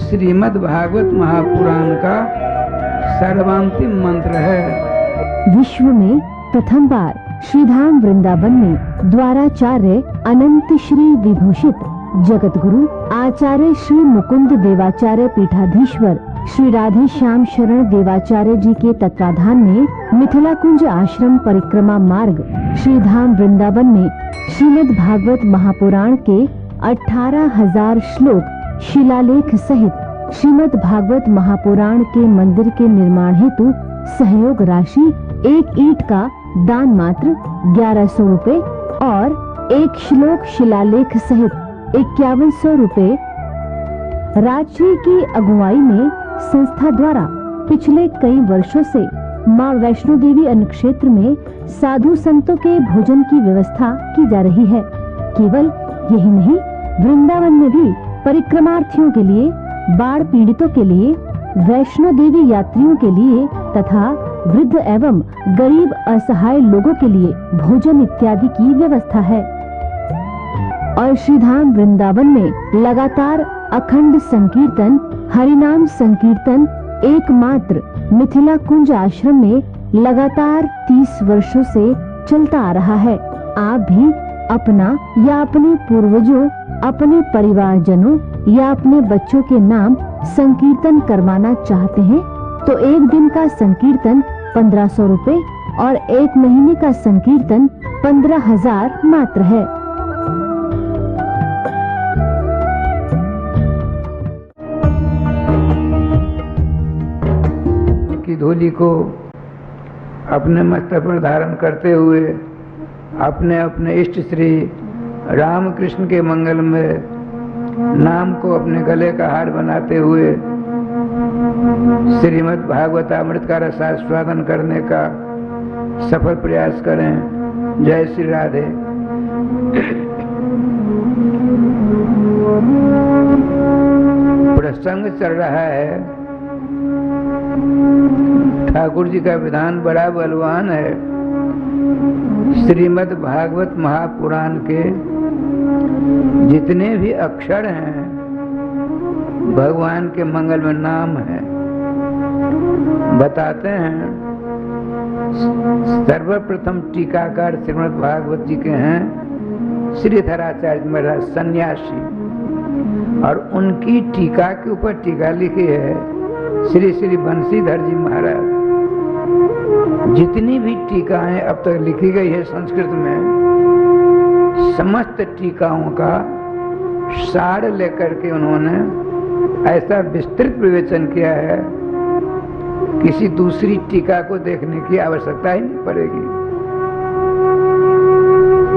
श्रीमद् भागवत महापुराण का सर्वांतिम मंत्र है। विश्व में प्रथम बार श्रीधाम वृंदावन में द्वाराचार्य अनंत श्री विभूषित जगत गुरु आचार्य श्री मुकुंद देवाचार्य पीठाधीश्वर श्री राधे श्याम शरण देवाचार्य जी के तत्वाधान में मिथिला कुंज आश्रम परिक्रमा मार्ग श्रीधाम वृंदावन में श्रीमद् भागवत महापुराण के 18,000 श्लोक शिलालेख सहित श्रीमद् भागवत महापुराण के मंदिर के निर्माण हेतु सहयोग राशि 1 ईंट का दान मात्र 1100 रुपए और 1 श्लोक शिलालेख सहित 5100 रुपए राजश्री की अगुवाई में संस्था द्वारा पिछले कई वर्षों से मां वैष्णो देवी अनुक्षेत्र में साधु संतों के भोजन की व्यवस्था की जा रही है। केवल यही नहीं, वृंदावन में भी परिक्रमार्थियों के लिए, बाढ़ पीड़ितों के लिए, वैष्णो देवी यात्रियों के लिए तथा वृद्ध एवं गरीब असहाय लोगों के लिए भोजन इत्यादि की व्यवस्था है। और श्रीधाम वृंदावन में लगातार अखंड संकीर्तन, हरिनाम संकीर्तन एकमात्र मिथिला कुंज आश्रम में लगातार 30 वर्षों से चलता आ रहा है। आप भी अपना या अपने पूर्वजों, अपने परिवारजनों या अपने बच्चों के नाम संकीर्तन करवाना चाहते हैं तो 1 दिन का संकीर्तन 1500 रुपए और 1 महीने का संकीर्तन 15,000 मात्र है। की धूलि को अपने मस्तक पर धारण करते हुए अपने अपने इष्ट श्री रामकृष्ण के मंगल में नाम को अपने गले का हार बनाते हुए श्रीमद् भागवतामृत का रसास्वादन करने का सफल प्रयास करें। जय श्री राधे। प्रसंग चल रहा है, ठाकुर जी का विधान बड़ा बलवान है। श्रीमद् भागवत महापुराण के जितने भी अक्षर हैं भगवान के मंगल में नाम है। बताते हैं सर्वप्रथम टीकाकार श्रीमद् भागवत जी के हैं श्रीधराचार्य महाराज सन्यासी, और उनकी टीका के ऊपर टीका लिखी है श्री श्री बंशीधर जी महाराज। जितनी भी टीकाएं अब तक लिखी गई है संस्कृत में, समस्त टीकाओं का सार लेकर के उन्होंने ऐसा विस्तृत विवेचन किया है, किसी दूसरी टीका को देखने की आवश्यकता ही नहीं पड़ेगी।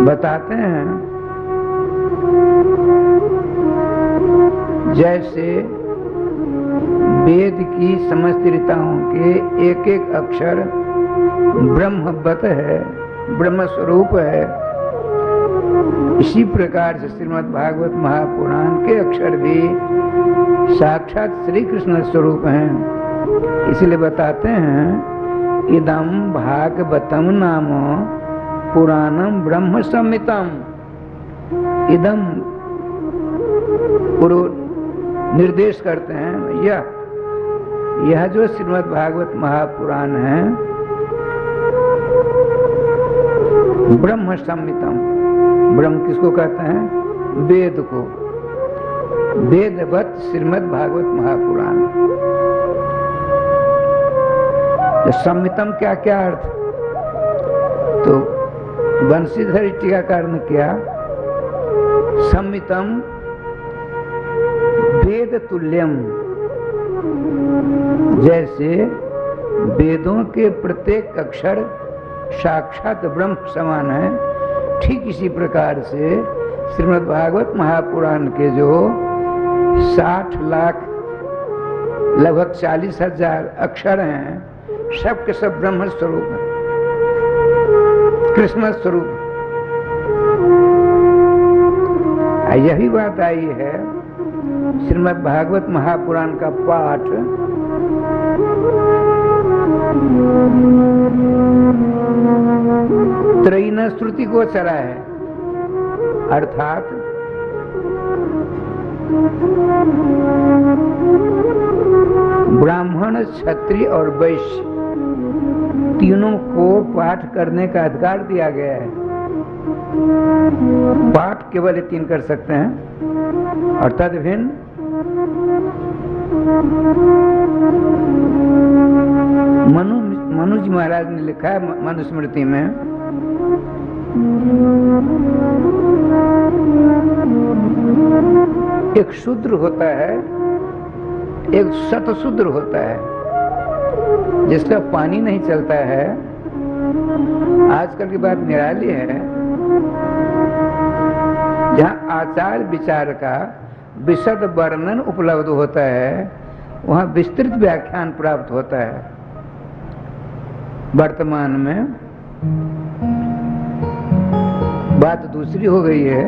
बताते हैं जैसे वेद की समस्त ऋताओं के एक एक अक्षर ब्रह्मवत है, ब्रह्म स्वरूप है, इसी प्रकार से श्रीमद् भागवत महापुराण के अक्षर भी साक्षात श्री कृष्ण स्वरूप हैं। इसलिए बताते हैं इदम भागवतम नाम पुराणम ब्रह्म संहितम। इदम पूर्व निर्देश करते हैं, यह जो श्रीमद् भागवत महापुराण है ब्रह्म संहितम। ब्रह्म किसको कहते हैं? वेद को। वेदवत श्रीमद् भागवत महापुराण। तो संहितम क्या क्या अर्थ? तो बंशीधर टीकाकार ने किया संहितम वेद तुल्यम। जैसे वेदों के प्रत्येक अक्षर साक्षात ब्रह्म समान है, ठीक इसी प्रकार से श्रीमद् भागवत महापुराण के जो 60 लाख लगभग 40,000 अक्षर हैं, सब के सब ब्रह्म स्वरूप है, कृष्ण स्वरूप। यही बात आई है श्रीमद् भागवत महापुराण का पाठ त्रयीन श्रुति को चला है, अर्थात ब्राह्मण, क्षत्रिय और वैश्य तीनों को पाठ करने का अधिकार दिया गया है। पाठ केवल ये तीन कर सकते हैं। और तद भिन्न मनुज महाराज ने लिखा है मनुस्मृति में, एक शूद्र होता है, एक शतशूद्र होता है, जिसका पानी नहीं चलता है। आजकल की बात निराली है, जहाँ आचार विचार का विशद वर्णन उपलब्ध होता है, वहाँ विस्तृत व्याख्यान प्राप्त होता है। वर्तमान में बात दूसरी हो गई है,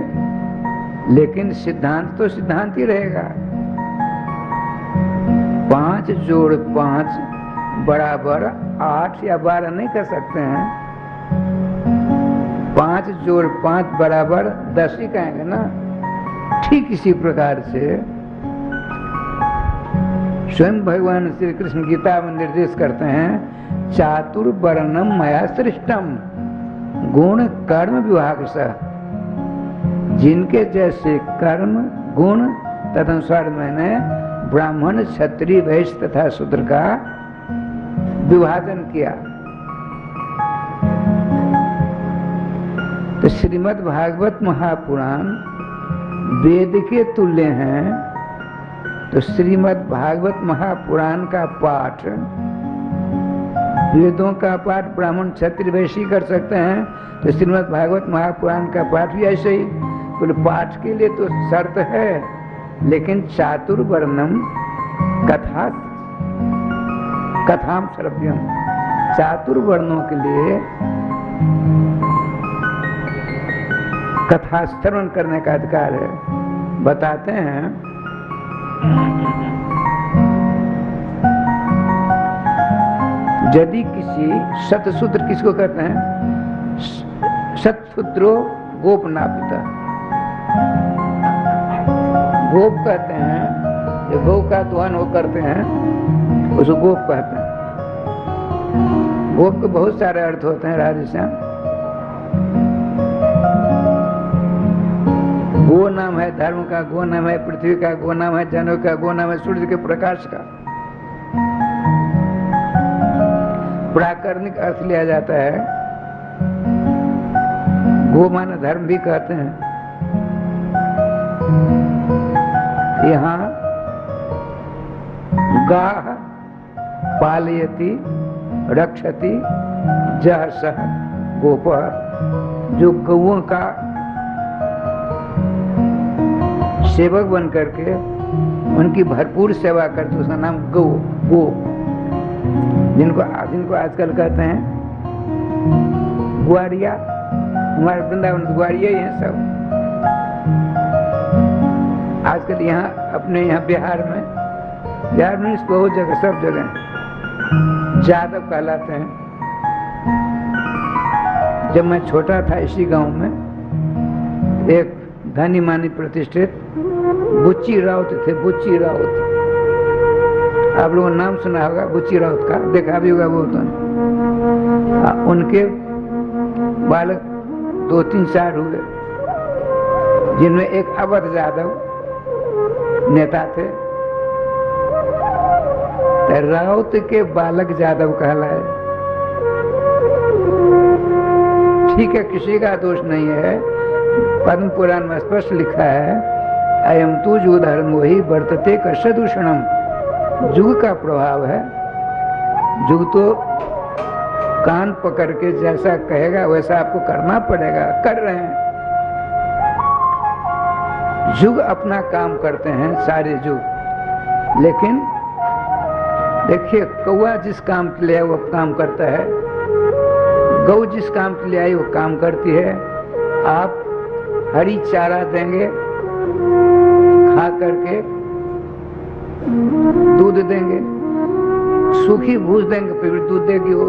लेकिन सिद्धांत तो सिद्धांत ही रहेगा। 5 जोड़ 5 बराबर 8 या 12 नहीं कर सकते हैं। 5 जोड़ 5 बराबर 10 ही कहेंगे ना। ठीक इसी प्रकार से स्वयं भगवान श्री कृष्ण गीता में निर्देश करते हैं, चातुर्वर्णम मया सृष्टम गुण कर्म विभाग स। जिनके जैसे कर्म गुण तदनुसार मैंने ब्राह्मण, क्षत्रिय, वैश्य तथा शूद्र का विभाजन किया। तो श्रीमद् भागवत महापुराण वेद के तुल्य हैं, तो श्रीमद् भागवत महापुराण का पाठ, वेदों का पाठ ब्राह्मण, क्षत्रिय, वैश्य कर सकते हैं, तो श्रीमद् भागवत महापुराण का पाठ भी ऐसे ही। बोले पाठ के लिए तो शर्त है, लेकिन चातुर्वर्णम कथाम श्रव्यम, चातुर्वर्णों के लिए कथा श्रवण करने का अधिकार है। बताते हैं, यदि किसी शतशूद्र, किसको कहते हैं? शतशूद्रो गोप नापिता। गोप कहते हैं, जो गौ का दोहन वो करते हैं, उसको गोप कहते हैं। गोप के बहुत सारे अर्थ होते हैं राधेश्याम। गो नाम है धर्म का, गो नाम है पृथ्वी का, गो नाम है जनों का, गो नाम है सूर्य के प्रकाश का। प्राकरणिक अर्थ लिया जाता है। गो माने धर्म भी कहते हैं। यहाँ गाह पालयति रक्षति जह सह गोप, जो गौओं का सेवक बन करके उनकी भरपूर सेवा करते, उसका नाम गौ, गो। जिनको आजकल कहते हैं ग्वारिया, हमारे वृंदावन ग्वारिया ही है सब। आजकल यहाँ अपने यहाँ बिहार में बहुत जगह, सब जगह जादव कहलाते हैं। जब मैं छोटा था इसी गांव में एक धनी मानी प्रतिष्ठित बुच्ची राउत थे, बुच्ची राउत। आप लोगों ने नाम सुना होगा बुच्ची राउत का, देखा भी होगा वो तो। उनके बालक 2, 3, 4 हुए, जिनमें एक अवध यादव नेता थे। राउत के बालक यादव कहलाए। ठीक है, किसी का दोष नहीं है। पद्म पुराण में स्पष्ट लिखा है, अयम तु जो धर्म वही वर्तते कषदूषणम। जुग का प्रभाव है। जुग तो कान पकड़ के जैसा कहेगा वैसा आपको करना पड़ेगा, कर रहे हैं। जुग अपना काम करते हैं, सारे जुग। लेकिन देखिए, कौआ जिस काम के लिए वो काम करता है, गौ जिस काम के लिए आई वो काम करती है। आप हरी चारा देंगे, खा करके दूध देंगे, सूखी भूस देंगे फिर दूध देगी वो।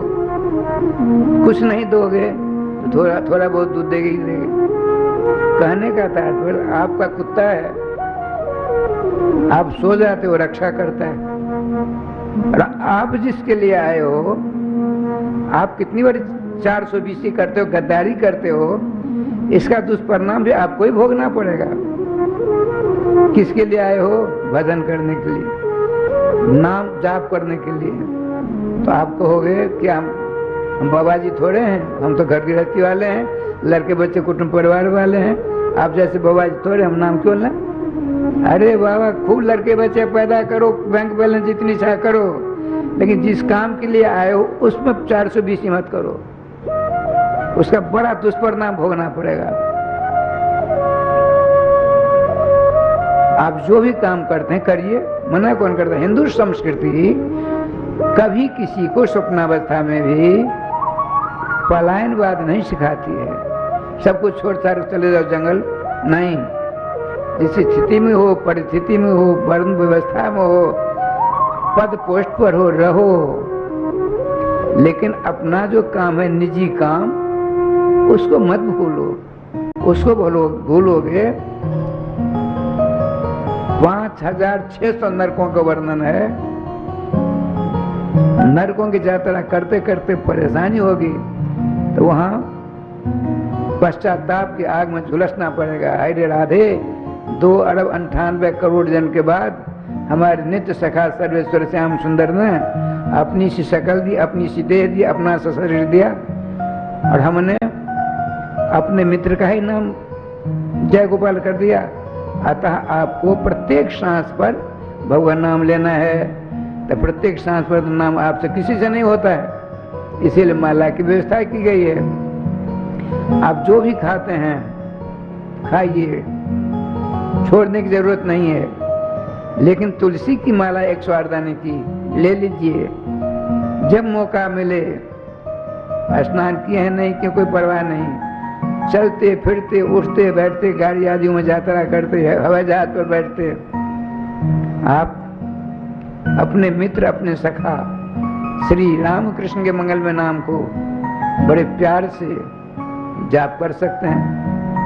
कुछ नहीं दोगे तो थोड़ा थोड़ा बहुत दूध देगी ही देगी। कहने का तात्पर्य, आपका कुत्ता है, आप सो जाते हो रक्षा करता है, और आप जिसके लिए आए हो, आप कितनी बार 420 करते हो, गद्दारी करते हो, इसका दुष्परिणाम भी आपको ही भोगना पड़ेगा। किसके लिए आए हो? भजन करने के लिए, नाम जाप करने के लिए। तो आप कहोगे कि हम बाबा जी थोड़े हैं, हम तो घर गृहस्थी वाले हैं, लड़के बच्चे कुटुंब परिवार वाले हैं, आप जैसे बाबा जी थोड़े, हम नाम क्यों लें? अरे बाबा, खूब लड़के बच्चे पैदा करो, बैंक बैलेंस जितनी चाह करो, लेकिन जिस काम के लिए आए हो उसमें 420 मत करो, उसका बड़ा दुष्परिणाम भोगना पड़ेगा। आप जो भी काम करते हैं करिए, मना कौन करता है? हिंदू संस्कृति कभी किसी को स्वप्नावस्था में भी पलायनवाद नहीं सिखाती है। सब कुछ छोड़ छाड़ चले जाओ जंगल, नहीं। जिस स्थिति में हो, परिस्थिति में हो, वर्ण व्यवस्था में हो, पद पोस्ट पर हो, रहो, लेकिन अपना जो काम है निजी काम, उसको मत भूलो। उसको भूलोगे 5600 नरकों का वर्णन है। नरकों की यात्रा करते करते परेशानी होगी तो वहां पश्चाताप की आग में झुलसना पड़ेगा। अरे राधे, 2,98 जन के बाद हमारे नित्य सखा सर्वेश्वर श्याम सुंदर ने अपनी सी शकल दी, अपनी सी देह दी, अपना सा शरीर दिया, और हमने अपने मित्र का ही नाम जय गोपाल कर दिया। अतः आपको प्रत्येक सांस पर भगवान नाम लेना है, तो प्रत्येक सांस पर नाम आपसे किसी से नहीं होता है, इसीलिए माला की व्यवस्था की गई है। आप जो भी खाते हैं खाइए, छोड़ने की जरूरत नहीं है, लेकिन तुलसी की माला 108 दाने की ले लीजिए जब मौका मिले। स्नान किए हैं नहीं कि कोई परवाह नहीं, चलते फिरते उठते बैठते गाड़ी आदि में यात्रा करते, हवाई जहाज पर बैठते, आप अपने मित्र अपने सखा श्री रामकृष्ण के मंगलमय नाम को बड़े प्यार से जाप कर सकते हैं,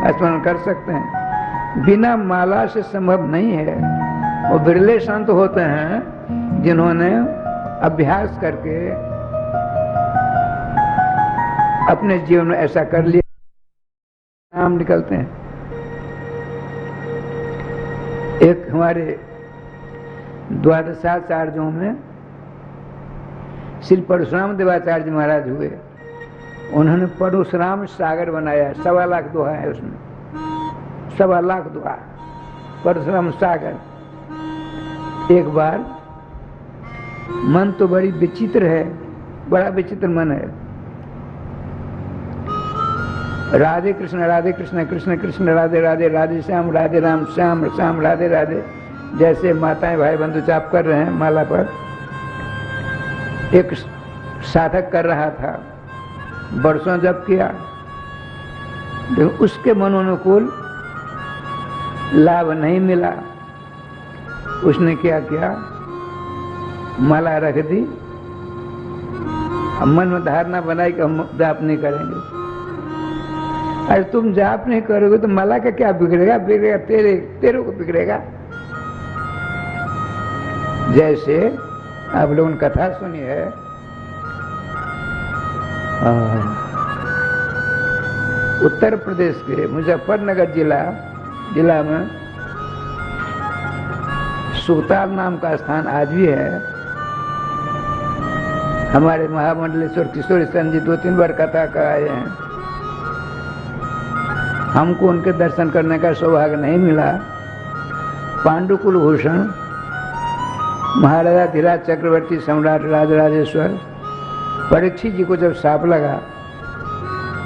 स्मरण कर सकते हैं। बिना माला से संभव नहीं है। वो बिरले संत होते हैं जिन्होंने अभ्यास करके अपने जीवन में ऐसा कर लिया, नाम निकलते हैं। एक हमारे द्वादशाचार्यों में श्री परशुराम देवाचार्य महाराज हुए। उन्होंने परशुराम सागर बनाया, 1.25 लाख दोहा है उसमें, 1.25 लाख दोहा, परशुराम सागर। एक बार मन तो बड़ी विचित्र है, बड़ा विचित्र मन है। राधे कृष्ण कृष्ण कृष्ण राधे राधे, राधे श्याम राधे राम, श्याम श्याम राधे राधे, जैसे माताएं भाई बंधु जाप कर रहे हैं माला पर। एक साधक कर रहा था, बरसों जप किया, लेकिन उसके मनोनुकूल लाभ नहीं मिला। उसने क्या किया, माला रख दी, मन में धारणा बनाई कि हम जाप नहीं करेंगे। अरे तुम जाप नहीं करोगे तो माला का क्या बिगड़ेगा? बिगड़ेगा तेरे को बिगड़ेगा। जैसे आप लोगों ने कथा सुनी है, उत्तर प्रदेश के मुजफ्फरनगर जिला में सुताल नाम का स्थान आज भी है। हमारे महामंडलेश्वर किशोर चंद जी 2-3 बार कथा का आए हैं। हमको उनके दर्शन करने का सौभाग्य नहीं मिला। पांडुकुल भूषण महाराजा धीराज चक्रवर्ती सम्राट राजराजेश्वर परीक्षित जी को जब साप लगा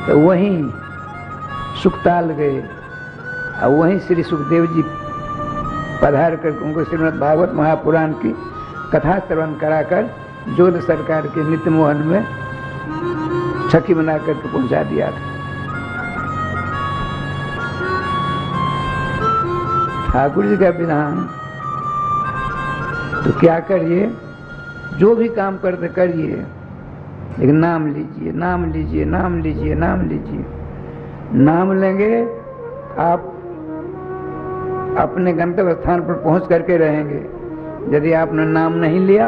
तो वहीं सुखताल गए, और वहीं श्री सुखदेव जी पधार कर उनको श्रीमद् भागवत महापुराण की कथा श्रवण कराकर जोध सरकार के नित्य मोहन में छठी बना करके पहुंचा दिया था। ठाकुर जी का विधान। तो क्या करिए, जो भी काम करते करिए, लेकिन नाम लीजिए, नाम लीजिए, नाम लीजिए, नाम लीजिए। नाम लेंगे आप अपने गंतव्य स्थान पर पहुंच करके रहेंगे। यदि आपने नाम नहीं लिया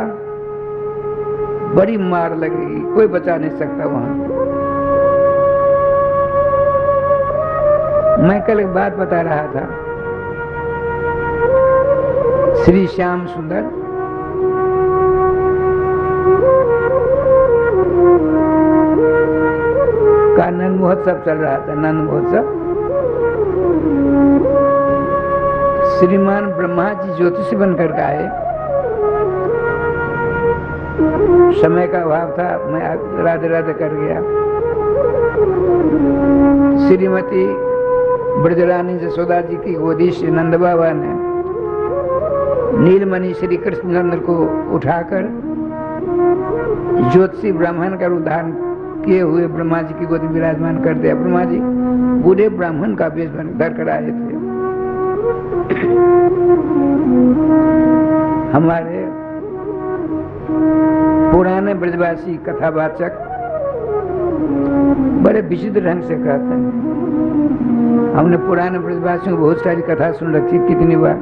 बड़ी मार लगेगी, कोई बचा नहीं सकता वहां। मैं कल एक बात बता रहा था, श्री श्याम सुंदर का नंद महोत्सव चल रहा था। नंद महोत्सव, श्रीमान ब्रह्मा जी ज्योतिषी बनकर के आए। समय का अभाव था, मैं राधे राधे कर गया। श्रीमती ब्रजरानी जसोदा जी की गोदी से नंद बाबा ने नीलमणि श्री कृष्णचंद्र को उठाकर ज्योतिषी ब्राह्मण का उद्धार किए हुए ब्रह्मा जी की गोदी विराजमान कर दिया। ब्रह्मा जी बूढ़े ब्राह्मण का वेश धर कर आए थे। हमारे पुराने ब्रजवासी कथावाचक बड़े विचित्र ढंग से कहते हैं। हमने पुराने ब्रजवासियों को बहुत सारी कथा सुन रखी, कितनी बार।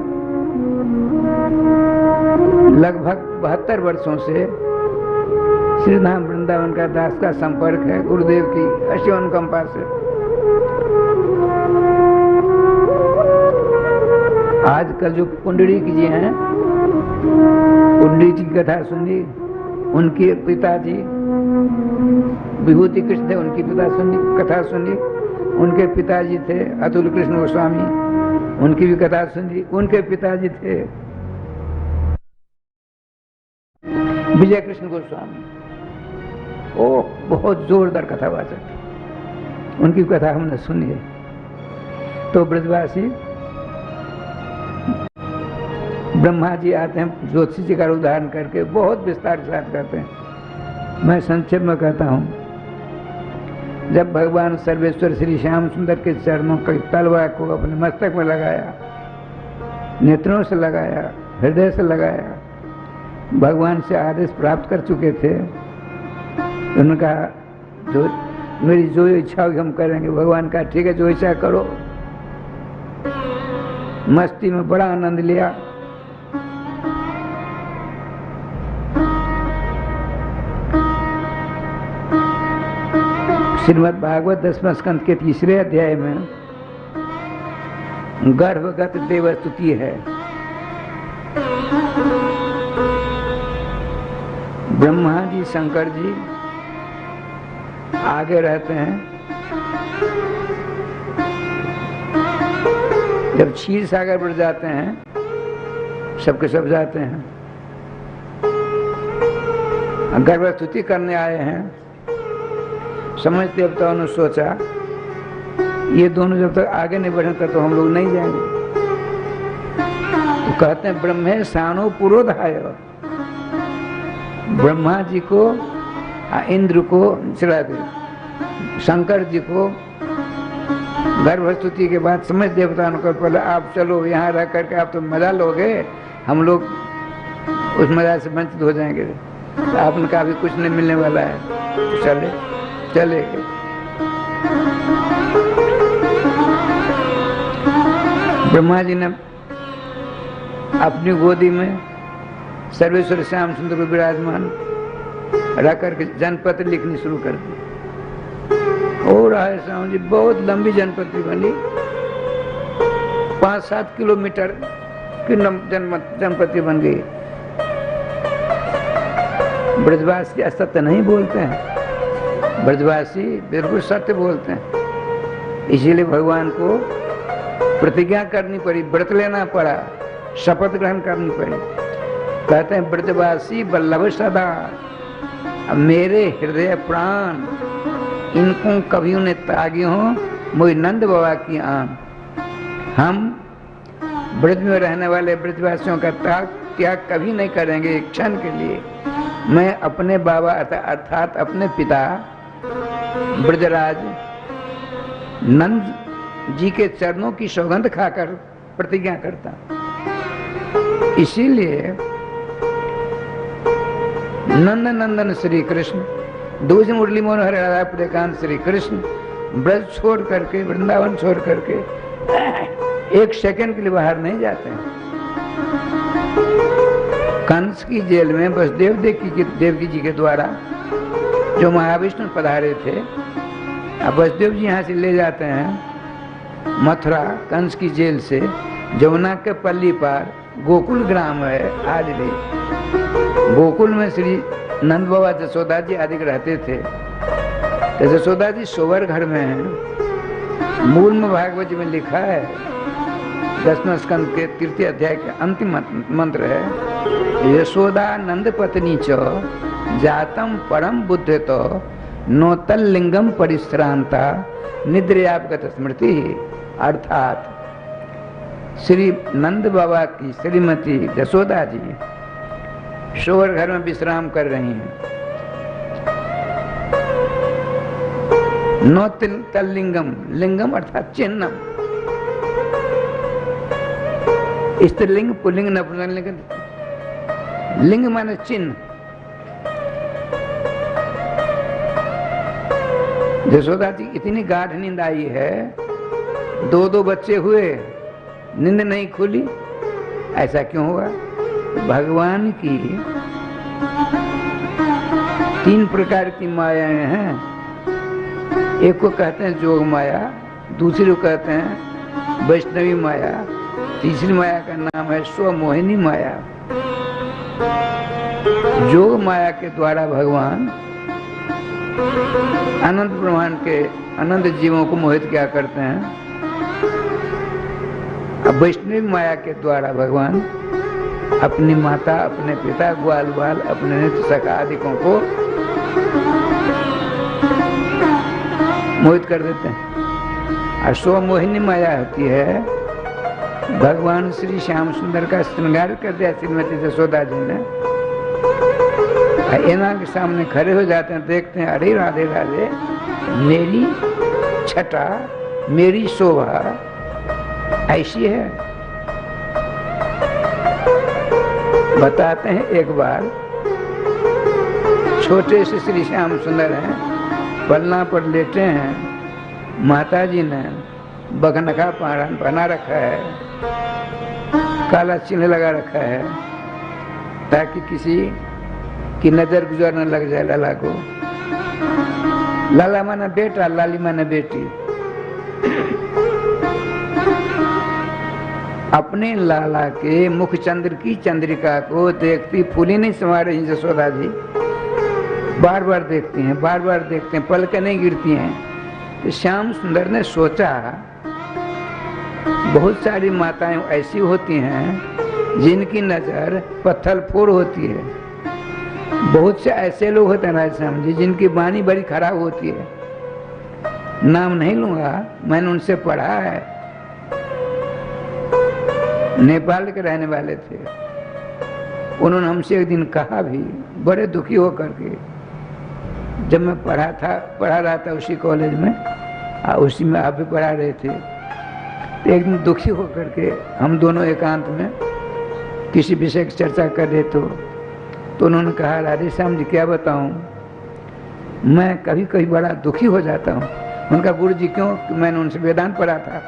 लगभग 72 वर्षों से श्रीधाम वृंदावन का दास का संपर्क है गुरुदेव की असीम अनुकंपा से। आजकल जो पुंडरीक जी हैं, पुंडरीक जी की कथा सुनी, उनके पिताजी विभूति कृष्ण थे, उनकी कथा सुनी। उनके पिताजी थे अतुल कृष्ण गोस्वामी, उनकी भी कथा सुनी। उनके पिताजी थे विजय कृष्ण गोस्वामी, ओ बहुत जोरदार कथावाचक, उनकी कथा हमने सुनी है। तो ब्रजवासी ब्रह्मा जी आते हैं ज्योतिषी जी का उदाहरण करके, बहुत विस्तार के साथ कहते हैं। मैं संक्षेप में कहता हूं, जब भगवान सर्वेश्वर श्री श्याम सुंदर के चरणों की तलवार को अपने मस्तक में लगाया, नेत्रों से लगाया, हृदय से लगाया, भगवान से आदेश प्राप्त कर चुके थे। उन्होंने कहा जो मेरी जो इच्छा होगी हम करेंगे। भगवान कहा ठीक है, जो इच्छा करो। मस्ती में बड़ा आनंद लिया। श्रीमद् भागवत 10वें स्कंद के 3रे अध्याय में गर्भगत देवस्तुति है। ब्रह्मा जी शंकर जी आगे रहते हैं। जब क्षीर सागर पर जाते हैं, सबके सब जाते हैं, गर्भस्तुति करने आए हैं। समझ देवताओं ने सोचा ये दोनों जब तक आगे नहीं बढ़े तब तो हम लोग नहीं जाएंगे। तो कहते हैं ब्रह्मे सानो पुरोधाय, ब्रह्मा जी को इंद्र को चढ़ा दे, शंकर जी को गर्भस्तुति के बाद समझ देवताओं को पहले आप चलो यहाँ रह करके आप तो मजा लोगे, हम लोग उस मजा से वंचित हो जाएंगे। तो आपने कहा अभी कुछ नहीं मिलने वाला है, तो चले गए। ब्रह्मा जी ने अपनी गोदी में सर्वेश्वर श्याम सुंदर को विराजमान रख करके जनपत्र लिखनी शुरू कर दी। और है श्याम जी बहुत लंबी जनपत्री बनी, 5-7 किलोमीटर की जनपत्री बन गई। ब्रजवासी असत्य नहीं बोलते हैं, ब्रजवासी बिल्कुल सत्य बोलते हैं। इसीलिए भगवान को प्रतिज्ञा करनी पड़ी, व्रत लेना पड़ा, शपथ ग्रहण करनी पड़ी। कहते हैं ब्रजवासी वल्लभ सदा, अब मेरे हृदय प्राण इनको कभी उन्हें तागी हो मोई नंद बाबा की आन। हम ब्रज में रहने वाले ब्रजवासियों का त्याग कभी नहीं करेंगे एक क्षण के लिए। मैं अपने बाबा अर्थात अपने पिता ब्रजराज नंद जी के चरणों की सौगंध खाकर प्रतिज्ञा करता। इसीलिए नंद नंदन श्री कृष्ण, दूज मुरली मनोहर राधा प्रेकांत श्री कृष्ण ब्रज छोड़ करके, वृंदावन छोड़ करके एक सेकंड के लिए बाहर नहीं जाते हैं। कंस की जेल में वसुदेव देवकी जी के द्वारा जो महाविष्णु पधारे थे, अब वसुदेव जी यहाँ से ले जाते हैं मथुरा कंस की जेल से, जमुना के पल्ली पार गोकुल ग्राम है आज भी। गोकुल में श्री नंद बाबा जसोदा जी आदि रहते थे। तो जसोदा जी सोवर घर में हैं। मूल में भागवत जी में लिखा है 10वें स्कंद के 3 अध्याय के अंतिम मंत्र है, यशोदा नंद पत्नी च जातम परम बुद्धि तो नोतल लिंगम परिश्रांता निद्रयापगत स्मृति। अर्थात श्री नंद बाबा की श्रीमती जसोदा जी शोवर घर में विश्राम कर रही हैं। नो तल्लिंगम, लिंगम अर्थात चिन्हम, स्त्रीलिंग पुल्लिंग नपुंसकलिंग, लिंग माने चिन्ह। जसोदा जी इतनी गाढ़ नींद आई है, 2 बच्चे हुए, नींद नहीं खुली। ऐसा क्यों हुआ? भगवान की 3 प्रकार की मायाएं हैं। एक को कहते हैं जोग माया, दूसरी को कहते हैं वैष्णवी माया, तीसरी माया का नाम है स्वमोहिनी माया। जोग माया के द्वारा भगवान अनंत ब्रह्मांड के अनंत जीवों को मोहित क्या करते हैं। अब वैष्णवी माया के द्वारा भगवान अपनी माता, अपने पिता, ग्वाल बाल, अपने नित्य सखा आदिकों को मोहित कर देते हैं। और स्वमोहिनी माया होती है, भगवान श्री श्याम सुंदर का श्रृंगार कर दिया श्रीमती जसोदा जी ने, एना के सामने खड़े हो जाते हैं, देखते हैं अरे राधे राधे, मेरी छटा, मेरी शोभा ऐसी है। बताते हैं एक बार छोटे से श्री श्याम सुंदर हैं, पलना पर लेटे हैं, माता जी ने बगनका पहना रखा है, काला चिन्ह लगा रखा है ताकि किसी की नजर गुजर न लग जाए लाला को। लाला माने बेटा, लाली माने बेटी। अपने लाला के मुख चंद्र की चंद्रिका को देखती फूली नहीं समा रही जसोदा जी, बार बार देखती हैं, बार बार देखते हैं, पलकें नहीं गिरती हैं। तो श्याम सुंदर ने सोचा बहुत सारी माताएं ऐसी होती हैं जिनकी नजर पत्थर फोड़ होती है, बहुत से ऐसे लोग होते हैं राजश्याम जी जिनकी वाणी बड़ी खराब होती है। नाम नहीं लूंगा, मैंने उनसे पढ़ा है, नेपाल के रहने वाले थे। उन्होंने हमसे एक दिन कहा भी, बड़े दुखी होकर के, जब मैं पढ़ा रहा था उसी कॉलेज में, उसी में आप भी पढ़ा रहे थे, तो एक दिन दुखी होकर के हम दोनों एकांत में किसी विषय की चर्चा कर रहे थे। तो उन्होंने कहा, राधेश्याम जी क्या बताऊं, मैं कभी कभी बड़ा दुखी हो जाता हूं। उनका गुरु जी क्यों? कि मैंने उनसे वेदांत पढ़ा था।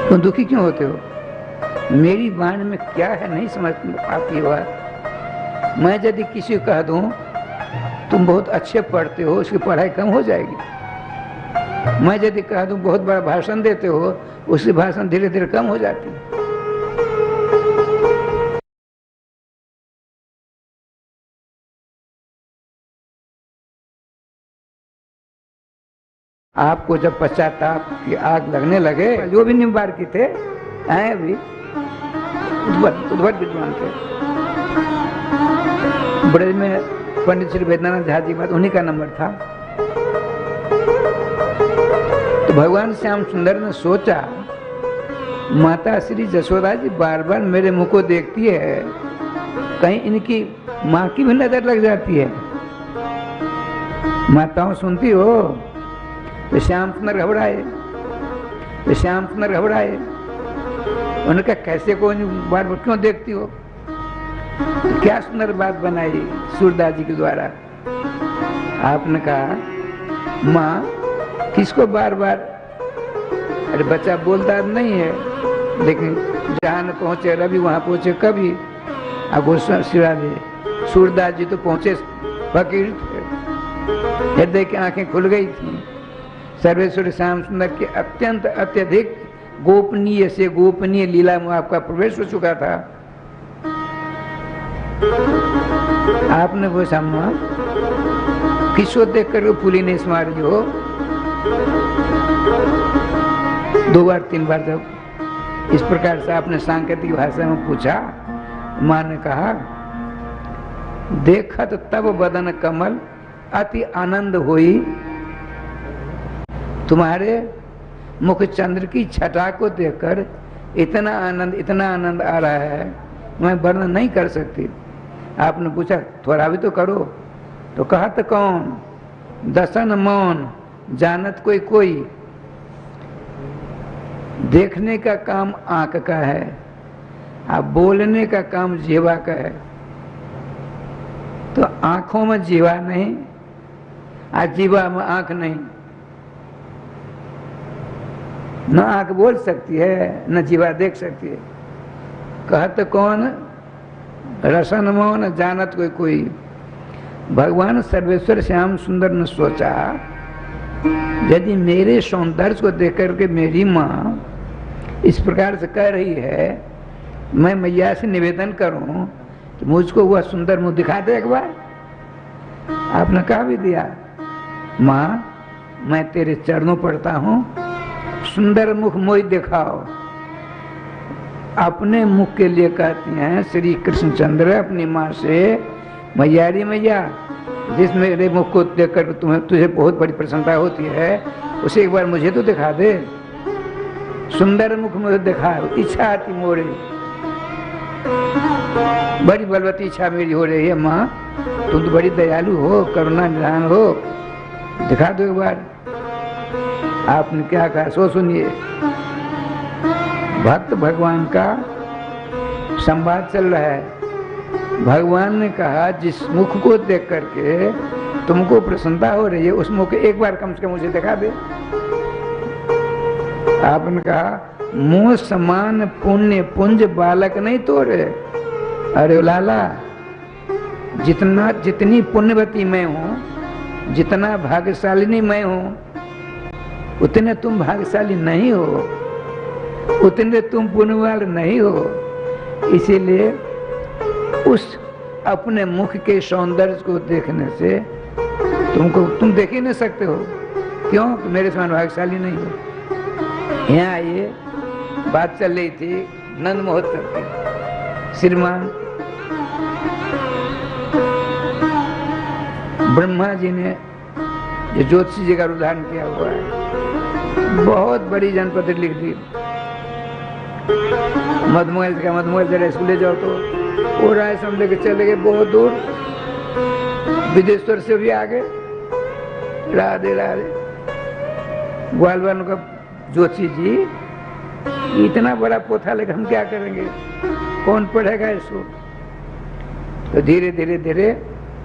तुम दुखी क्यों होते हो? मेरी वाणी में क्या है नहीं समझ आती बात। मैं यदि किसी को कह दूं तुम बहुत अच्छे पढ़ते हो, उसकी पढ़ाई कम हो जाएगी। मैं यदि कह दूं बहुत बड़ा भाषण देते हो, उसकी भाषण धीरे धीरे कम हो जाती है। आपको जब पश्चाताप की आग लगने लगे, जो भी निम्बार की थे आए भी उद्भट विद्वान थे, ब्रज में पंडित श्री वैद्यनाथ झा जी, उन्हीं का नंबर था। तो भगवान श्याम सुंदर ने सोचा, माता श्री जसोदा जी बार बार मेरे मुंह को देखती है, कहीं इनकी माँ की भी नजर लग जाती है। माताओं सुनती हो? तो श्याम सुंदर घबराए, उनका कैसे को बार बार क्यों देखती हो? तो क्या सुंदर बात बनाई सूरदास जी के द्वारा। आपने कहा, माँ किसको बार बार, अरे बच्चा बोलता नहीं है, लेकिन जहाँ न पहुँचे रवि वहाँ पहुँचे कभी। अब गोस्वामी सूरदास जी तो पहुँचे फकीर थे, हृदय की आंखें खुल गई थी। सर्वेश्वर श्याम सुंदर के अत्यंत अत्यधिक गोपनीय से गोपनीय लीला में आपका प्रवेश हो चुका था। आपने वो सामना किसको देख कर फूली नहीं स्मारी हो। 2 बार 3 बार जब इस प्रकार से आपने सांकेतिक भाषा में पूछा, माँ ने कहा देखत तब बदन कमल अति आनंद हुई। तुम्हारे मुख चंद्र की छटा को देखकर इतना आनंद आ रहा है, मैं वर्णन नहीं कर सकती। आपने पूछा थोड़ा भी तो करो, तो कहा तो कौन, दसन मौन जानत कोई कोई। देखने का काम आंख का है, अब बोलने का काम जीवा का है। तो आंखों में जीवा नहीं, आज जीवा में आंख नहीं। न आंख बोल सकती है, न जीवा देख सकती है। कहत कौन रसन मौन जानत कोई कोई। भगवान सर्वेश्वर श्याम सुंदर ने सोचा, यदि मेरे सौंदर्य को देख करके मेरी माँ इस प्रकार से कह रही है, मैं मैया से निवेदन करूं कि मुझको वह सुंदर मुंह दिखा दे एक बार। आपने कहा भी दिया, माँ मैं तेरे चरणों पड़ता हूं, सुंदर मुख मोई दिखाओ। अपने मुख के लिए कहती हैं श्री कृष्णचंद्र अपनी माँ से, मैयारी मैया जिस मेरे मुख को देखकर तुझे बहुत बड़ी प्रसन्नता होती है, उसे एक बार मुझे तो दिखा दे, सुंदर मुख मुझे दिखा। इच्छा आती मोरे, बड़ी बलवती इच्छा मेरी हो रही है माँ, तुम तो बड़ी दयालु हो, करुणा निधान हो, दिखा दो एक बार। आपने क्या कहा सो सुनिए। भक्त भगवान का संवाद चल रहा है। भगवान ने कहा जिस मुख को देख करके तुमको प्रसन्नता हो रही है, उस मुख एक बार कम से कम मुझे दिखा दे। आपने कहा मुंह समान पुण्य पुंज बालक नहीं तोड़े। अरे लाला, जितनी पुण्यवती मैं हूँ, जितना भाग्यशालिनी मैं हूँ, उतने तुम भाग्यशाली नहीं हो, उतने तुम पुण्यवान नहीं हो। इसीलिए उस अपने मुख के सौंदर्य को देखने से तुम देख ही नहीं सकते हो। क्यों? मेरे समान भाग्यशाली नहीं हो। यहाँ ये बात चल रही थी नंद महोत्सव की। श्रीमान ब्रह्मा जी ने ये ज्योतिषी जी का उदाहरण किया हुआ है, बहुत बड़ी जनपद लिख दी। मधुमहल का मधुमहल जरा स्कूल जाओ तो वो राय समझ के चले गए बहुत दूर, विदेश्वर से भी आगे। राधे राधे। ग्वालवान का ज्योतिषी जी इतना बड़ा पोथा लेकर हम क्या करेंगे, कौन पढ़ेगा इसको। तो धीरे धीरे धीरे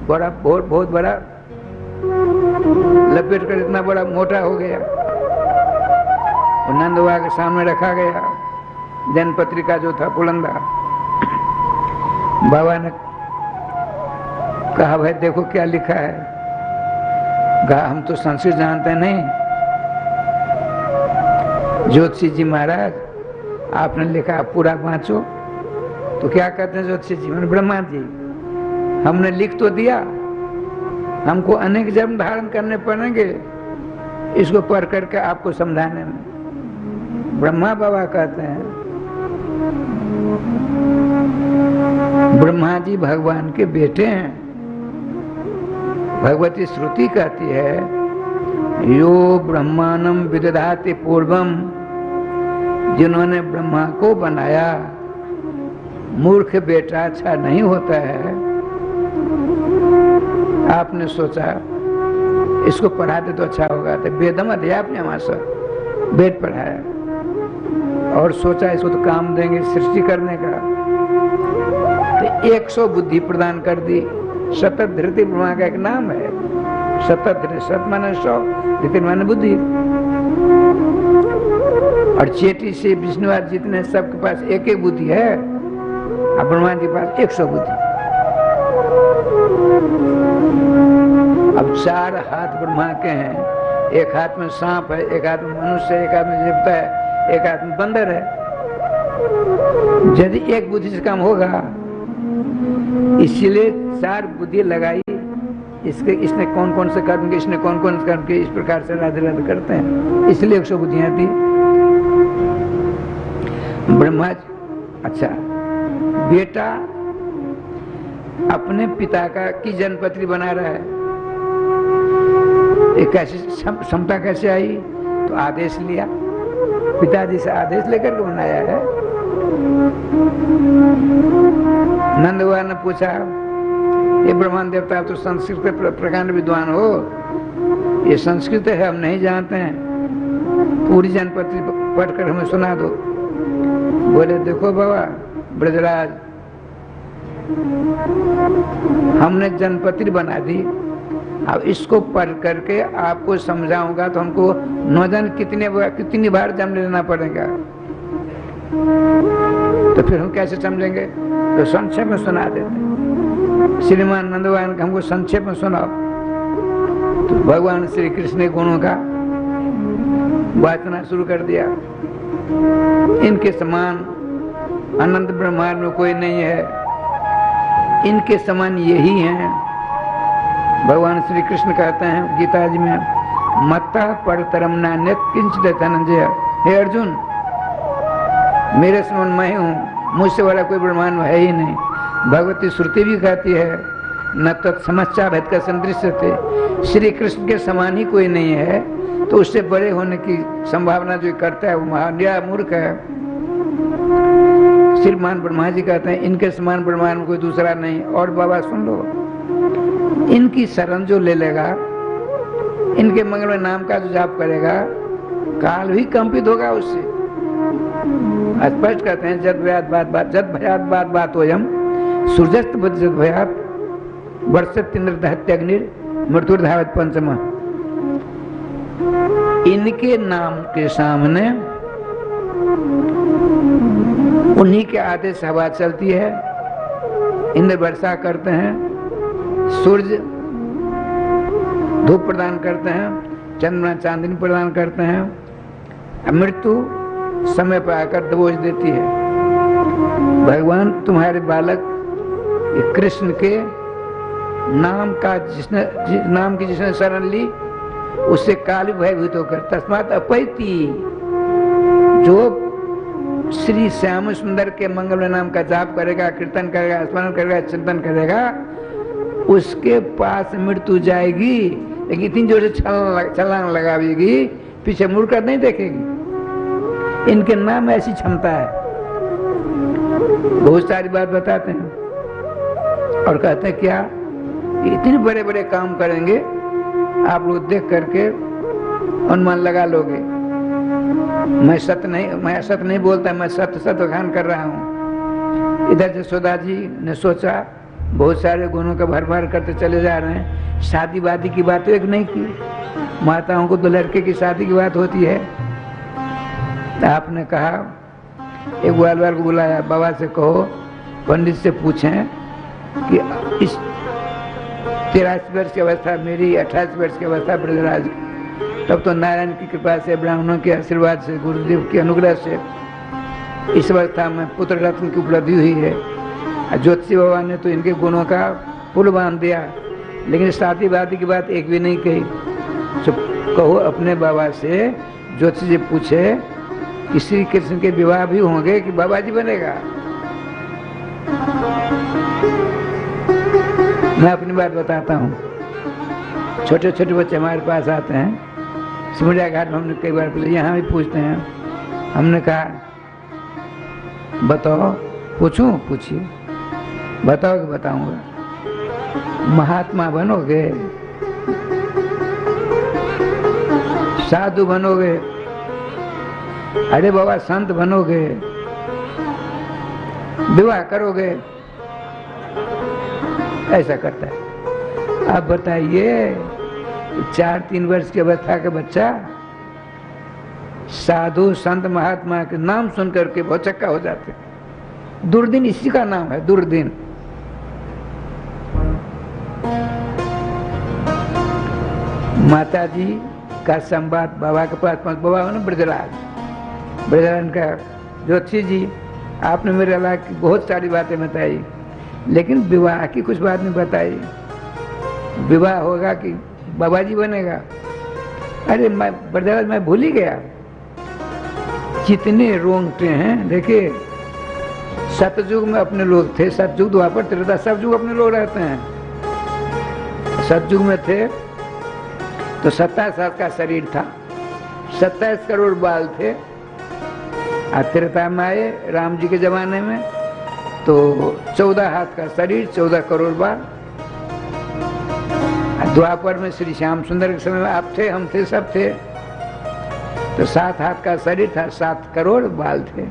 बड़ा बहुत बड़ा लपेट कर इतना बड़ा मोटा हो गया। नंद बाबा के सामने रखा गया, जन पत्रिका जो था पुलंदा। बाबा ने कहा भाई देखो क्या लिखा है। कहा हम तो संस्कृत जानते नहीं। ज्योतिषी जी महाराज आपने लिखा पूरा वांचो। तो क्या कहते हैं ज्योतिषी जी? मैंने ब्रह्मा जी हमने लिख तो दिया, हमको अनेक जन्म धारण करने पड़ेंगे इसको पढ़ करके आपको समझाने में। ब्रह्मा बाबा कहते हैं ब्रह्मा जी भगवान के बेटे हैं। भगवती श्रुति कहती है यो ब्रह्मांडम विदधाति पूर्वम, जिन्होंने ब्रह्मा को बनाया। मूर्ख बेटा अच्छा नहीं होता है। आपने सोचा इसको पढ़ाते तो अच्छा होगा, तो वेदम अध्याप ने हमारे साथ वेद पढ़ाया और सोचा इसको तो काम देंगे सृष्टि करने का, तो 100 बुद्धि प्रदान कर दी। सतत धृति ब्रह्मा का एक नाम है। सतत धृति, सत माने 100, धृति माने बुद्धि। और चेटी से विष्णुवाद जितने सबके पास एक एक बुद्धि है, और ब्रह्मा जी के पास 100 बुद्धि। अब 4 हाथ ब्रह्मा के हैं, एक हाथ में सांप है, एक हाथ में मनुष्य है, एक हाथ में देवता है, एक हाथ में बंदर है। यदि एक बुद्धि से काम होगा, इसलिए 4 बुद्धि लगाई। इसने कौन कौन से कर्म किए, इसने कौन कौन से कर्म किए, इस प्रकार से राधे राधे करते हैं, इसलिए 100 बुद्धियां थी। ब्रह्मा अच्छा बेटा अपने पिता की जन्मपत्री बना रहा है, एक कैसे क्षमता कैसे आई? तो आदेश लिया, पिताजी से आदेश लेकर के बनाया है। नंद भगवान ने पूछा, ये ब्रह्मांड देवता तो संस्कृत के प्रकांड विद्वान हो, ये संस्कृत है हम नहीं जानते हैं, पूरी जन्मपत्री पढ़कर हमें सुना दो। बोले देखो बाबा ब्रजराज, हमने जन्मपत्री बना दी, अब इसको पढ़ करके आपको समझाऊंगा तो हमको न जाने कितनी बार जन्म लेना पड़ेगा, तो फिर हम कैसे समझेंगे? तो संक्षेप में सुना देते। श्रीमान नंदवान का हमको संक्षेप में सुनाओ। तो भगवान श्री कृष्ण ने गुणों का वाचना शुरू कर दिया। इनके समान अनंत ब्रह्मांड में कोई नहीं है, इनके समान यही हैं। भगवान श्री कृष्ण कहते हैं गीता जी में, मत्ता परतरम नान्यत् किंचित् धनंजय। हे अर्जुन, मेरे समान मैं हूँ, मुझसे वाला कोई ब्रह्मांड में है ही नहीं। भगवती श्रुति भी कहती है, न तत्समस्या भेद का संदृश्य थे, श्री कृष्ण के समान ही कोई नहीं है, तो उससे बड़े होने की संभावना जो करता है वो महान्या मूर्ख है। श्रीमान ब्रह्मा जी कहते हैं, इनके समान ब्रह्मांड में कोई दूसरा नहीं। और बाबा सुन लो, इनकी शरण जो ले लेगा, इनके मंगल नाम का जो जाप करेगा, काल भी कंपित होगा उससे। स्पष्ट कहते हैं, जद भयात बात होयम सूर्यस्त जद भयात वर्षत निर्दहत्यग्निर मृत्युर्धावत पंचम। इनके नाम के सामने उन्हीं के आदेश हवा चलती है, इंद्र वर्षा करते हैं, सूर्य धूप प्रदान करते हैं, चंद्रमा चांदनी प्रदान करते हैं, मृत्यु समय पर आकर दबोच देती है। भगवान तुम्हारे बालक ये कृष्ण के नाम का नाम की जिसने शरण ली, उससे काल भयभूत होकर तस्मात् अपैति, जो श्री श्याम सुंदर के मंगल नाम का जाप करेगा, कीर्तन करेगा, स्मरण करेगा, चिंतन करेगा, उसके पास मृत्यु जाएगी, लेकिन इतनी जोर से छलांग लगाएगी, पीछे मुड़कर नहीं देखेगी। इनके नाम ऐसी क्षमता है। बहुत सारी बात बताते हैं और कहते हैं क्या इतने बड़े बड़े काम करेंगे, आप लोग देख करके अनुमान लगा लोगे। मैं असत नहीं बोलता, मैं सत्य गान कर रहा हूँ। इधर जसोदा जी ने सोचा, बहुत सारे गुणों का भर भर करते चले जा रहे हैं, शादी वादी की बात एक नहीं की। माताओं को तो लड़के की शादी की बात होती है। तो आपने कहा, एक ग्वालवाल को बुलाया, बाबा से कहो पंडित से पूछें कि इस 83 वर्ष की अवस्था मेरी, 28 वर्ष की अवस्था ब्रजराज, तब तो नारायण की कृपा से, ब्राह्मणों के आशीर्वाद से, गुरुदेव के अनुग्रह से इस अवस्था में पुत्र रत्न की उपलब्धि हुई है। ज्योतिषी बाबा ने तो इनके गुणों का पुल बांध दिया, लेकिन शादी वादी की बात एक भी नहीं कही। तो कहो अपने बाबा से, ज्योतिषी जी पूछे कि श्री कृष्ण के विवाह भी होंगे कि बाबा जी बनेगा। मैं अपनी बात बताता हूँ। छोटे छोटे बच्चे हमारे पास आते हैं, सिमरिया घाट में हमने कई बार पूछा, यहाँ भी पूछते हैं। हमने कहा बताओ, पूछूं? पूछिए। बताओ कि बताऊंगा। महात्मा बनोगे, साधु बनोगे, अरे बाबा संत बनोगे, विवाह करोगे, ऐसा करता है। आप बताइए, 4-3 वर्ष की अवस्था का बच्चा साधु संत महात्मा के नाम सुन करके बहुत चक्का हो जाते। दुर्दिन इसी का नाम है, दुर्दिन। माता जी का संवाद बाबा के पास पहुंच। बाबा ने ब्रजराज का, ज्योतिषी जी आपने मेरे अल्लाह की बहुत सारी बातें बताई, लेकिन विवाह की कुछ बात नहीं बताई। विवाह होगा कि बाबा जी बनेगा? अरे मैं ब्रजराज मैं भूल ही गया। जितने रोंगटे हैं, देखिए सतयुग में अपने लोग थे, सतयुग द्वापर त्रेता सब युग अपने लोग रहते हैं। सतयुग में थे तो 27 हाथ का शरीर था, 27 करोड़ बाल थे। त्रेता में आए राम जी के जमाने में तो 14 हाथ का शरीर, 14 करोड़ बाल। द्वापर में श्री श्याम सुंदर के समय में आप थे, हम थे, सब थे, तो 7 हाथ का शरीर था, 7 करोड़ बाल थे।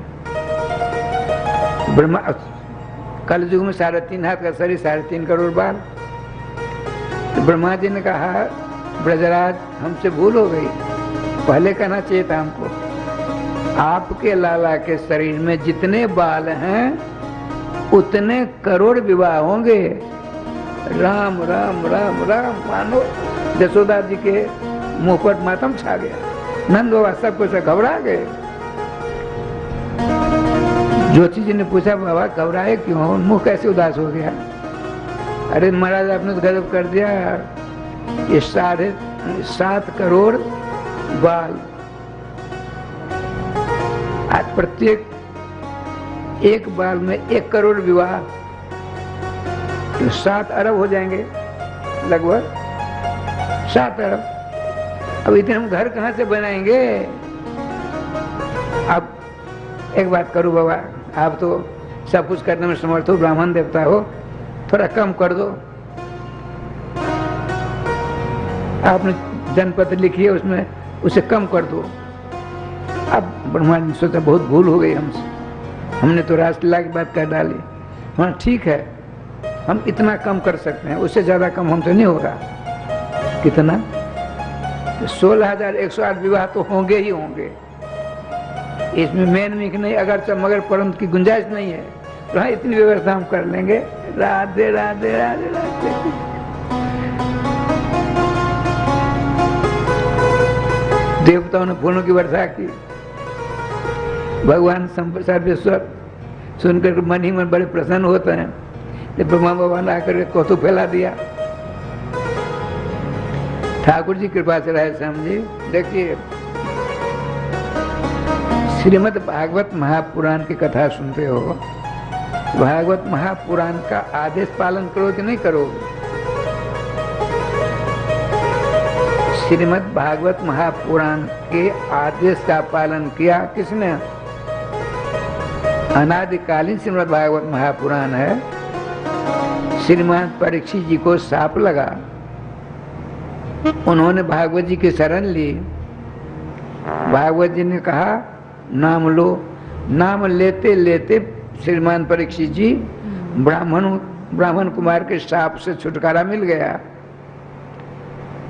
ब्रह्मा कल युग में 3.5 हाथ का शरीर, 3.5 करोड़ बाल। तो ब्रह्मा जी ने कहा ब्रजराज हमसे भूल हो गई, पहले कहना चाहिए था हमको। आपके लाला के शरीर में जितने बाल हैं उतने करोड़ विवाह होंगे। राम राम राम राम मानो यशोदा जी के मुंह पर मातम छा गया। नंद बाबा सब कुछ घबरा गए। ज्योतिषी जी ने पूछा बाबा घबराए क्यों, मुंह कैसे उदास हो गया? अरे महाराज आपने तो गजब कर दिया, ये 7.5 करोड़ बाल, आज प्रत्येक एक बाल में 1 करोड़ विवाह, तो 7 अरब हो जाएंगे लगभग, 7 अरब। अब इतने हम घर कहाँ से बनाएंगे? अब एक बात करो बाबा, आप तो सब कुछ करने में समर्थ हो, ब्राह्मण देवता हो, थोड़ा कम कर दो। आपने जनपद लिखी है, उसमें उसे कम कर दो। अब ब्रह्मा जी सोचा बहुत भूल हो गई हमसे, हमने तो रासलीला की बात कर डाली। हाँ ठीक है, हम इतना कम कर सकते हैं, उससे ज्यादा कम हमसे नहीं होगा। कितना? 16,108 विवाह तो होंगे ही होंगे, इसमें मेन मिक नहीं, अगर मगर परंतु की गुंजाइश नहीं है, तो हाँ इतनी व्यवस्था हम कर लेंगे। राधे राधे राधे राधे। देवताओं ने फूलों की वर्षा की, भगवान सर्वेश्वर सुनकर मन ही मन बड़े प्रसन्न होते हैं। ब्रह्मा बाबा ने आकर के कौतुक फैला दिया। ठाकुर जी कृपा से रहे समझी। देखिए श्रीमद् भागवत महापुराण की कथा सुनते हो, भागवत महापुराण का आदेश पालन करो कि नहीं करोगे? श्रीमद् भागवत महापुराण के आदेश का पालन किया किसने? अनादिकालीन श्रीमद् भागवत महापुराण है। श्रीमान परीक्षित जी को साप लगा, उन्होंने भागवत जी की शरण ली। भागवत जी ने कहा नाम लो। नाम लेते लेते श्रीमान परीक्षित जी ब्राह्मण कुमार के साप से छुटकारा मिल गया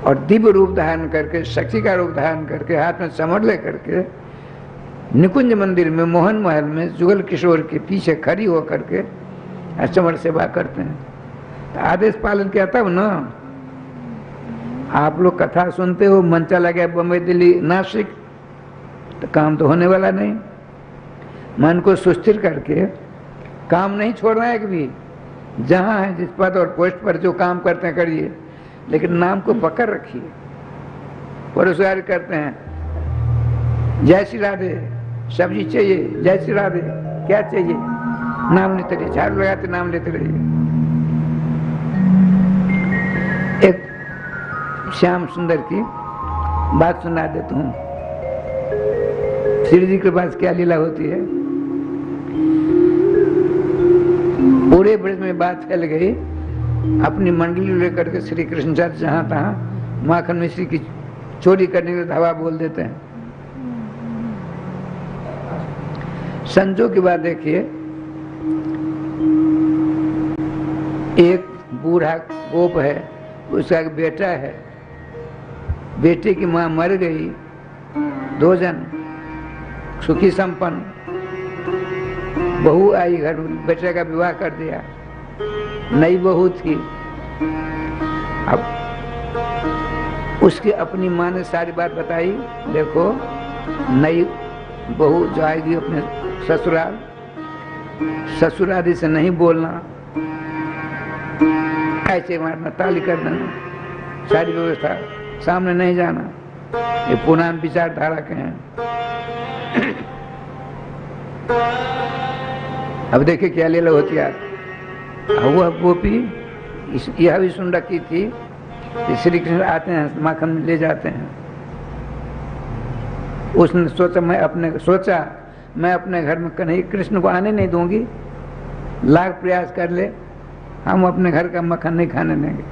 और दिव्य रूप धारण करके, शक्ति का रूप धारण करके, हाथ में समर ले करके निकुंज मंदिर में, मोहन महल में जुगल किशोर के पीछे खड़ी होकर के समर सेवा करते हैं। तो आदेश पालन किया तब ना। आप लोग कथा सुनते हो, मन चला गया बम्बई दिल्ली नासिक, तो काम तो होने वाला नहीं। मन को सुस्थिर करके काम नहीं छोड़ना है कभी। जहाँ है जिस पद और पोस्ट पर जो काम करते हैं करिए, लेकिन नाम को पकड़ रखिए। परोसगार करते हैं, जय श्री राधे, सब्जी चाहिए, जय श्री राधे, क्या चाहिए, नाम लेते रहिए, झाड़ू लगाते नाम लेते रहिए। एक श्याम सुंदर की बात सुना देता हूँ। श्री जी के पास क्या लीला होती है, पूरे ब्रज में बात फैल गई। अपनी मंडली लेकर के श्री कृष्णचंद्र जहां तहां माखन मिश्री की चोरी करने के धावा बोल देते हैं। संजोग की बात देखिए, एक बूढ़ा गोप है, उसका एक बेटा है, बेटे की मां मर गई, 2 जन, सुखी संपन्न। बहू आई घर में, बेटे का विवाह कर दिया, नई बहू थी। अब उसकी अपनी माँ ने सारी बात बताई, देखो नई बहू जो आएगी अपने ससुराल, ससुराली से नहीं बोलना, ऐसे मारना, ताली कर देना, सारी व्यवस्था, सामने नहीं जाना। ये पुरान विचारधारा के हैं। अब देखिए क्या लीला होती है। वह गोपी यह भी सुन रखी थी कि श्री कृष्ण आते हैं, माखन ले जाते हैं। उसने सोचा मैं अपने घर में कन्हैया कृष्ण को आने नहीं दूंगी, लाख प्रयास कर ले, हम अपने घर का मक्खन नहीं खाने देंगे।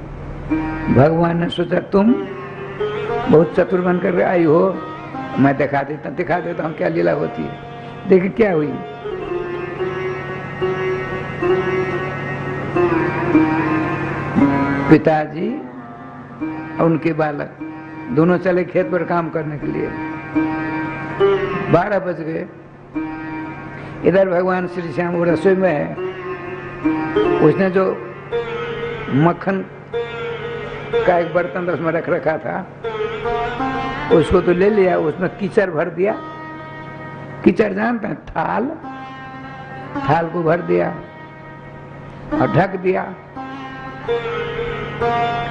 भगवान ने सोचा तुम बहुत चतुर बनकर आई हो, मैं दिखा देता हूँ क्या लीला होती है। देखिए क्या हुई। पिताजी और उनके बालक दोनों चले खेत पर काम करने के लिए। 12 बज गए। इधर भगवान श्री श्याम वो रसोई में है। उसने जो मक्खन का एक बर्तन उसमें रख रखा था, उसको तो ले लिया, उसमें कीचड़ भर दिया। कीचड़ जानते हैं, थाल को भर दिया और ढक दिया।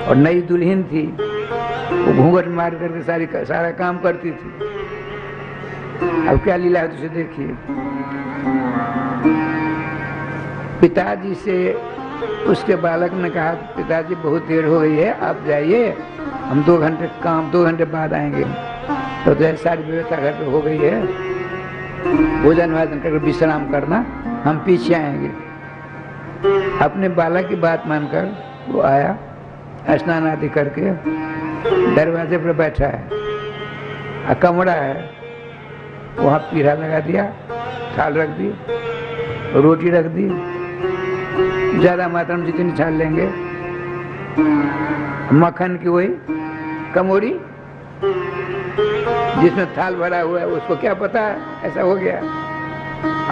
और नई दुल्हन थी, वो घूंघट मार करके सारा काम करती थी। अब क्या लीला है तुझे देखिए। पिताजी से उसके बालक ने कहा, पिताजी बहुत देर हो गई है, आप जाइए, हम 2 घंटे बाद आएंगे। तो जैसे सारी व्यवस्था घर पे हो गई है, भोजन वाजन करके विश्राम करना, हम पीछे आएंगे। अपने बालक की बात मानकर वो आया, स्नान आदि करके दरवाजे पर बैठा है। कमरा है, वहाँ पीढ़ा लगा दिया, थाल रख दी, रोटी रख दी, ज्यादा मात्रा में जितनी छाल लेंगे। मक्खन की वही कमोरी जिसमें थाल भरा हुआ है, उसको क्या पता है ऐसा हो गया।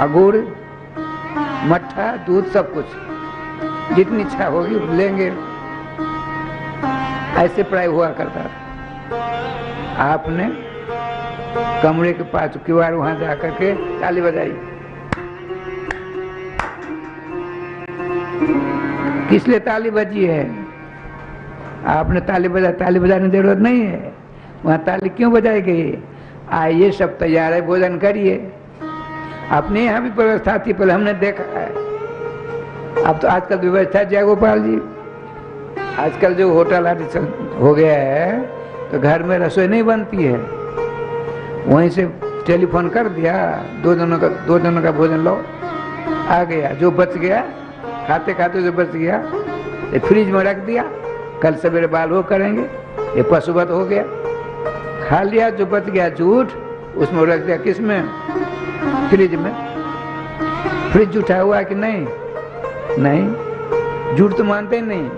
गुड़, मट्ठा, दूध, सब कुछ जितनी इच्छा होगी लेंगे। ऐसे प्राय हुआ करता था। आपने कमरे के पास किवाड़ वहां जाकर के ताली बजाई। किस लिए ताली बजी है? आपने ताली बजाने की जरूरत नहीं है। वहां ताली क्यों बजाई गई? आइए सब तैयार है, भोजन करिए। अपने यहाँ भी व्यवस्था थी, पहले हमने देखा है। अब तो आजकल व्यवस्था जय गोपाल जी, आजकल जो होटल आदि हो गया है, तो घर में रसोई नहीं बनती है, वहीं से टेलीफोन कर दिया, 2 जनों का भोजन लो, आ गया। जो बच गया खाते खाते जो बच गया ये फ्रिज में रख दिया, कल सवेरे बाल वो करेंगे। ये पशुवत हो गया। खा लिया, जो बच गया झूठ उसमें रख दिया, किसमें? फ्रिज में। फ्रिज जूठा हुआ कि नहीं? नहीं, झूठ तो मानते ही नहीं।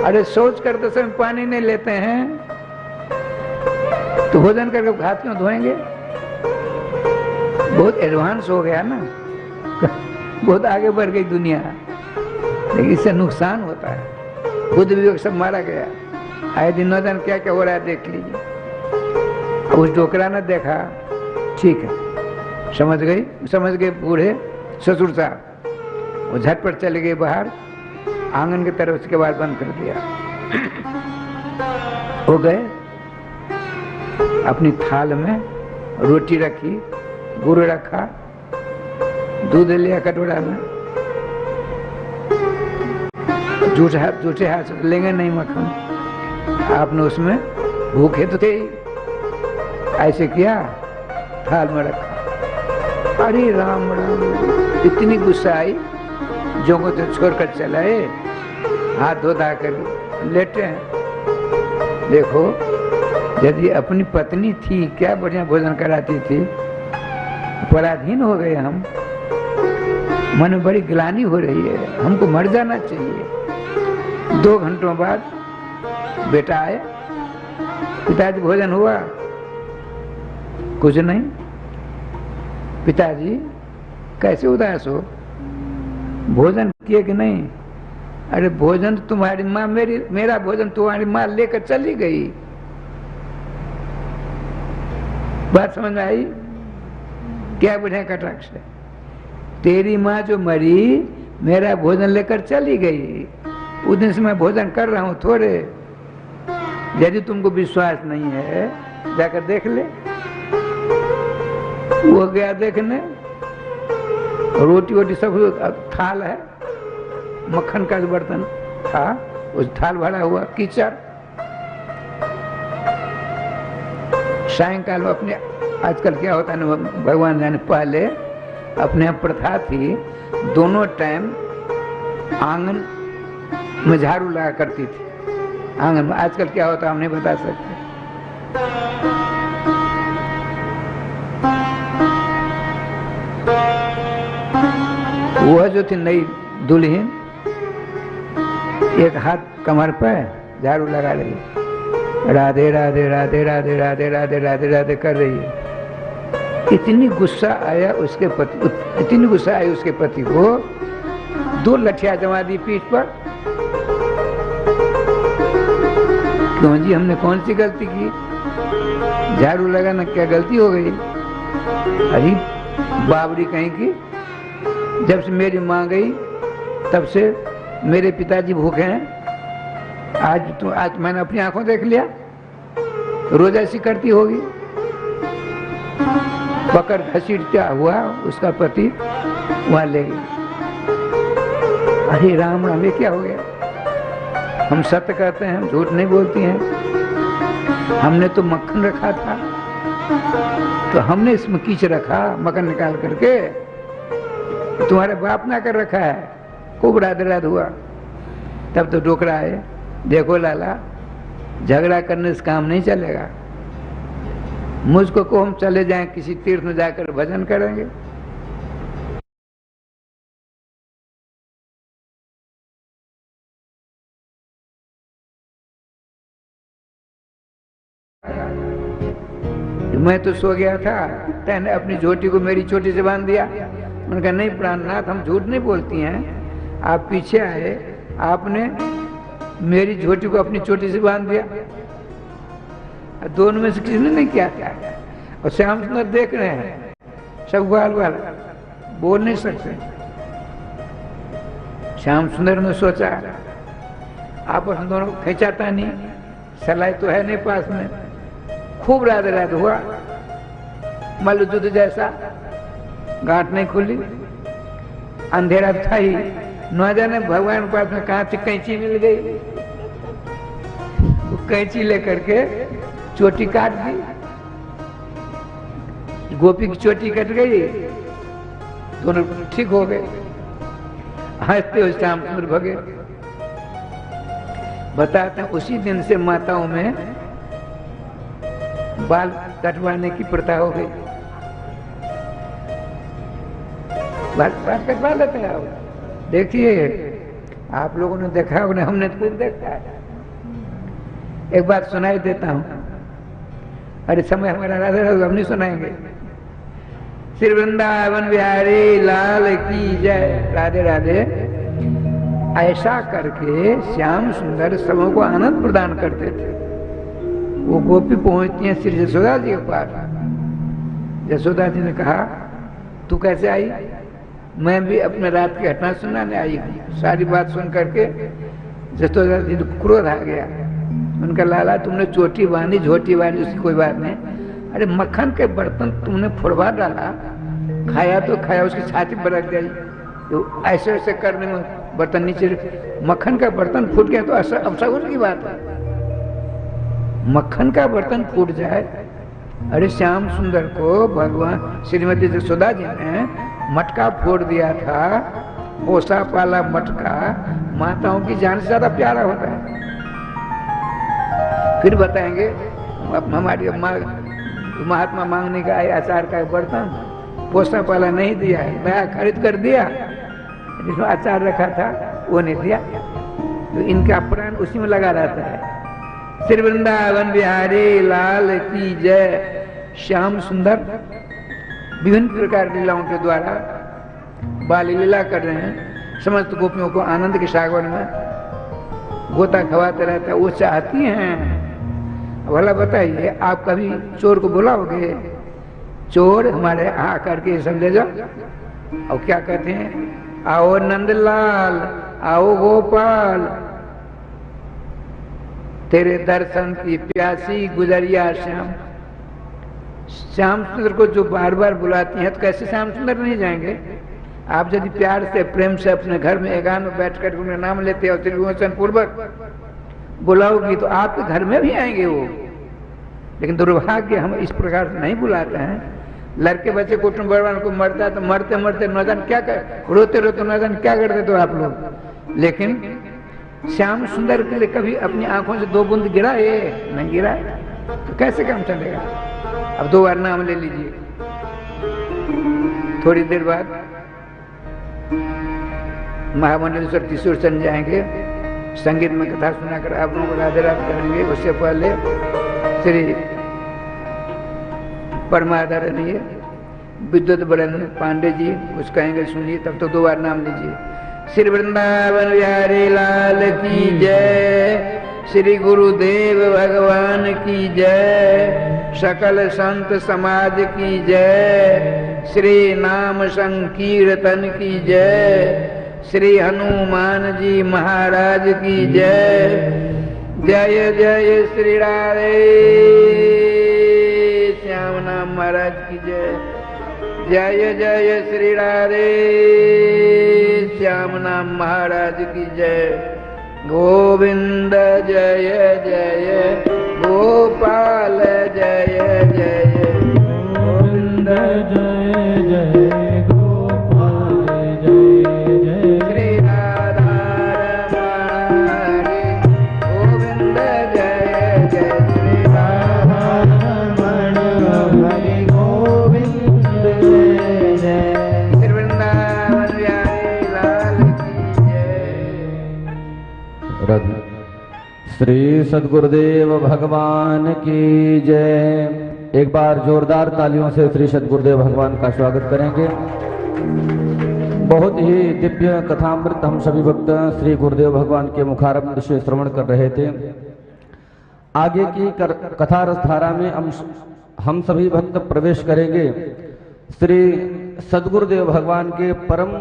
अरे सोच कर तो समय पानी नहीं लेते हैं, तो भोजन करके हाथ क्यों धोएंगे? बहुत एडवांस हो गया ना, बहुत आगे बढ़ गई दुनिया, लेकिन इससे नुकसान होता है। बुद्ध विवेक सब मारा गया। आए दिन न जान क्या क्या हो रहा है, देख लीजिए। उस डोकरा ने देखा, ठीक है, समझ गए बूढ़े ससुर साहब। वो झटपट चले गए बाहर, आंगन की तरफ, उसके बाद बंद कर दिया। हो गए, अपनी थाल में रोटी रखी, गुड़ रखा, दूध लिया कटोरा में। जूठे हाथ से लेंगे नहीं मक्खन। आपने उसमें भूखे तो थे, ऐसे किया, थाल में रखा। अरे राम राम, इतनी गुस्सा आई, जो को तो छोड़कर चलाए, हाथ धो धा कर लेटे हैं। देखो, यदि अपनी पत्नी थी, क्या बढ़िया भोजन कराती थी, पराधीन हो गए हम। मन में बड़ी ग्लानि हो रही है, हमको मर जाना चाहिए। 2 घंटों बाद बेटा आए, पिताजी भोजन हुआ? कुछ नहीं। पिताजी कैसे उदास हो, भोजन किए कि नहीं? अरे भोजन तुम्हारी माँ, मेरा भोजन तुम्हारी माँ लेकर चली गई। बात समझ में आई? क्या बुझे कटाक्ष है? तेरी माँ जो मरी, मेरा भोजन लेकर चली गई। उस दिन से मैं भोजन कर रहा हूं थोड़े। यदि तुमको विश्वास नहीं है जाकर देख ले। वो गया देखने, रोटी वोटी सब थाल है, मक्खन का बर्तन था, उस थाल भरा हुआ कीचड़। सायंकाल में अपने, आजकल क्या होता है भगवान जाने, पहले अपने यहाँ प्रथा थी दोनों टाइम आंगन में झाड़ू लगा करती थी आंगन में। आजकल क्या होता है हम नहीं बता सकते। वह जो थी नई दुल्हन, एक हाथ कमर पर झाड़ू लगा रही, राधे राधे राधे राधे राधे राधे राधे राधे कर रही है। इतनी गुस्सा आया उसके पति, इतनी गुस्सा आई उसके पति को, 2 लठियां जमा दी पीठ पर। क्यों जी, हमने कौन सी गलती की? झाड़ू लगाना क्या गलती हो गई? अरे बाबरी कहीं की, जब से मेरी माँ गई तब से मेरे पिताजी भूखे हैं। आज मैंने अपनी आंखों देख लिया, रोज ऐसी करती होगी। पकड़ घसीटता हुआ उसका पति वहां ले गई। अरे राम राम, ये क्या हो गया? हम सत्य कहते हैं, हम झूठ नहीं बोलती हैं। हमने तो मक्खन रखा था, तो हमने इसमें कीच रखा मक्खन निकाल करके, तुम्हारे बाप ने कर रखा है। खूब राधे राधे हुआ। तब तो डोकरा है, देखो लाला, झगड़ा करने से काम नहीं चलेगा। मुझको को हम चले जाएं किसी तीर्थ में जाकर भजन करेंगे। मैं तो सो गया था, तैने अपनी झोटी को मेरी चोटी से बांध दिया। उन्होंने कहा नहीं प्राणनाथ, हम झूठ नहीं बोलती हैं। आप पीछे आए, आपने मेरी झोटी को अपनी चोटी से बांध दिया। दोनों में से किसी ने नहीं किया था। और श्याम सुंदर देख रहे हैं, सब ग्वाल ग्वाल बोल नहीं सकते। श्याम सुंदर ने सोचा आपस में दोनों खींचाता नहीं, सलाई तो है नहीं पास में। खूब राधे राधे हुआ, मल्ल दूध जैसा, गांठ नहीं खुली, अंधेरा था ही। न जाने भगवान के पास में कहां से कैंची मिल गई। वो कैंची लेकर के चोटी काट दी, गोपी की चोटी कट गई, दोनों ठीक हो गए। हंसते हुए श्याम सुंदर भगे। बताते हैं उसी दिन से माताओं में बाल कटवाने की प्रथा हो गई। बाल कटवा लेते हैं आप, देखिए आप लोगों ने देखा होगा, हमने तो खूब देखा है। एक बात सुनाई देता हूं। अरे समय हमारा राधे राधे, हम नहीं सुनाएंगे। श्री वृंदावन बिहारी लाल की जय, राधे राधे। ऐसा करके श्याम सुंदर सबों को आनंद प्रदान करते थे। वो गोपी पहुंचती है श्री यशोदा जी के पास। यशोदा जी ने कहा तू कैसे आई? मैं भी अपने रात की घटना सुनाने आई हूँ। सारी बात सुन करके यशोदा जी को क्रोध आ गया। उनका लाला तुमने चोटी बांधी, झोटी बांधी, उसकी कोई बात नहीं। अरे मक्खन के बर्तन तुमने फुड़वा डाला, खाया तो खाया, उसकी छाती पर रख गई। तो ऐसे ऐसे करने में बर्तन नीचे, मक्खन का बर्तन फूट गया तो अपशगुन की बात है। मक्खन का बर्तन फूट जाए। अरे श्याम सुंदर को भगवान श्रीमती यशोदा जी ने मटका फोड़ दिया था। पोसा पाला मटका माताओं की जान से ज्यादा प्यारा होता है। फिर बताएंगे हमारी महात्मा मांगने का अचार का बर्तन पोसा पाला नहीं दिया है, नया खरीद कर दिया, जिसमें अचार रखा था वो नहीं दिया। तो इनका प्राण उसी में लगा रहता है। श्री वृंदावन बिहारी लाल की जय। श्याम सुंदर विभिन्न प्रकार की लीलाओं के द्वारा बाल लीला कर रहे हैं। समस्त गोपियों को आनंद के सागर में गोता खवाते रहता है, वो चाहती हैं। भला बताइए, आप कभी चोर को बुलाओगे? चोर हमारे यहाँ करके समझे जाओ, और क्या कहते हैं, आओ नंदलाल, आओ गोपाल, तेरे दर्शन की प्यासी गुजरिया श्याम। श्याम सुंदर को जो बार बार बुलाती हैं, तो कैसे श्याम सुंदर नहीं जाएंगे? आप यदि प्यार से प्रेम से अपने घर में एकांत में बैठ कर उनका नाम लेते हो, त्रिभुवन पूर्वक बुलाओगी, तो आपके घर में भी आएंगे वो। लेकिन दुर्भाग्य हम इस प्रकार से नहीं बुलाते हैं। लड़के बच्चे कुटुंब परिवार को मरता है तो मरते मरते नौजवान क्या कर, रोते रोते नौजवान क्या करते तो आप लोग। लेकिन श्याम सुंदर के लिए कभी अपनी आंखों से 2 बूंद गिरा है? नहीं गिरा, तो कैसे काम चलेगा? अब 2 बार नाम ले लीजिए। थोड़ी देर बाद महामंडलेश्वर किशोर चंद जाएंगे, संगीत में कथा सुनाकर आप लोगों को राधे राधे करेंगे। उससे पहले श्री परमादरणीय विद्युत बड़न पांडे जी कुछ कहेंगे, सुनिए, तब तो 2 बार नाम लीजिए। श्री वृंदावन बिहारी लाल की जय, श्री गुरुदेव भगवान की जय, सकल संत समाज की जय, श्री नाम संकीर्तन की जय, श्री हनुमान जी महाराज की जय। जय जय श्री राधे श्याम नाम महाराज की जय। जय जय श्री राधे श्याम नाम महाराज की जय। गोविंद जय जय गोपाल जय जय, गोविंद जय जय गोपाल जय जय, श्री राधा रमण गोविंद जय जय, श्री राधा रमण हरि गोविंद जय जय, श्री वृंदावन बिहारी लाल की जय। श्री सद्गुरुदेव भगवान की जय। एक बार जोरदार तालियों से श्री सद्गुरुदेव भगवान का स्वागत करेंगे। बहुत ही दिव्य कथामृत हम सभी भक्त श्री गुरुदेव भगवान के मुखारविंद से श्रवण कर रहे थे। आगे की कथा रसधारा में हम सभी भक्त प्रवेश करेंगे श्री सद्गुरुदेव भगवान के परम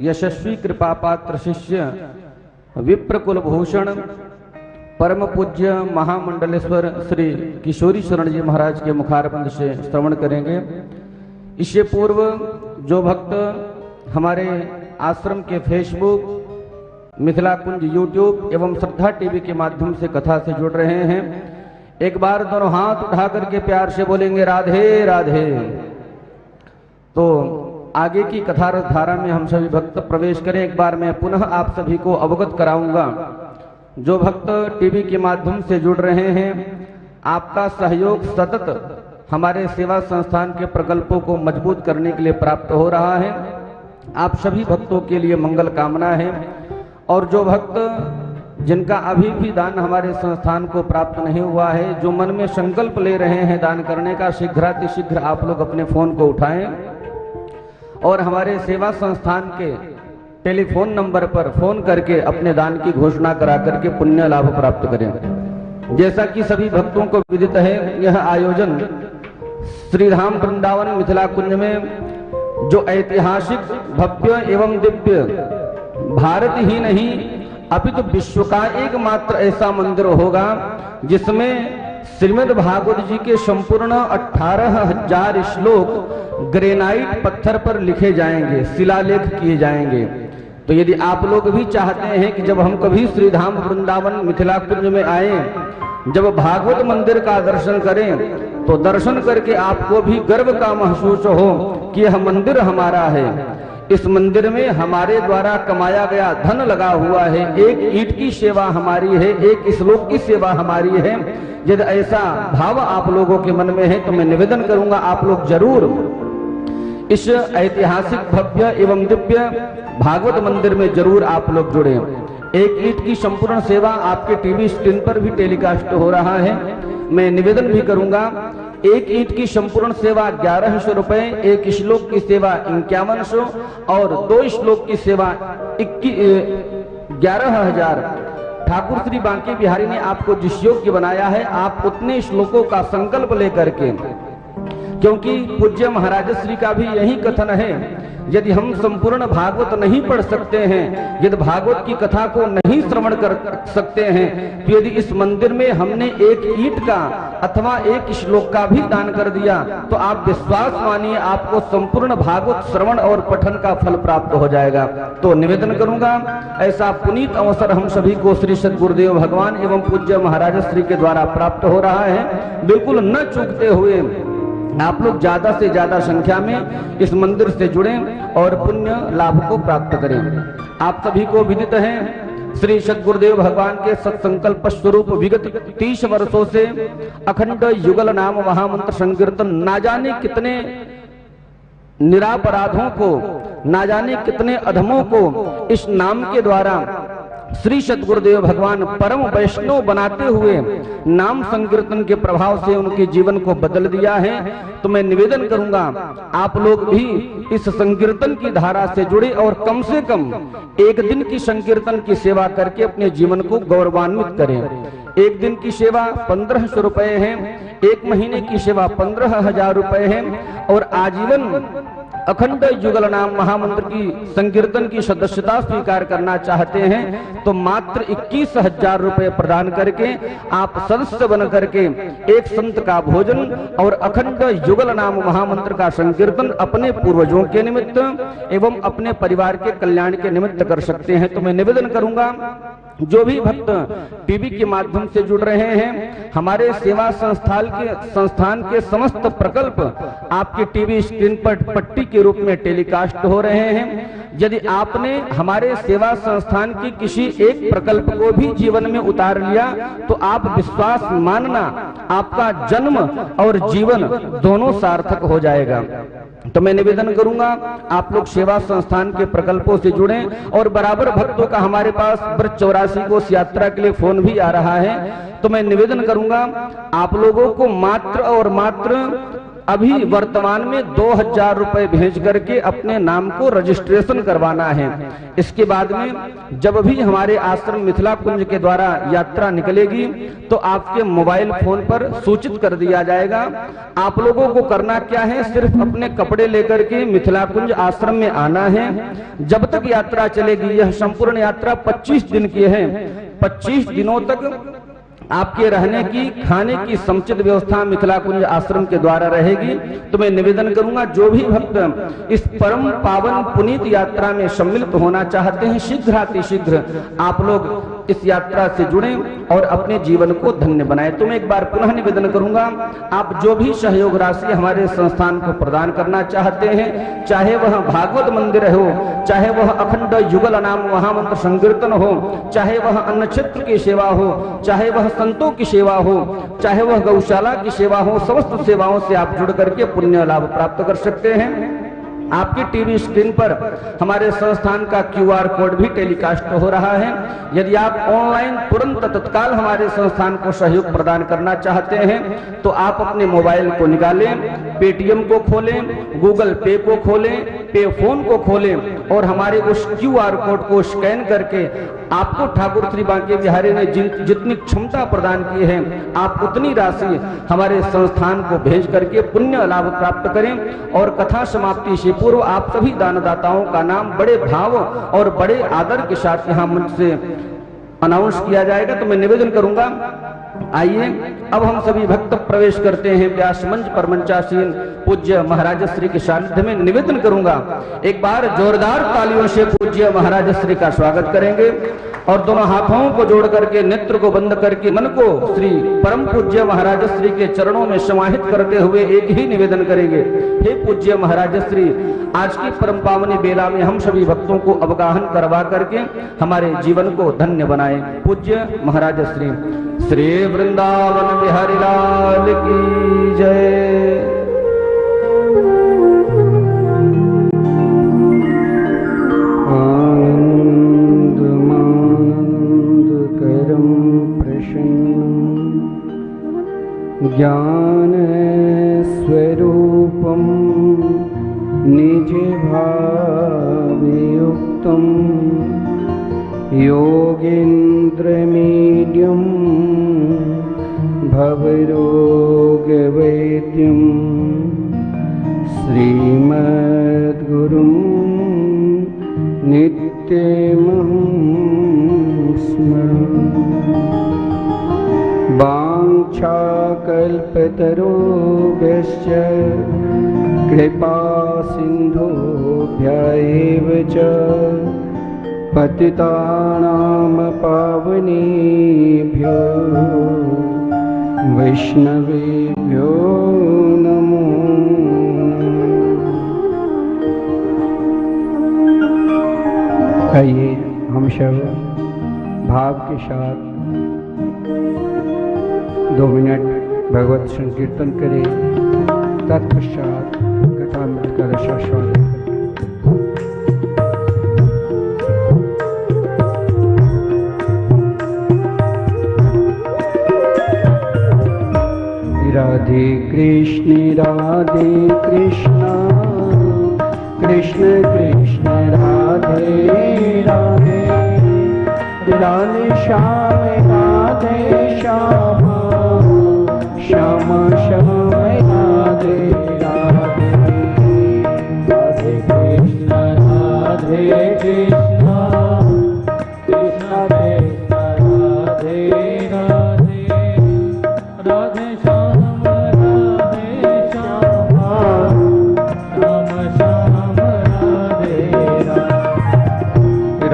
यशस्वी कृपा पात्र शिष्य विप्र कुलभूषण परम पूज्य महामंडलेश्वर श्री किशोरी शरण जी महाराज के मुखारविंद से श्रवण करेंगे। इससे पूर्व जो भक्त हमारे आश्रम के फेसबुक, मिथिला कुंज यूट्यूब एवं श्रद्धा टीवी के माध्यम से कथा से जुड़ रहे हैं, एक बार दोनों हाथ उठा करके प्यार से बोलेंगे राधे राधे। तो आगे की कथा धारा में हम सभी भक्त प्रवेश करें। एक बार मैं पुनः आप सभी को अवगत कराऊंगा। जो भक्त टीवी के माध्यम से जुड़ रहे हैं, आपका सहयोग सतत हमारे सेवा संस्थान के प्रकल्पों को मजबूत करने के लिए प्राप्त हो रहा है। आप सभी भक्तों के लिए मंगल कामना है। और जो भक्त जिनका अभी भी दान हमारे संस्थान को प्राप्त नहीं हुआ है, जो मन में संकल्प ले रहे हैं दान करने का, शीघ्रातिशीघ्र आप लोग अपने फोन को उठाएं और हमारे सेवा संस्थान के टेलीफोन नंबर पर फोन करके अपने दान की घोषणा करा करके पुण्य लाभ प्राप्त करें। जैसा कि सभी भक्तों को विदित है, यह आयोजन श्री धाम वृंदावन मिथिला कुंज में जो ऐतिहासिक भव्य एवं दिव्य भारत ही नहीं अपितु विश्व का एकमात्र ऐसा मंदिर होगा जिसमें श्रीमद् भागवत जी के संपूर्ण 18,000 श्लोक ग्रेनाइट पत्थर पर लिखे जाएंगे, शिलालेख किए जाएंगे। तो यदि आप लोग भी चाहते हैं कि जब हम कभी श्री धाम वृंदावन मिथिला कुंज में आए, जब भागवत मंदिर का दर्शन करें, तो दर्शन करके आपको भी गर्व का महसूस हो कि यह मंदिर हमारा है, इस मंदिर में हमारे द्वारा कमाया गया धन लगा हुआ है, एक ईंट की सेवा हमारी है, एक श्लोक की सेवा हमारी है। यदि ऐसा भाव आप लोगों के मन में है तो मैं निवेदन करूंगा आप लोग जरूर इस ऐतिहासिक भव्य एवं दिव्य भागवत मंदिर में जरूर आप लोग जुड़े। एक ईंट की संपूर्ण सेवा आपके टीवी स्क्रीन पर भी टेलीकास्ट हो रहा है। मैं निवेदन भी करूंगा एक ईंट की संपूर्ण सेवा 1100 रुपए, एक श्लोक की सेवा 5100 और 2 श्लोक की सेवा 11,000। ठाकुर श्री बांके बिहारी ने आपको जिस योग्य बनाया है, आप उतने श्लोकों का संकल्प लेकर के, क्योंकि पूज्य महाराज श्री का भी यही कथन है, यदि हम संपूर्ण भागवत नहीं पढ़ सकते हैं, यदि भागवत की कथा को नहीं श्रवण कर सकते हैं, तो यदि इस मंदिर में हमने एक ईंट का अथवा एक श्लोक का भी दान कर दिया, तो आप विश्वास मानिए आपको संपूर्ण भागवत श्रवण और पठन का फल प्राप्त हो जाएगा। तो निवेदन करूंगा, ऐसा पुनीत अवसर हम सभी को श्री सद्गुरुदेव भगवान एवं पूज्य महाराज श्री के द्वारा प्राप्त हो रहा है। बिल्कुल न चूकते हुए आप लोग ज्यादा से ज्यादा संख्या में इस मंदिर से जुड़ें और पुण्य लाभ को प्राप्त करें। आप सभी को विदित है, श्री सद्गुरुदेव भगवान के सत्संकल्प स्वरूप विगत 30 वर्षों से अखंड युगल नाम महामंत्र संकीर्तन ना जाने कितने निरापराधों को, ना जाने कितने अधमों को इस नाम के द्वारा श्री सद्गुरुदेव भगवान परम वैष्णव बनाते हुए नाम संकीर्तन के प्रभाव से उनके जीवन को बदल दिया है। तो मैं निवेदन करूंगा आप लोग भी इस संकीर्तन की धारा से जुड़े और कम से कम एक दिन की संकीर्तन की सेवा करके अपने जीवन को गौरवान्वित करें। एक दिन की सेवा 1500 रुपए है, एक महीने की सेवा 15,000 रुपए है और आजीवन अखंड युगल नाम महामंत्र की संकीर्तन की सदस्यता स्वीकार करना चाहते हैं तो मात्र 21,000 रुपए प्रदान करके आप सदस्य बन करके एक संत का भोजन और अखंड युगल नाम महामंत्र का संकीर्तन अपने पूर्वजों के निमित्त एवं अपने परिवार के कल्याण के निमित्त कर सकते हैं। तो मैं निवेदन करूंगा जो भी भक्त टीवी के माध्यम से जुड़ रहे हैं, हमारे सेवा संस्थान के समस्त प्रकल्प आपके टीवी स्क्रीन पर पट्टी के रूप में टेलीकास्ट हो रहे हैं। यदि आपने हमारे सेवा संस्थान की किसी एक प्रकल्प को भी जीवन में उतार लिया तो आप विश्वास मानना आपका जन्म और जीवन दोनों सार्थक हो जाएगा। तो मैं निवेदन करूंगा आप लोग सेवा संस्थान के प्रकल्पों से जुड़ें और बराबर भक्तों का हमारे पास व्रत 84 कोष यात्रा के लिए फोन भी आ रहा है। तो मैं निवेदन करूंगा आप लोगों को मात्र और मात्र अभी वर्तमान में 2,000 रुपए भेज करके अपने नाम को रजिस्ट्रेशन करवाना है। इसके बाद में जब भी हमारे आश्रम मिथिला कुंज के द्वारा यात्रा निकलेगी तो आपके मोबाइल फोन पर सूचित कर दिया जाएगा। आप लोगों को करना क्या है, सिर्फ अपने कपड़े लेकर के मिथिला कुंज आश्रम में आना है। जब तक यात्रा चलेगी, यह संपूर्ण यात्रा 25 दिन की है, 25 दिनों तक आपके रहने की, खाने की समुचित व्यवस्था मिथिला कुंज आश्रम के द्वारा रहेगी। तो मैं निवेदन करूंगा जो भी भक्त इस परम पावन पुनीत यात्रा में सम्मिलित होना चाहते हैं, शीघ्र आप लोग इस यात्रा से जुड़ें और अपने जीवन को धन्य बनाएं। तो मैं एक बार पुनः निवेदन करूंगा आप जो भी सहयोग राशि हमारे संस्थान को प्रदान करना चाहते हैं, चाहे वह भागवत मंदिर हो, चाहे वह अखंड युगल नाम महामंत्र संकीर्तन हो, चाहे वह अन्न क्षेत्र की सेवा हो, चाहे वह संतों की सेवा हो, चाहे वह गौशाला की सेवा हो, समस्त सेवाओं से आप जुड़ करके पुण्य लाभ प्राप्त कर सकते हैं। आपकी टीवी स्क्रीन पर हमारे संस्थान का QR कोड भी टेलीकास्ट हो रहा है। यदि आप ऑनलाइन तुरंत तत्काल हमारे संस्थान को सहयोग प्रदान करना चाहते हैं तो आप अपने मोबाइल को निकालें, पेटीएम को खोलें, गूगल पे को खोलें, पे फोन को खोलें और हमारे उस QR कोड को स्कैन करके आपको ठाकुर श्री बांके बिहारी ने जितनी क्षमता प्रदान की है आप उतनी राशि हमारे संस्थान को भेज करके पुण्य लाभ प्राप्त करें। और कथा समाप्ति से पूर्व आप सभी दानदाताओं का नाम बड़े भाव और बड़े आदर के साथ यहाँ मंच से अनाउंस किया जाएगा। तो मैं निवेदन करूंगा आइए अब हम सभी भक्त प्रवेश करते हैं व्यास मंच पर। मंचासीन पूज्य महाराज श्री के सानिध्य में निवेदन करूंगा एक बार जोरदार तालियों से पूज्य महाराज श्री का स्वागत करेंगे और दोनों हाथों को जोड़ करके नेत्र को बंद करके मन को श्री परम पूज्य महाराज श्री के चरणों में समाहित करते हुए एक ही निवेदन करेंगे, हे पूज्य महाराज श्री, आज की परम पावनी बेला में हम सभी भक्तों को अवगाहन करवा करके हमारे जीवन को धन्य बनाए। पूज्य महाराज श्री श्री वृंदावन बिहारी लाल की जय। ज्ञान स्वरूपम निज भावयुक्तम योगेन्द्रमीड्यम भवरोगवैद्यम श्रीमद्गुरुं नित्यमहं स्मरामि। वाञ्छाकल्पतरुभ्यश्च कृपासिन्धुभ्य एव च पतितानां पावनेभ्यो वैष्णवेभ्यो नमो नमः। आइए हम सब भाव के साथ 2 मिनट भगवत संकीर्तन करें, तत्पश्चात कथामृत का रसास्वादन करें। राधे कृष्ण कृष्ण कृष्ण राधे राधे, राधे श्याम राधे श्याम, श्याम श्याम राधे राधे,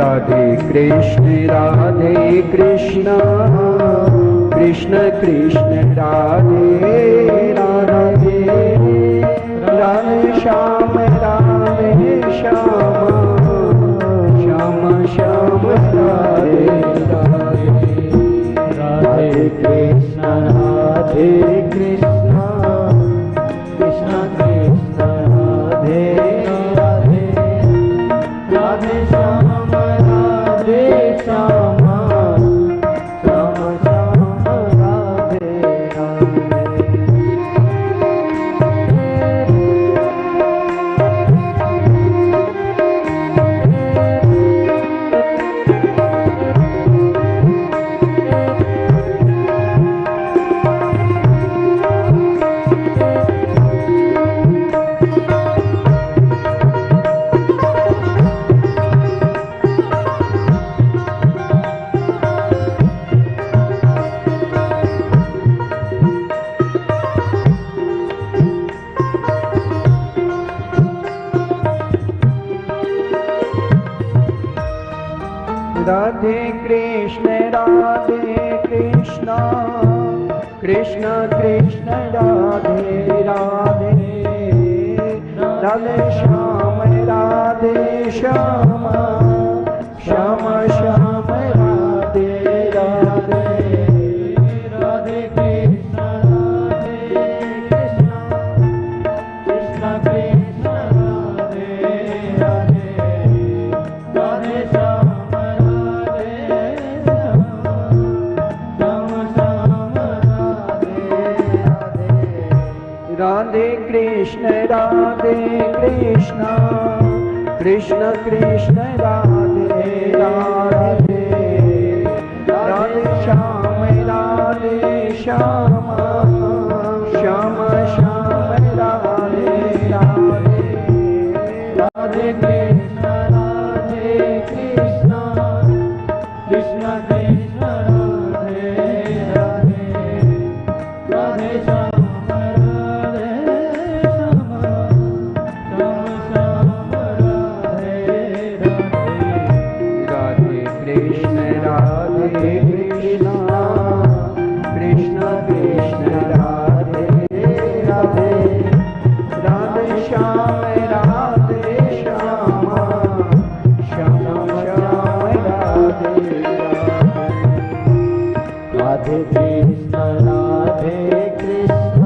राधे कृष्ण राधे कृष्ण, कृष्ण कृष्ण राधे राधे, राधे श्याम राधे श्याम, श्याम श्याम राधे राधे, राधे कृष्ण कृष्ण कृष्ण राधे राधे, राधे श्याम राधे श्याम, श्याम श्याम राधे राधे, राधे कृष्ण कृष्ण कृष्ण राधे राधे, राधे श्याम राधे श्याम, श्याम श्याम राधे राधे कृष्ण कृष्ण कृष्ण राधे राधे, राधे श्याम राधे श्याम, श्याम श्याम राधे राधे, राधे कृष्ण कृष्ण कृष्ण राधे राधे, राधे श्याम राधे कृष्ण कृष्ण कृष्ण राधे राधे, राधे श्याम राधे श्याम, श्याम श्याम राधे राधे, राधे कृष्ण कृष्ण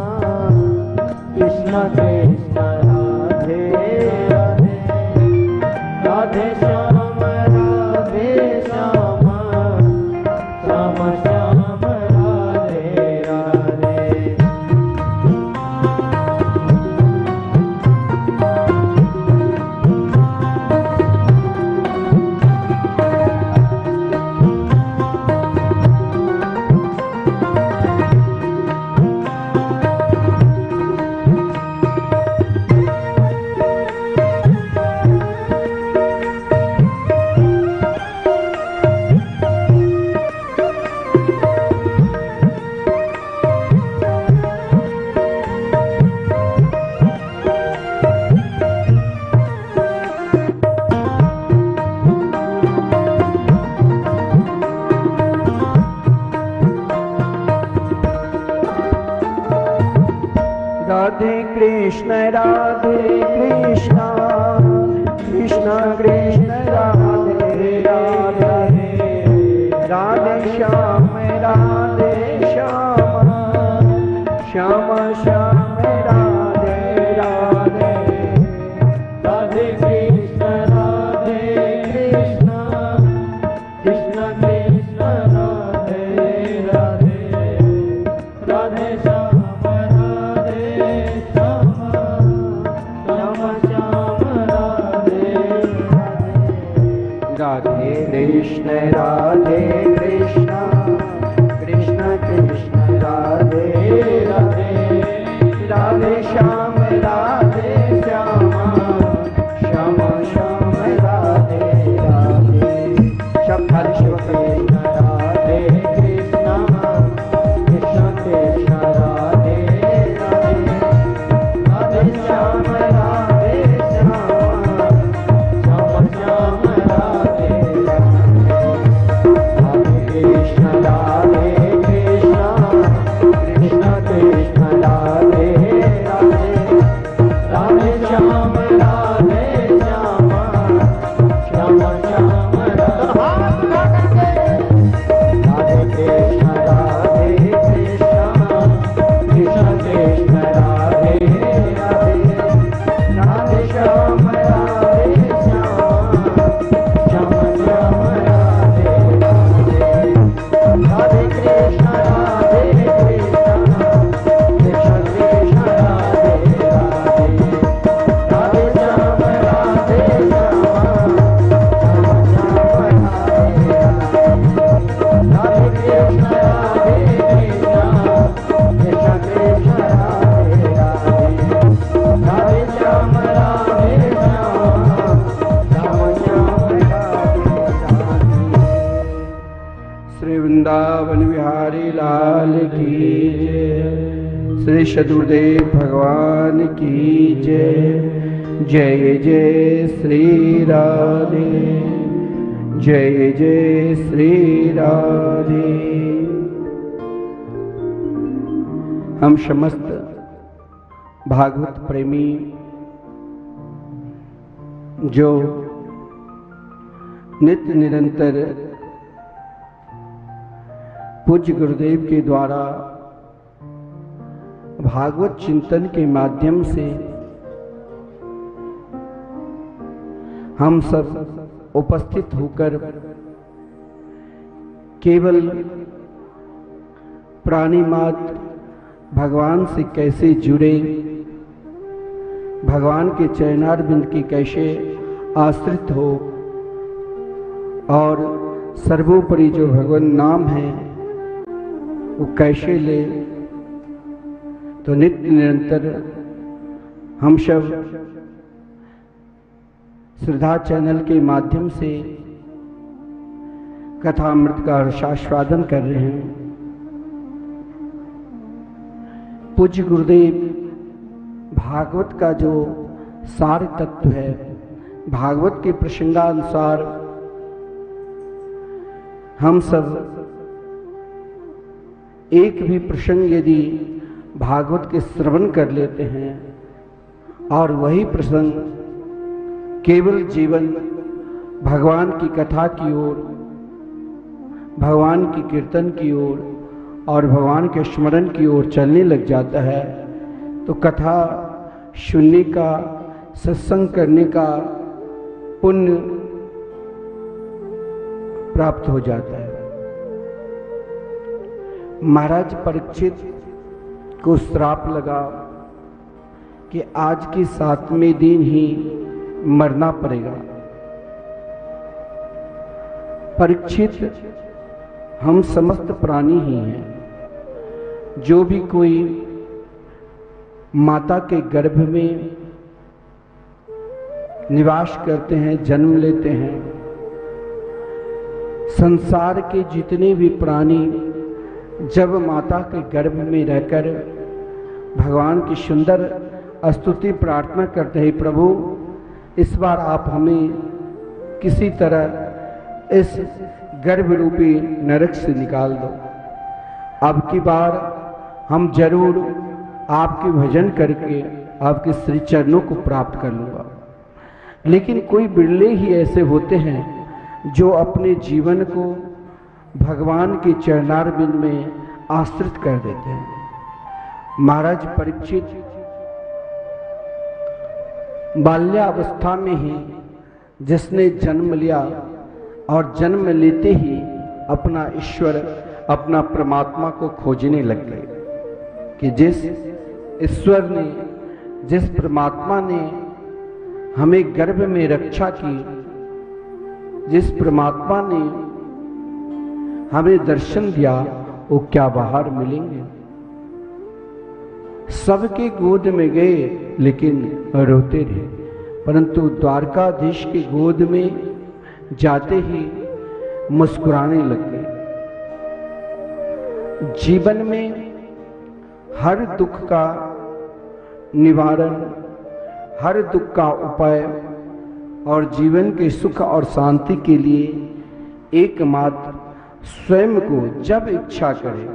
कृष्ण कृष्ण राधे राधे, राधे श्याम राधे राधे कृष्ण कृष्ण कृष्ण राधे राधे राधे श्याम श्याम श्याम राधे राधे राधे कृष्ण कृष्ण कृष्ण कृष्ण राधे राधे राधे श्याम श्याम श्याम श्याम राधे राधे कृष्ण कृष्ण कृष्ण कृष्ण राधे राधे राधे श्याम श्याम श्याम श्याम राधे राधे शब्द शिव कृष्ण राधे कृष्ण कृष्ण कृष्ण राधे राधे राधे श्याम श्याम श्याम श्याम राधे राधे राधे कृष्ण कृष्ण कृष्ण राधे राधे राधे श्याम श्याम श्याम श्याम राधे राधे कृष्ण कृष्ण कृष्ण राधे राधे राधे श्याम श्याम श्याम राधे राधे कृष्ण श्री वृंदावन बिहारी लाल की जय। श्री सदगुरुदेव भगवान की जय। जय जय श्री राधे, जय जय श्री राधे। हम समस्त भागवत प्रेमी जो नित्य निरंतर पूज्य गुरुदेव के द्वारा भागवत चिंतन के माध्यम से हम सब उपस्थित होकर केवल प्राणी मात्र भगवान से कैसे जुड़े, भगवान के चरणारविंद की कैसे आश्रित हो और सर्वोपरि जो भगवान नाम है वो कैसे ले, तो नित्य निरंतर हम सब श्रद्धा चैनल के माध्यम से कथामृत का रसास्वादन कर रहे हैं। पूज्य गुरुदेव भागवत का जो सार तत्व है, भागवत के प्रसंगानुसार हम सब एक भी प्रसंग यदि भागवत के श्रवण कर लेते हैं और वही प्रसंग केवल जीवन भगवान की कथा की ओर, भगवान की कीर्तन की ओर और भगवान के स्मरण की ओर चलने लग जाता है, तो कथा सुनने का, सत्संग करने का पुण्य प्राप्त हो जाता है। महाराज परीक्षित को श्राप लगा कि आज के 7वें दिन ही मरना पड़ेगा। परीक्षित, हम समस्त प्राणी ही हैं। जो भी कोई माता के गर्भ में निवास करते हैं, जन्म लेते हैं, संसार के जितने भी प्राणी जब माता के गर्भ में रहकर भगवान की सुंदर स्तुति प्रार्थना करते हैं, प्रभु इस बार आप हमें किसी तरह इस गर्भ रूपी नरक से निकाल दो। अब की बार हम जरूर आपके भजन करके आपके श्री चरणों को प्राप्त कर लूँगा। लेकिन कोई बिरले ही ऐसे होते हैं जो अपने जीवन को भगवान के चरणारविंद में आश्रित कर देते हैं। महाराज परीक्षित बाल्यावस्था में ही जिसने जन्म लिया और जन्म लेते ही अपना ईश्वर, अपना परमात्मा को खोजने लग गए कि जिस ईश्वर ने, जिस परमात्मा ने हमें गर्भ में रक्षा की, जिस परमात्मा ने हमें दर्शन दिया, वो क्या बाहर मिलेंगे। सबके गोद में गए लेकिन रोते रहे, परंतु द्वारकाधीश के गोद में जाते ही मुस्कुराने लग गए। जीवन में हर दुख का निवारण, हर दुख का उपाय और जीवन के सुख और शांति के लिए एकमात्र स्वयं को जब इच्छा करे,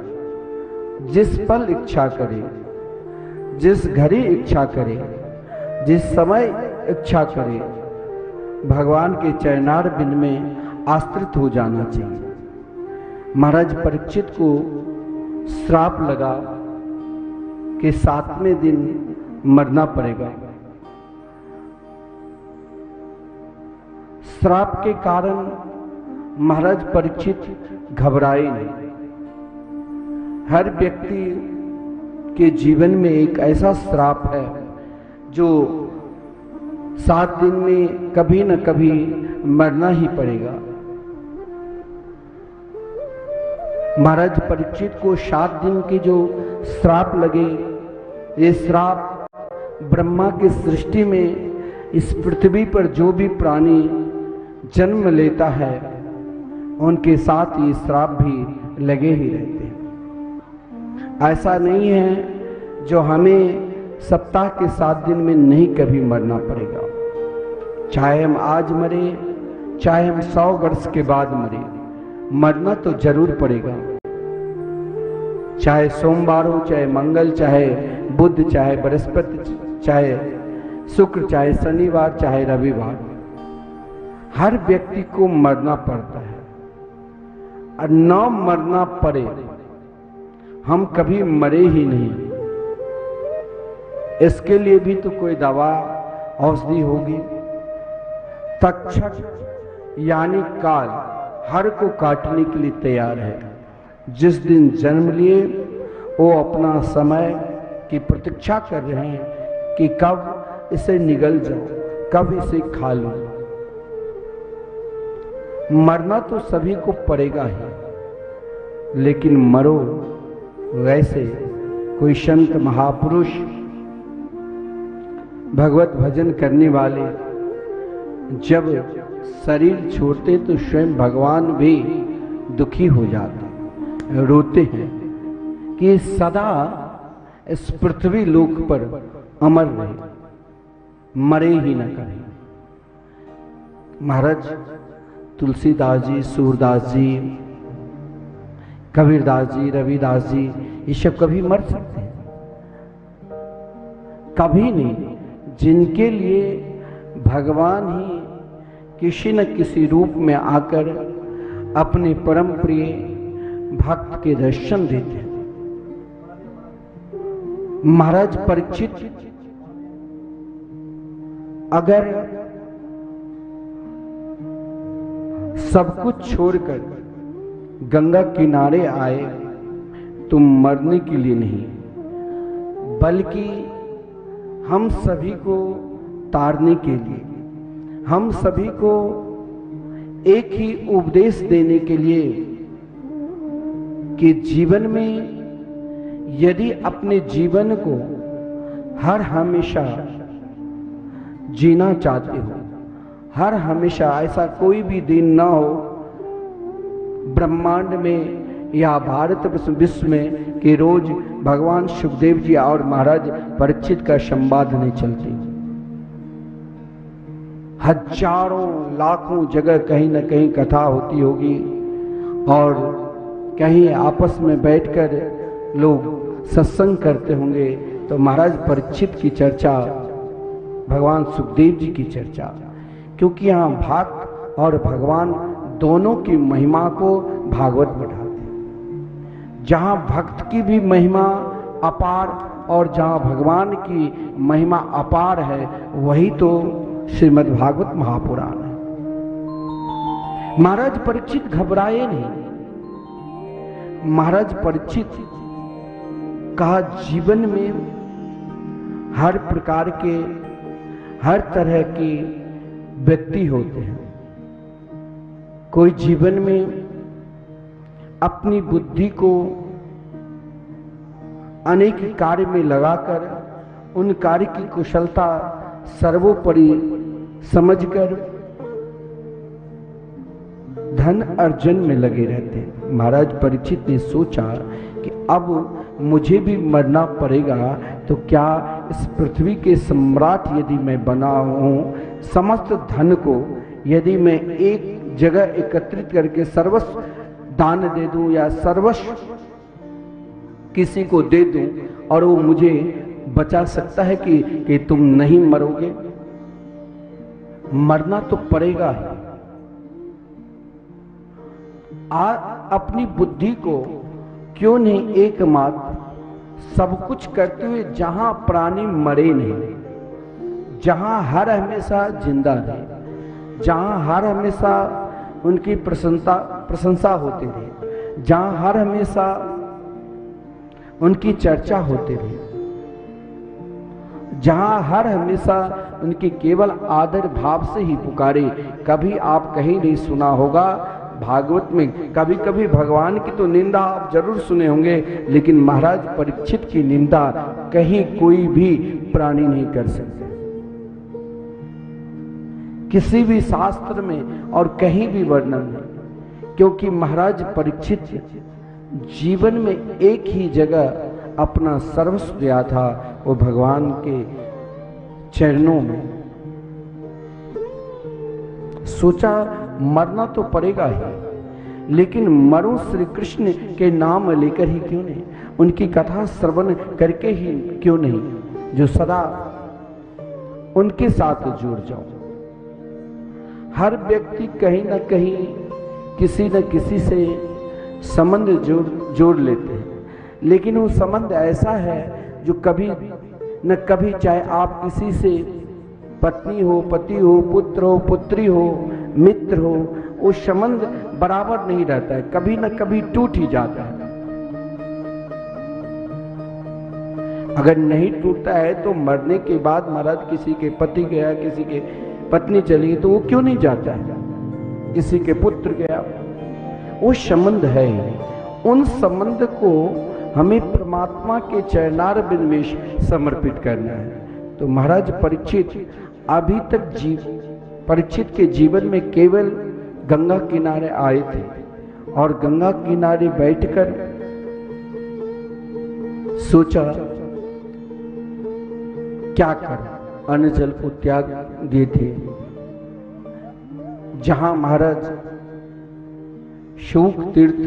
जिस पल इच्छा करे, जिस घड़ी इच्छा करे, जिस समय इच्छा करे, भगवान के चरणारविंद में आश्रित हो जाना चाहिए। महाराज परीक्षित को श्राप लगा कि 7वें दिन मरना पड़ेगा। श्राप के कारण महाराज परीक्षित घबराए नहीं। हर व्यक्ति के जीवन में एक ऐसा श्राप है जो 7 दिन में कभी न कभी मरना ही पड़ेगा। महाराज परीक्षित को 7 दिन के जो श्राप लगे, ये श्राप ब्रह्मा की सृष्टि में इस पृथ्वी पर जो भी प्राणी जन्म लेता है उनके साथ ये श्राप भी लगे ही रहते हैं। ऐसा नहीं है जो हमें सप्ताह के 7 दिन में नहीं कभी मरना पड़ेगा। चाहे हम आज मरे, चाहे हम 100 वर्ष के बाद मरे, मरना तो जरूर पड़ेगा। चाहे सोमवार हो, चाहे मंगल, चाहे बुध, चाहे बृहस्पति, चाहे शुक्र, चाहे शनिवार, चाहे रविवार, हर व्यक्ति को मरना पड़ता है। और न मरना पड़े, हम कभी मरे ही नहीं, इसके लिए भी तो कोई दवा औषधि होगी। तक्षक यानी काल हर को काटने के लिए तैयार है। जिस दिन जन्म लिए वो अपना समय की प्रतीक्षा कर रहे हैं कि कब इसे निगल जाओ, कब इसे खा लो। मरना तो सभी को पड़ेगा ही, लेकिन मरो वैसे। कोई संत महापुरुष भगवत भजन करने वाले जब शरीर छोड़ते तो स्वयं भगवान भी दुखी हो जाते, रोते हैं कि सदा इस पृथ्वी लोक पर अमर रहे, मरे ही न करें। महाराज तुलसीदास जी, सूरदास जी, कबीरदास जी, रविदास जी, ये सब कभी मर सकते हैं? कभी नहीं। जिनके लिए भगवान ही किसी न किसी रूप में आकर अपने परम प्रिय भक्त के दर्शन देते हैं। महाराज परीक्षित अगर सब कुछ छोड़कर गंगा किनारे आए तो मरने के लिए नहीं, बल्कि हम सभी को तारने के लिए, हम सभी को एक ही उपदेश देने के लिए कि जीवन में यदि अपने जीवन को हर हमेशा जीना चाहते हो, हर हमेशा ऐसा कोई भी दिन ना हो ब्रह्मांड में या भारत विश्व में कि रोज भगवान सुखदेव जी और महाराज परीक्षित का संवाद नहीं चलते। हजारों लाखों जगह कहीं न कहीं कथा होती होगी और कहीं आपस में बैठकर लोग सत्संग करते होंगे, तो महाराज परीक्षित की चर्चा, भगवान सुखदेव जी की चर्चा, क्योंकि यहाँ भक्त और भगवान दोनों की महिमा को भागवत बढ़ाते हैं। जहाँ भक्त की भी महिमा अपार और जहाँ भगवान की महिमा अपार है, वही तो श्रीमद् भागवत महापुराण है। महाराज परीक्षित घबराए नहीं। महाराज परीक्षित कहा, जीवन में हर प्रकार के, हर तरह के व्यक्ति होते हैं। कोई जीवन में अपनी बुद्धि को अनेक कार्य में लगाकर उन कार्य की कुशलता सर्वोपरि समझकर धन अर्जन में लगे रहते हैं। महाराज परीक्षित ने सोचा कि अब मुझे भी मरना पड़ेगा, तो क्या इस पृथ्वी के सम्राट यदि मैं बना हूं, समस्त धन को यदि मैं एक जगह एकत्रित करके सर्वस्व दान दे दूं या सर्वस्व किसी को दे दूं और वो मुझे बचा सकता है कि तुम नहीं मरोगे? मरना तो पड़ेगा ही। अपनी बुद्धि को क्यों नहीं एकमात्र सब कुछ करते हुए जहां प्राणी मरे नहीं, जहां हर हमेशा जिंदा रहे, जहां हर हमेशा उनकी प्रशंसा होती रहे, जहां हर हमेशा उनकी चर्चा होती रही, जहां हर हमेशा उनकी केवल आदर भाव से ही पुकारे। कभी आप कहीं नहीं सुना होगा भागवत में, कभी कभी भगवान की तो निंदा आप जरूर सुने होंगे, लेकिन महाराज परीक्षित की निंदा कहीं कोई भी प्राणी नहीं कर सकते। किसी भी शास्त्र में और कहीं भी वर्णन नहीं, क्योंकि महाराज परीक्षित जीवन में एक ही जगह अपना सर्वस्व दिया था, वो भगवान के चरणों में। सोचा मरना तो पड़ेगा ही, लेकिन मरो श्री कृष्ण के नाम लेकर ही क्यों नहीं, उनकी कथा श्रवण करके ही क्यों नहीं, जो सदा उनके साथ जुड़ जाओ। हर व्यक्ति कहीं ना कहीं किसी न किसी से संबंध जोड़ लेते हैं, लेकिन वो संबंध ऐसा है जो कभी न कभी, चाहे आप किसी से पत्नी हो, पति हो, पुत्र हो, पुत्री हो, मित्र हो, वो संबंध बराबर नहीं रहता है, कभी न कभी टूट ही जाता है। अगर नहीं टूटता है तो मरने के बाद महाराज किसी के पति गया, किसी के पत्नी चली, तो वो क्यों नहीं जाता है, किसी के पुत्र गया, वो संबंध है। उन संबंध को हमें परमात्मा के चरणारविंद में समर्पित करना है। तो महाराज परीक्षित अभी तक परीक्षित के जीवन में केवल गंगा किनारे आए थे और गंगा किनारे बैठकर सोचा क्या कर, अन्न जल को त्याग दिए थे। जहां महाराज शोक तीर्थ,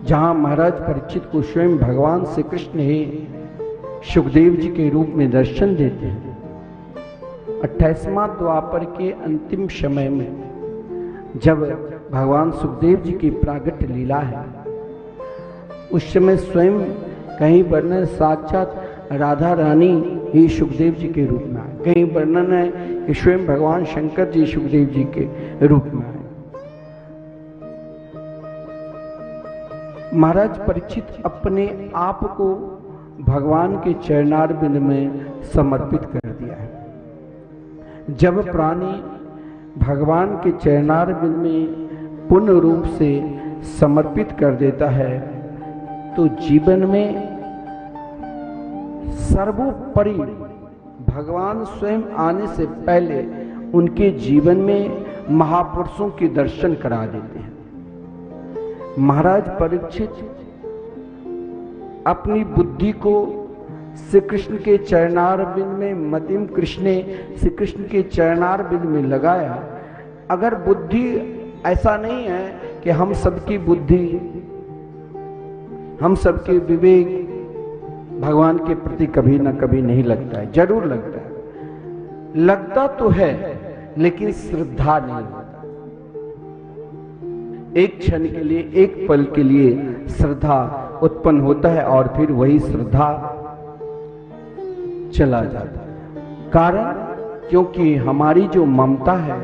जहां महाराज परीक्षित को स्वयं भगवान श्री कृष्ण ही सुखदेव जी के रूप में दर्शन देते हैं। 28वां द्वापर के अंतिम समय में जब भगवान सुखदेव जी की प्रागट्य लीला है, उस समय स्वयं कहीं वर्णन साक्षात राधा रानी ही सुखदेव जी के रूप में आए, कहीं वर्णन है कि स्वयं भगवान शंकर जी सुखदेव जी के रूप में आए। महाराज परीक्षित अपने आप को भगवान के चरणारविंद में समर्पित कर दिया है। जब प्राणी भगवान के चरणारविंद में पूर्ण रूप से समर्पित कर देता है, तो जीवन में सर्वोपरि भगवान स्वयं आने से पहले उनके जीवन में महापुरुषों के दर्शन करा देते हैं। महाराज परीक्षित अपनी बुद्धि को श्री कृष्ण के चरणारविंद में, मतिम कृष्णे, श्री कृष्ण के चरणारविंद में लगाया। अगर बुद्धि, ऐसा नहीं है कि हम सबकी बुद्धि हम सबके विवेक भगवान के प्रति कभी ना कभी नहीं लगता है, जरूर लगता है, लगता तो है लेकिन श्रद्धा नहीं होता। एक क्षण के लिए, एक पल के लिए श्रद्धा उत्पन्न होता है और फिर वही श्रद्धा चला जाता है। कारण क्योंकि हमारी जो ममता है,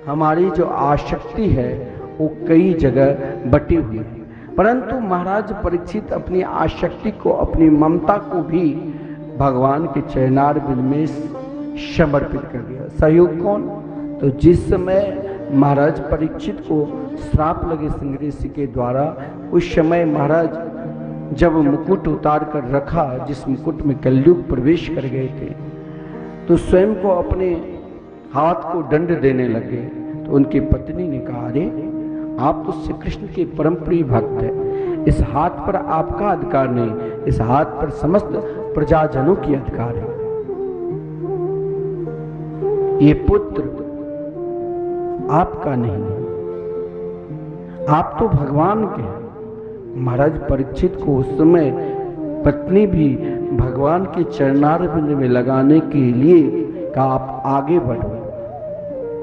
हमारी जो आसक्ति है, वो कई जगह बटी हुई है। परंतु महाराज परीक्षित अपनी आसक्ति को, अपनी ममता को भी भगवान के चरणार बिंद में समर्पित कर दिया। सहयोग कौन? तो जिस समय महाराज परीक्षित को श्राप लगे सिंह ऋषि के द्वारा, उस समय महाराज जब मुकुट उतार कर रखा, जिस मुकुट में कलयुग प्रवेश कर गए थे, तो स्वयं को अपने हाथ को दंड देने लगे। तो उनकी पत्नी ने कहा, अरे आप तो श्री कृष्ण के परम प्रिय भक्त हैं, इस हाथ पर आपका अधिकार नहीं, इस हाथ पर समस्त प्रजाजनों की अधिकार है। ये पुत्र आपका नहीं है, आप तो भगवान के हैं। महाराज परीक्षित को उस समय पत्नी भी भगवान के चरणारविंद में लगाने के लिए कहा, आप आगे बढ़ो।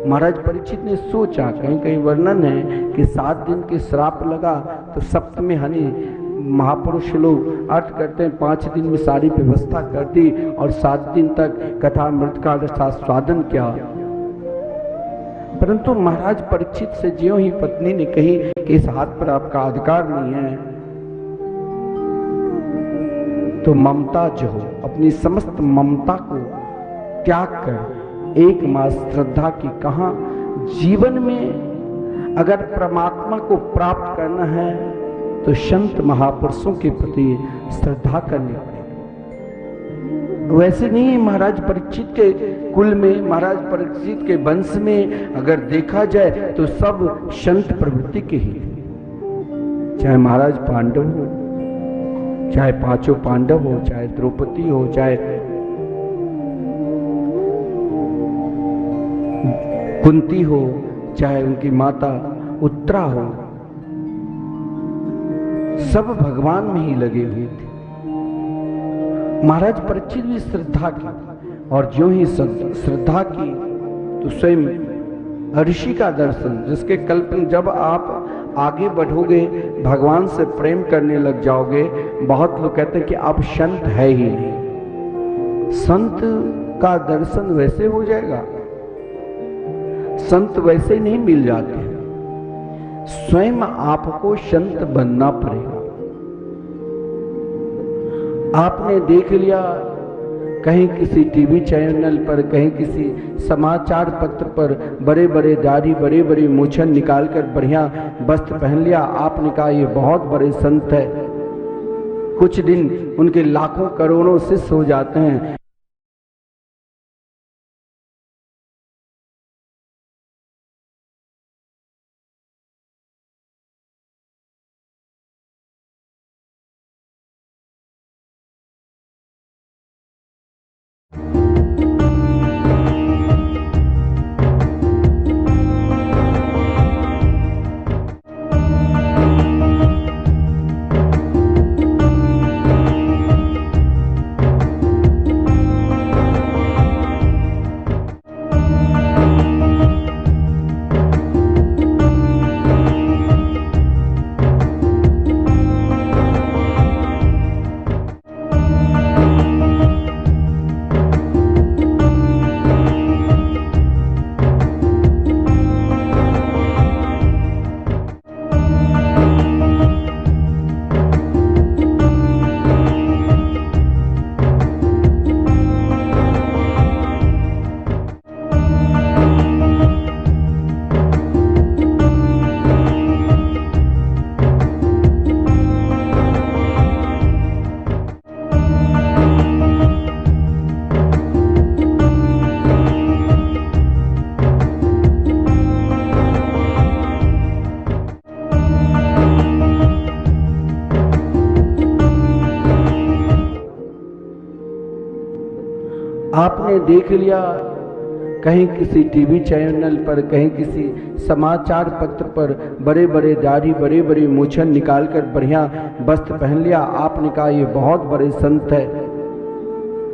महाराज परीक्षित ने सोचा, कहीं कहीं वर्णन है कि 7 दिन के श्राप लगा तो सप्तमी हनि महापुरुष लोग अर्थ करते हैं 5 दिन में सारी व्यवस्था कर दी और 7 दिन तक कथा मृत का स्वादन किया। परंतु महाराज परीक्षित से ज्यों ही पत्नी ने कही कि इस हाथ पर आपका अधिकार नहीं है, तो ममता जो हो, अपनी समस्त ममता को त्याग कर एक मास श्रद्धा की कहा, जीवन में अगर परमात्मा को प्राप्त करना है तो संत महापुरुषों के प्रति श्रद्धा करनी पड़ेगी। वैसे नहीं, महाराज परीक्षित के कुल में, महाराज परीक्षित के वंश में अगर देखा जाए तो सब संत प्रवृत्ति के ही, चाहे महाराज पांडव हो, चाहे 5 पांडव हो, चाहे द्रौपदी हो, चाहे कुंती हो, चाहे उनकी माता उत्तरा हो, सब भगवान में ही लगे हुए थे। महाराज परीक्षित भी श्रद्धा की, और जो ही श्रद्धा की तो स्वयं ऋषि का दर्शन, जिसके कल्पना, जब आप आगे बढ़ोगे, भगवान से प्रेम करने लग जाओगे, बहुत लोग कहते हैं कि अब संत है ही नहीं। संत का दर्शन वैसे हो जाएगा, संत वैसे ही नहीं मिल जाते, स्वयं आपको संत बनना पड़ेगा। आपने देख लिया कहीं किसी टीवी चैनल पर, कहीं किसी समाचार पत्र पर बड़े बड़े दाढ़ी, बड़े बड़े मूछन निकालकर बढ़िया वस्त्र पहन लिया, आपने कहा ये बहुत बड़े संत है। कुछ दिन उनके लाखों करोड़ों शिष्य हो जाते हैं। आपने देख लिया कहीं किसी टीवी चैनल पर, कहीं किसी समाचार पत्र पर बड़े बड़े दाढ़ी, बड़े बड़े मूछन निकालकर बढ़िया वस्त्र पहन लिया, आपने कहा ये बहुत बड़े संत है।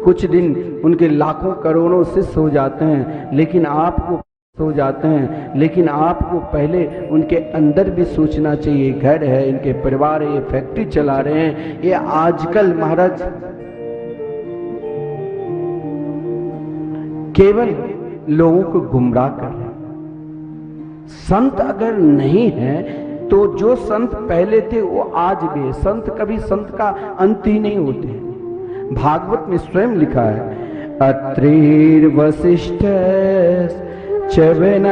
कुछ दिन उनके लाखों करोड़ों शिष्य हो जाते हैं, लेकिन आपको हो जाते हैं, लेकिन आपको पहले उनके अंदर भी सोचना चाहिए। घर है, इनके परिवार है, ये फैक्ट्री चला रहे हैं, ये आजकल महाराज केवल लोगों को गुमराह कर रहे हैं। संत अगर नहीं है तो जो संत पहले थे वो आज भी है। संत कभी संत का अंत ही नहीं होते। भागवत में स्वयं लिखा है, अत्रिर वशिष्ठ चवन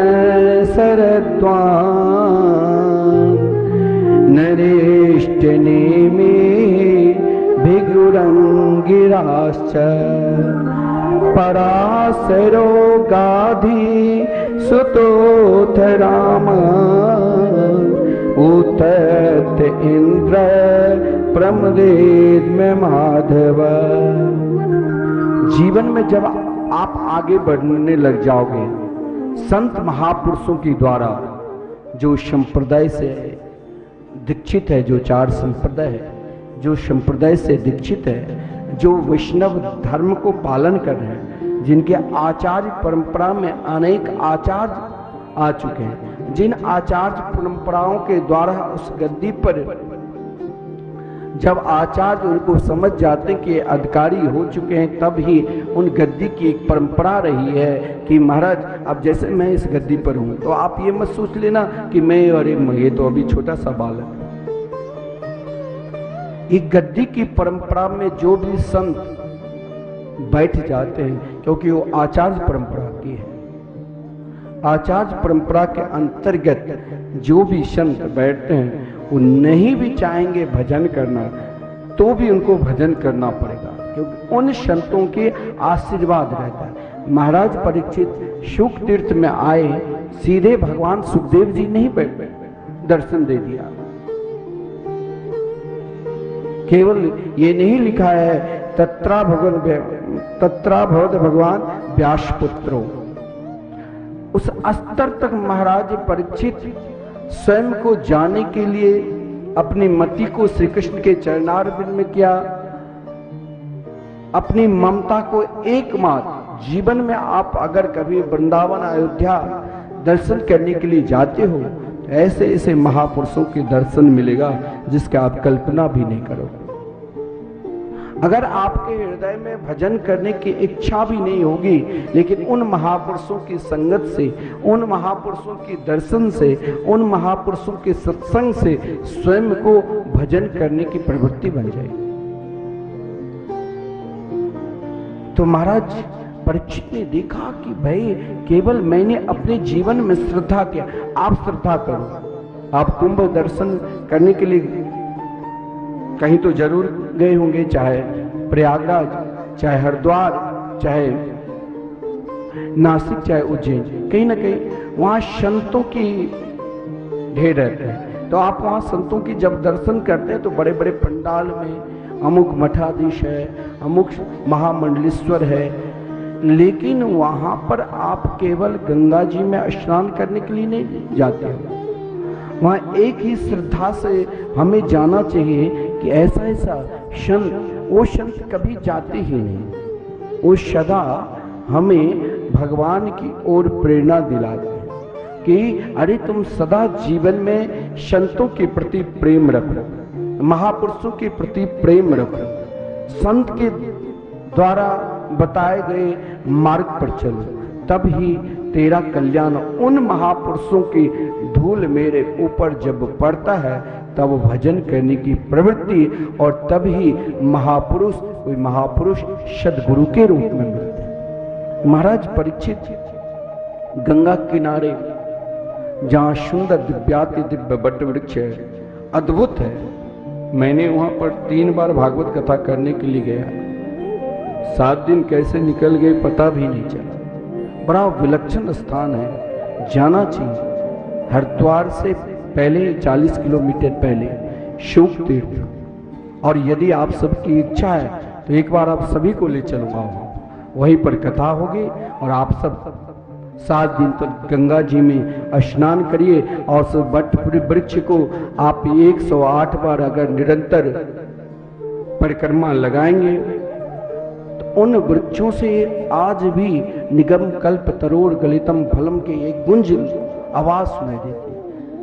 सरद्वान नरेष्ट नेमि भिगुरंगिराश्च पराशरो गाधि सुतोथ राम उतत इंद्र प्रमदेद में माधव। जीवन में जब आप आगे बढ़ने लग जाओगे, संत महापुरुषों के द्वारा जो संप्रदाय से दीक्षित है, जो चार संप्रदाय है, जो संप्रदाय से दीक्षित है, जो वैष्णव धर्म को पालन कर रहे हैं, जिनके आचार्य परंपरा में अनेक आचार्य आ चुके हैं, जिन आचार्य परंपराओं के द्वारा उस गद्दी पर जब आचार्य उनको समझ जाते हैं कि अधिकारी हो चुके हैं, तब ही उन गद्दी की एक परंपरा रही है कि महाराज अब जैसे मैं इस गद्दी पर हूं, तो आप ये मत सोच लेना कि मैं और ये तो अभी छोटा सा बालक है। एक गद्दी की परंपरा में जो भी संत बैठ जाते हैं, क्योंकि वो आचार्य परंपरा की है, आचार्य परंपरा के अंतर्गत जो भी संत बैठते हैं वो नहीं भी चाहेंगे भजन करना तो भी उनको भजन करना पड़ेगा, क्योंकि उन संतों के आशीर्वाद रहता है। महाराज परीक्षित शुक तीर्थ में आए, सीधे भगवान सुखदेव जी नहीं बैठे, दर्शन दे दिया। केवल ये नहीं लिखा है तत्रा भगवत भगवान व्यास पुत्रो। उस स्तर तक महाराज परीक्षित स्वयं को जाने के लिए अपनी मति को श्री कृष्ण के चरणारविंद में किया, अपनी ममता को एकमात्र। जीवन में आप अगर कभी वृंदावन अयोध्या दर्शन करने के लिए जाते हो तो ऐसे ऐसे महापुरुषों के दर्शन मिलेगा जिसका आप कल्पना भी नहीं करोगे। अगर आपके हृदय में भजन करने की इच्छा भी नहीं होगी, लेकिन उन महापुरुषों की संगत से, उन महापुरुषों की दर्शन से, उन महापुरुषों के सत्संग से स्वयं को भजन करने की प्रवृत्ति बन जाएगी। तो महाराज परीक्षित ने देखा कि भाई केवल मैंने अपने जीवन में श्रद्धा किया, आप श्रद्धा करो। आप कुंभ दर्शन करने के लिए कहीं तो जरूर गए होंगे, चाहे प्रयागराज, चाहे हरिद्वार, चाहे नासिक, चाहे उज्जैन, कहीं ना कहीं वहां संतों की ढेर रहते हैं। तो आप वहां संतों की जब दर्शन करते हैं तो बड़े बड़े पंडाल में अमुक मठाधीश है, अमुक महामंडलेश्वर है, लेकिन वहां पर आप केवल गंगा जी में स्नान करने के लिए नहीं जाते हो। वहाँ एक ही श्रद्धा से हमें जाना चाहिए कि ऐसा ऐसा संत, वो संत कभी जाते ही नहीं, वो सदा हमें भगवान की ओर प्रेरणा दिलाते हैं कि अरे तुम सदा जीवन में संतों के प्रति प्रेम रखो, महापुरुषों के प्रति प्रेम रखो, संत के द्वारा बताए गए मार्ग पर चलो, तब ही तेरा कल्याण। उन महापुरुषों की धूल मेरे ऊपर जब पड़ता है तब भजन करने की प्रवृत्ति, और तब ही महापुरुष, कोई महापुरुष सदगुरु के रूप में मिलते हैं। महाराज परीक्षित गंगा किनारे जहाँ सुंदर दिव्याति दिव्य बट वृक्ष है, अद्भुत है। मैंने वहां पर 3 बार भागवत कथा करने के लिए गया, 7 दिन कैसे निकल गए पता भी नहीं चला। बड़ा विलक्षण स्थान है, जाना चाहिए। हरिद्वार से पहले 40 किलोमीटर पहले शुक तीर्थ, और यदि आप सबकी इच्छा है तो एक बार आप सभी को ले चलूंगा, वहीं पर कथा होगी और आप सब 7 दिन तक गंगा जी में स्नान करिए और उस वट वृक्ष को आप 108 बार अगर निरंतर परिक्रमा लगाएंगे तो उन वृक्षों से आज भी निगम कल्प तरोड़ गलितम फलम के एक गुंज आवाज सुनाई देती है।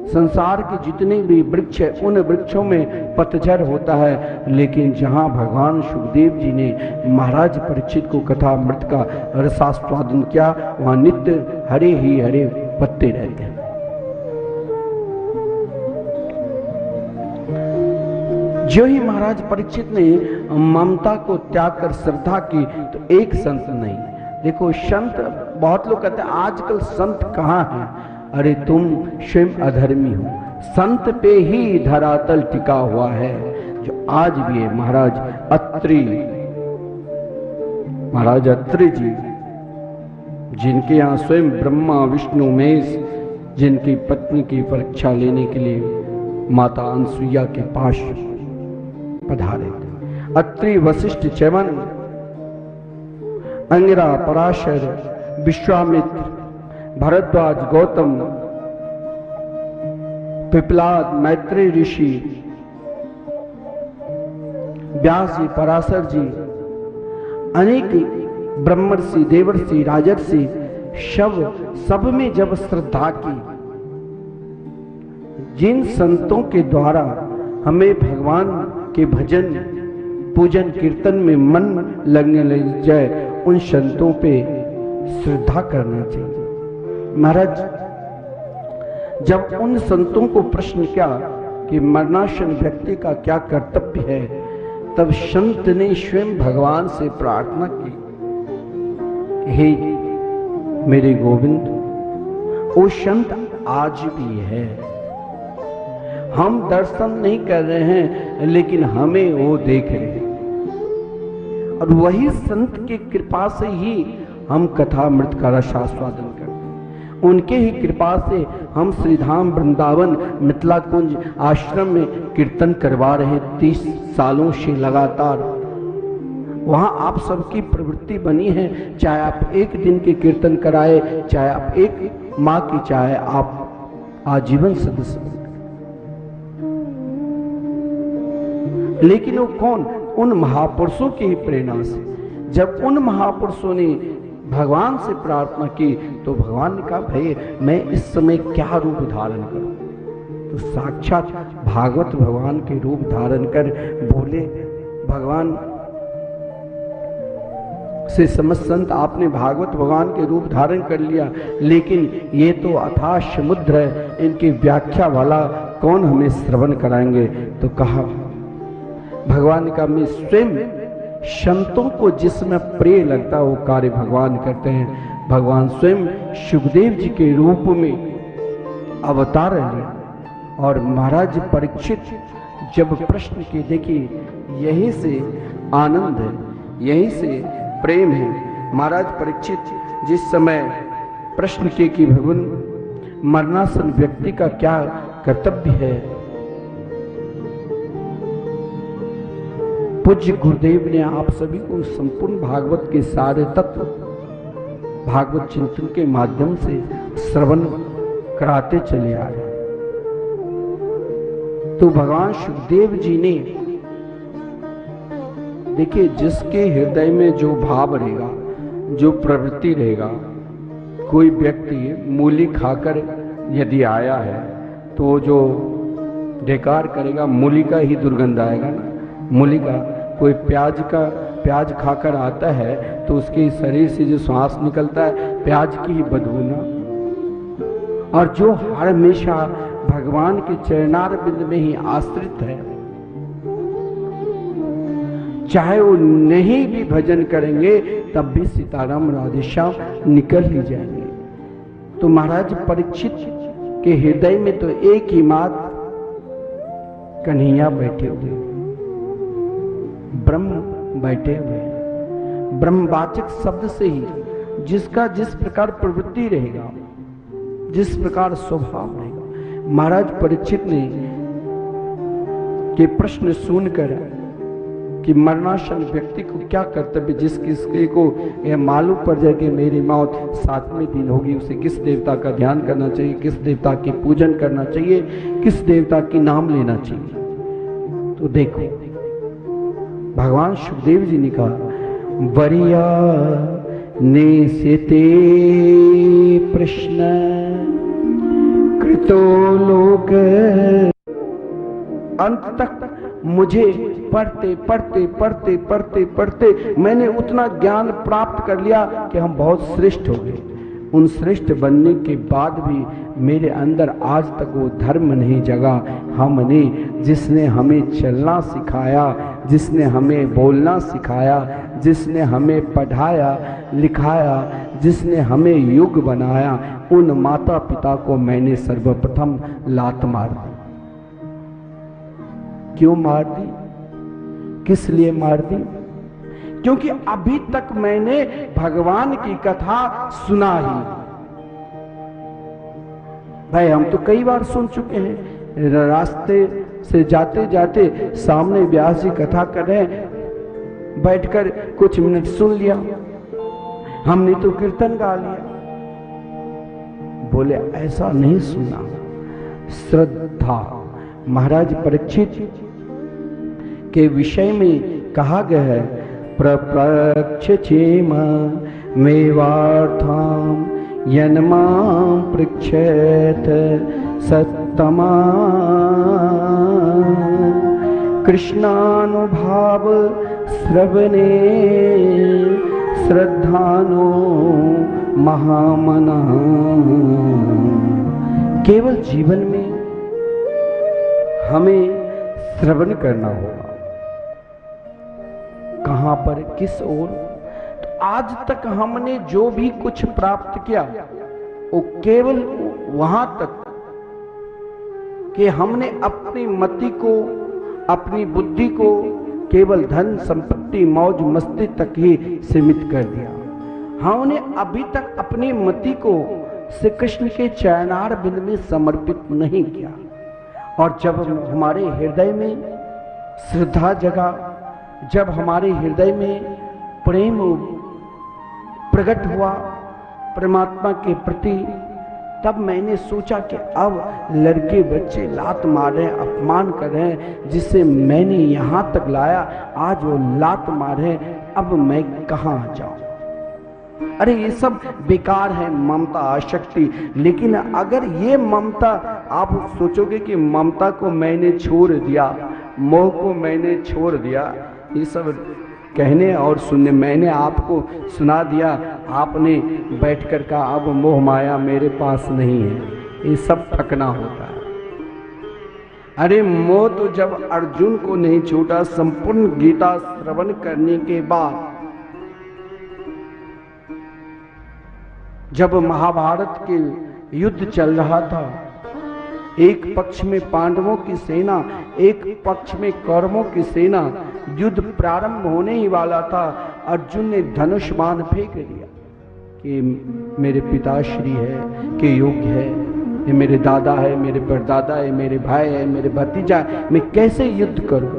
संसार के जितने भी वृक्ष है उन वृक्षों में पतझड़ होता है, लेकिन जहां भगवान सुखदेव जी ने महाराज परीक्षित को कथा अमृत का रसास्वादन किया वहां नित्य हरे ही हरे पत्ते रहते हैं। जो ही महाराज परीक्षित ने ममता को त्याग कर श्रद्धा की तो एक संत नहीं। देखो संत, बहुत लोग कहते हैं आजकल संत कहाँ हैं? अरे तुम स्वयं अधर्मी हो, संत पे ही धरातल टिका हुआ है जो आज भी है। महाराज अत्रि जी, जिनके यहाँ स्वयं ब्रह्मा विष्णु महेश, जिनकी पत्नी की परीक्षा लेने के लिए माता अनसुईया के पास पधारे थे। अत्रि, वशिष्ठ, च्यवन, अंगिरा, पराशर, विश्वामित्र, भरद्वाज, गौतम, पिपलाद, मैत्रेय ऋषि, व्यास जी, पराशर जी, अनेक ब्रह्मर्षि, देवर्षि, राजर्षि, सब में जब श्रद्धा की, जिन संतों के द्वारा हमें भगवान के भजन पूजन कीर्तन में मन लगने लग जाए, उन संतों पे श्रद्धा करना चाहिए। महाराज जब उन संतों को प्रश्न किया कि मरणासन व्यक्ति का क्या कर्तव्य है, तब संत ने स्वयं भगवान से प्रार्थना की, हे मेरे गोविंद, वो संत आज भी है, हम दर्शन नहीं कर रहे हैं लेकिन हमें वो देख रहे हैं, और वही संत की कृपा से ही हम कथामृत का रसास्वादन करते हैं। उनके ही कृपा से हम श्रीधाम वृंदावन मिथिला कुंज आश्रम में कीर्तन करवा रहे हैं 30 सालों से लगातार। वहां आप सबकी प्रवृत्ति बनी है, चाहे आप एक दिन के कीर्तन कराए, चाहे आप एक माह की, चाहे आप आजीवन सदस्य बने। लेकिन वो कौन? उन महापुरुषों की ही प्रेरणा से। जब उन महापुरुषों ने भगवान से प्रार्थना की तो भगवान ने कहा, भाई मैं इस समय क्या रूप धारण करूं? तो साक्षात भागवत भगवान के रूप धारण कर बोले, भगवान से समस्त संत आपने भागवत भगवान के रूप धारण कर लिया, लेकिन ये तो अथाह समुद्र है, इनकी व्याख्या वाला कौन हमें श्रवण कराएंगे? तो कहा, भगवान ने कहा, मैं स्वयं संतों को जिसमें प्रिय लगता है वो कार्य भगवान करते हैं। भगवान स्वयं सुखदेव जी के रूप में अवतार लिया। और महाराज परीक्षित जब प्रश्न की, देखिए यही से आनंद है, यही से प्रेम है। महाराज परीक्षित जिस समय प्रश्न किए कि भगवान मरणासन व्यक्ति का क्या कर्तव्य है, पूज्य गुरुदेव ने आप सभी को संपूर्ण भागवत के सारे तत्व भागवत चिंतन के माध्यम से श्रवण कराते चले आ रहे। तो भगवान सुखदेव जी ने, देखिए जिसके हृदय में जो भाव रहेगा, जो प्रवृत्ति रहेगा, कोई व्यक्ति मूली खाकर यदि आया है तो जो ढेकार करेगा मूली का ही दुर्गंध आएगा ना। मूली का, कोई प्याज खाकर आता है तो उसके शरीर से जो श्वास निकलता है प्याज की ही बदबू ना। और जो हमेशा भगवान के चरणारविंद में ही आश्रित है, चाहे वो नहीं भी भजन करेंगे तब भी सीताराम राधेश्याम निकल ही जाएंगे। तो महाराज परीक्षित के हृदय में तो एक ही मात कन्हैया बैठे हुए, ब्रह्म बैठे हुए। ब्रह्मवाचक शब्द से ही जिसका जिस प्रकार प्रवृत्ति रहेगा, जिस प्रकार स्वभाव रहेगा। महाराज परीक्षित ने के प्रश्न सुनकर कि मरणासन व्यक्ति को क्या कर्तव्य, जिस किसके को यह मालूम पड़ जाए कि मेरी मौत 7वें दिन होगी, उसे किस देवता का ध्यान करना चाहिए, किस देवता की पूजन करना चाहिए, किस देवता की नाम लेना चाहिए। तो देखो भगवान सुखदेव जी ने कहा बरिया नेसेते प्रश्न कृतो लोक। अंत तक मुझे पढ़ते पढ़ते पढ़ते पढ़ते पढ़ते मैंने उतना ज्ञान प्राप्त कर लिया कि हम बहुत श्रेष्ठ हो गए। उन श्रेष्ठ बनने के बाद भी मेरे अंदर आज तक वो धर्म नहीं जगा। हमने जिसने हमें चलना सिखाया, जिसने हमें बोलना सिखाया, जिसने हमें पढ़ाया लिखाया, जिसने हमें युग बनाया, उन माता पिता को मैंने सर्वप्रथम लात मार दी। क्यों मार दी? किस लिए मार दी? क्योंकि अभी तक मैंने भगवान की कथा सुना ही। भाई हम तो कई बार सुन चुके हैं, रास्ते से जाते जाते सामने व्यास जी कथा कर रहे हैं, बैठकर कुछ मिनट सुन लिया, हमने तो कीर्तन गा लिया। बोले ऐसा नहीं सुना। श्रद्धा महाराज परीक्षित के विषय में कहा गया है प्रपक्ष चेम मेवार्थाम यन्मां पृच्छेत सत्तमा कृष्णानुभाव श्रवणे श्रद्धानो महामना। केवल जीवन में हमें श्रवण करना होगा। कहां पर, किस ओर? तो आज तक हमने जो भी कुछ प्राप्त किया वो केवल वहां तक कि हमने अपनी मति को, अपनी बुद्धि को केवल धन संपत्ति मौज मस्ती तक ही सीमित कर दिया। हमने अभी तक अपनी मति को श्री कृष्ण के चरणार बिंद में समर्पित नहीं किया। और जब हमारे हृदय में श्रद्धा जगा, जब हमारे हृदय में प्रेम प्रकट हुआ परमात्मा के प्रति, तब मैंने सोचा कि अब लड़के बच्चे लात मार रहे हैं, अपमान कर रहे हैं, जिससे मैंने यहां तक लाया, आज वो लात मार रहे हैं, अब मैं कहां जाऊं? अरे ये सब बेकार है, ममता आसक्ति। लेकिन अगर ये ममता, आप सोचोगे कि ममता को मैंने छोड़ दिया, मोह को मैंने छोड़ दिया, ये सब कहने और सुनने, मैंने आपको सुना दिया, आपने बैठकर कहा अब मोह माया मेरे पास नहीं है, ये सब ठकना होता है। अरे मोह तो जब अर्जुन को नहीं छूटा, संपूर्ण गीता श्रवण करने के बाद, जब महाभारत के युद्ध चल रहा था, एक पक्ष में पांडवों की सेना, एक पक्ष में कौरवों की सेना, युद्ध प्रारंभ होने ही वाला था। अर्जुन ने धनुष बाण फेंक दिया कि मेरे पिताश्री है, कि योग्य है, ये मेरे दादा है, मेरे परदादा है, मेरे भाई है, मेरे भतीजा है, मैं कैसे युद्ध करूं?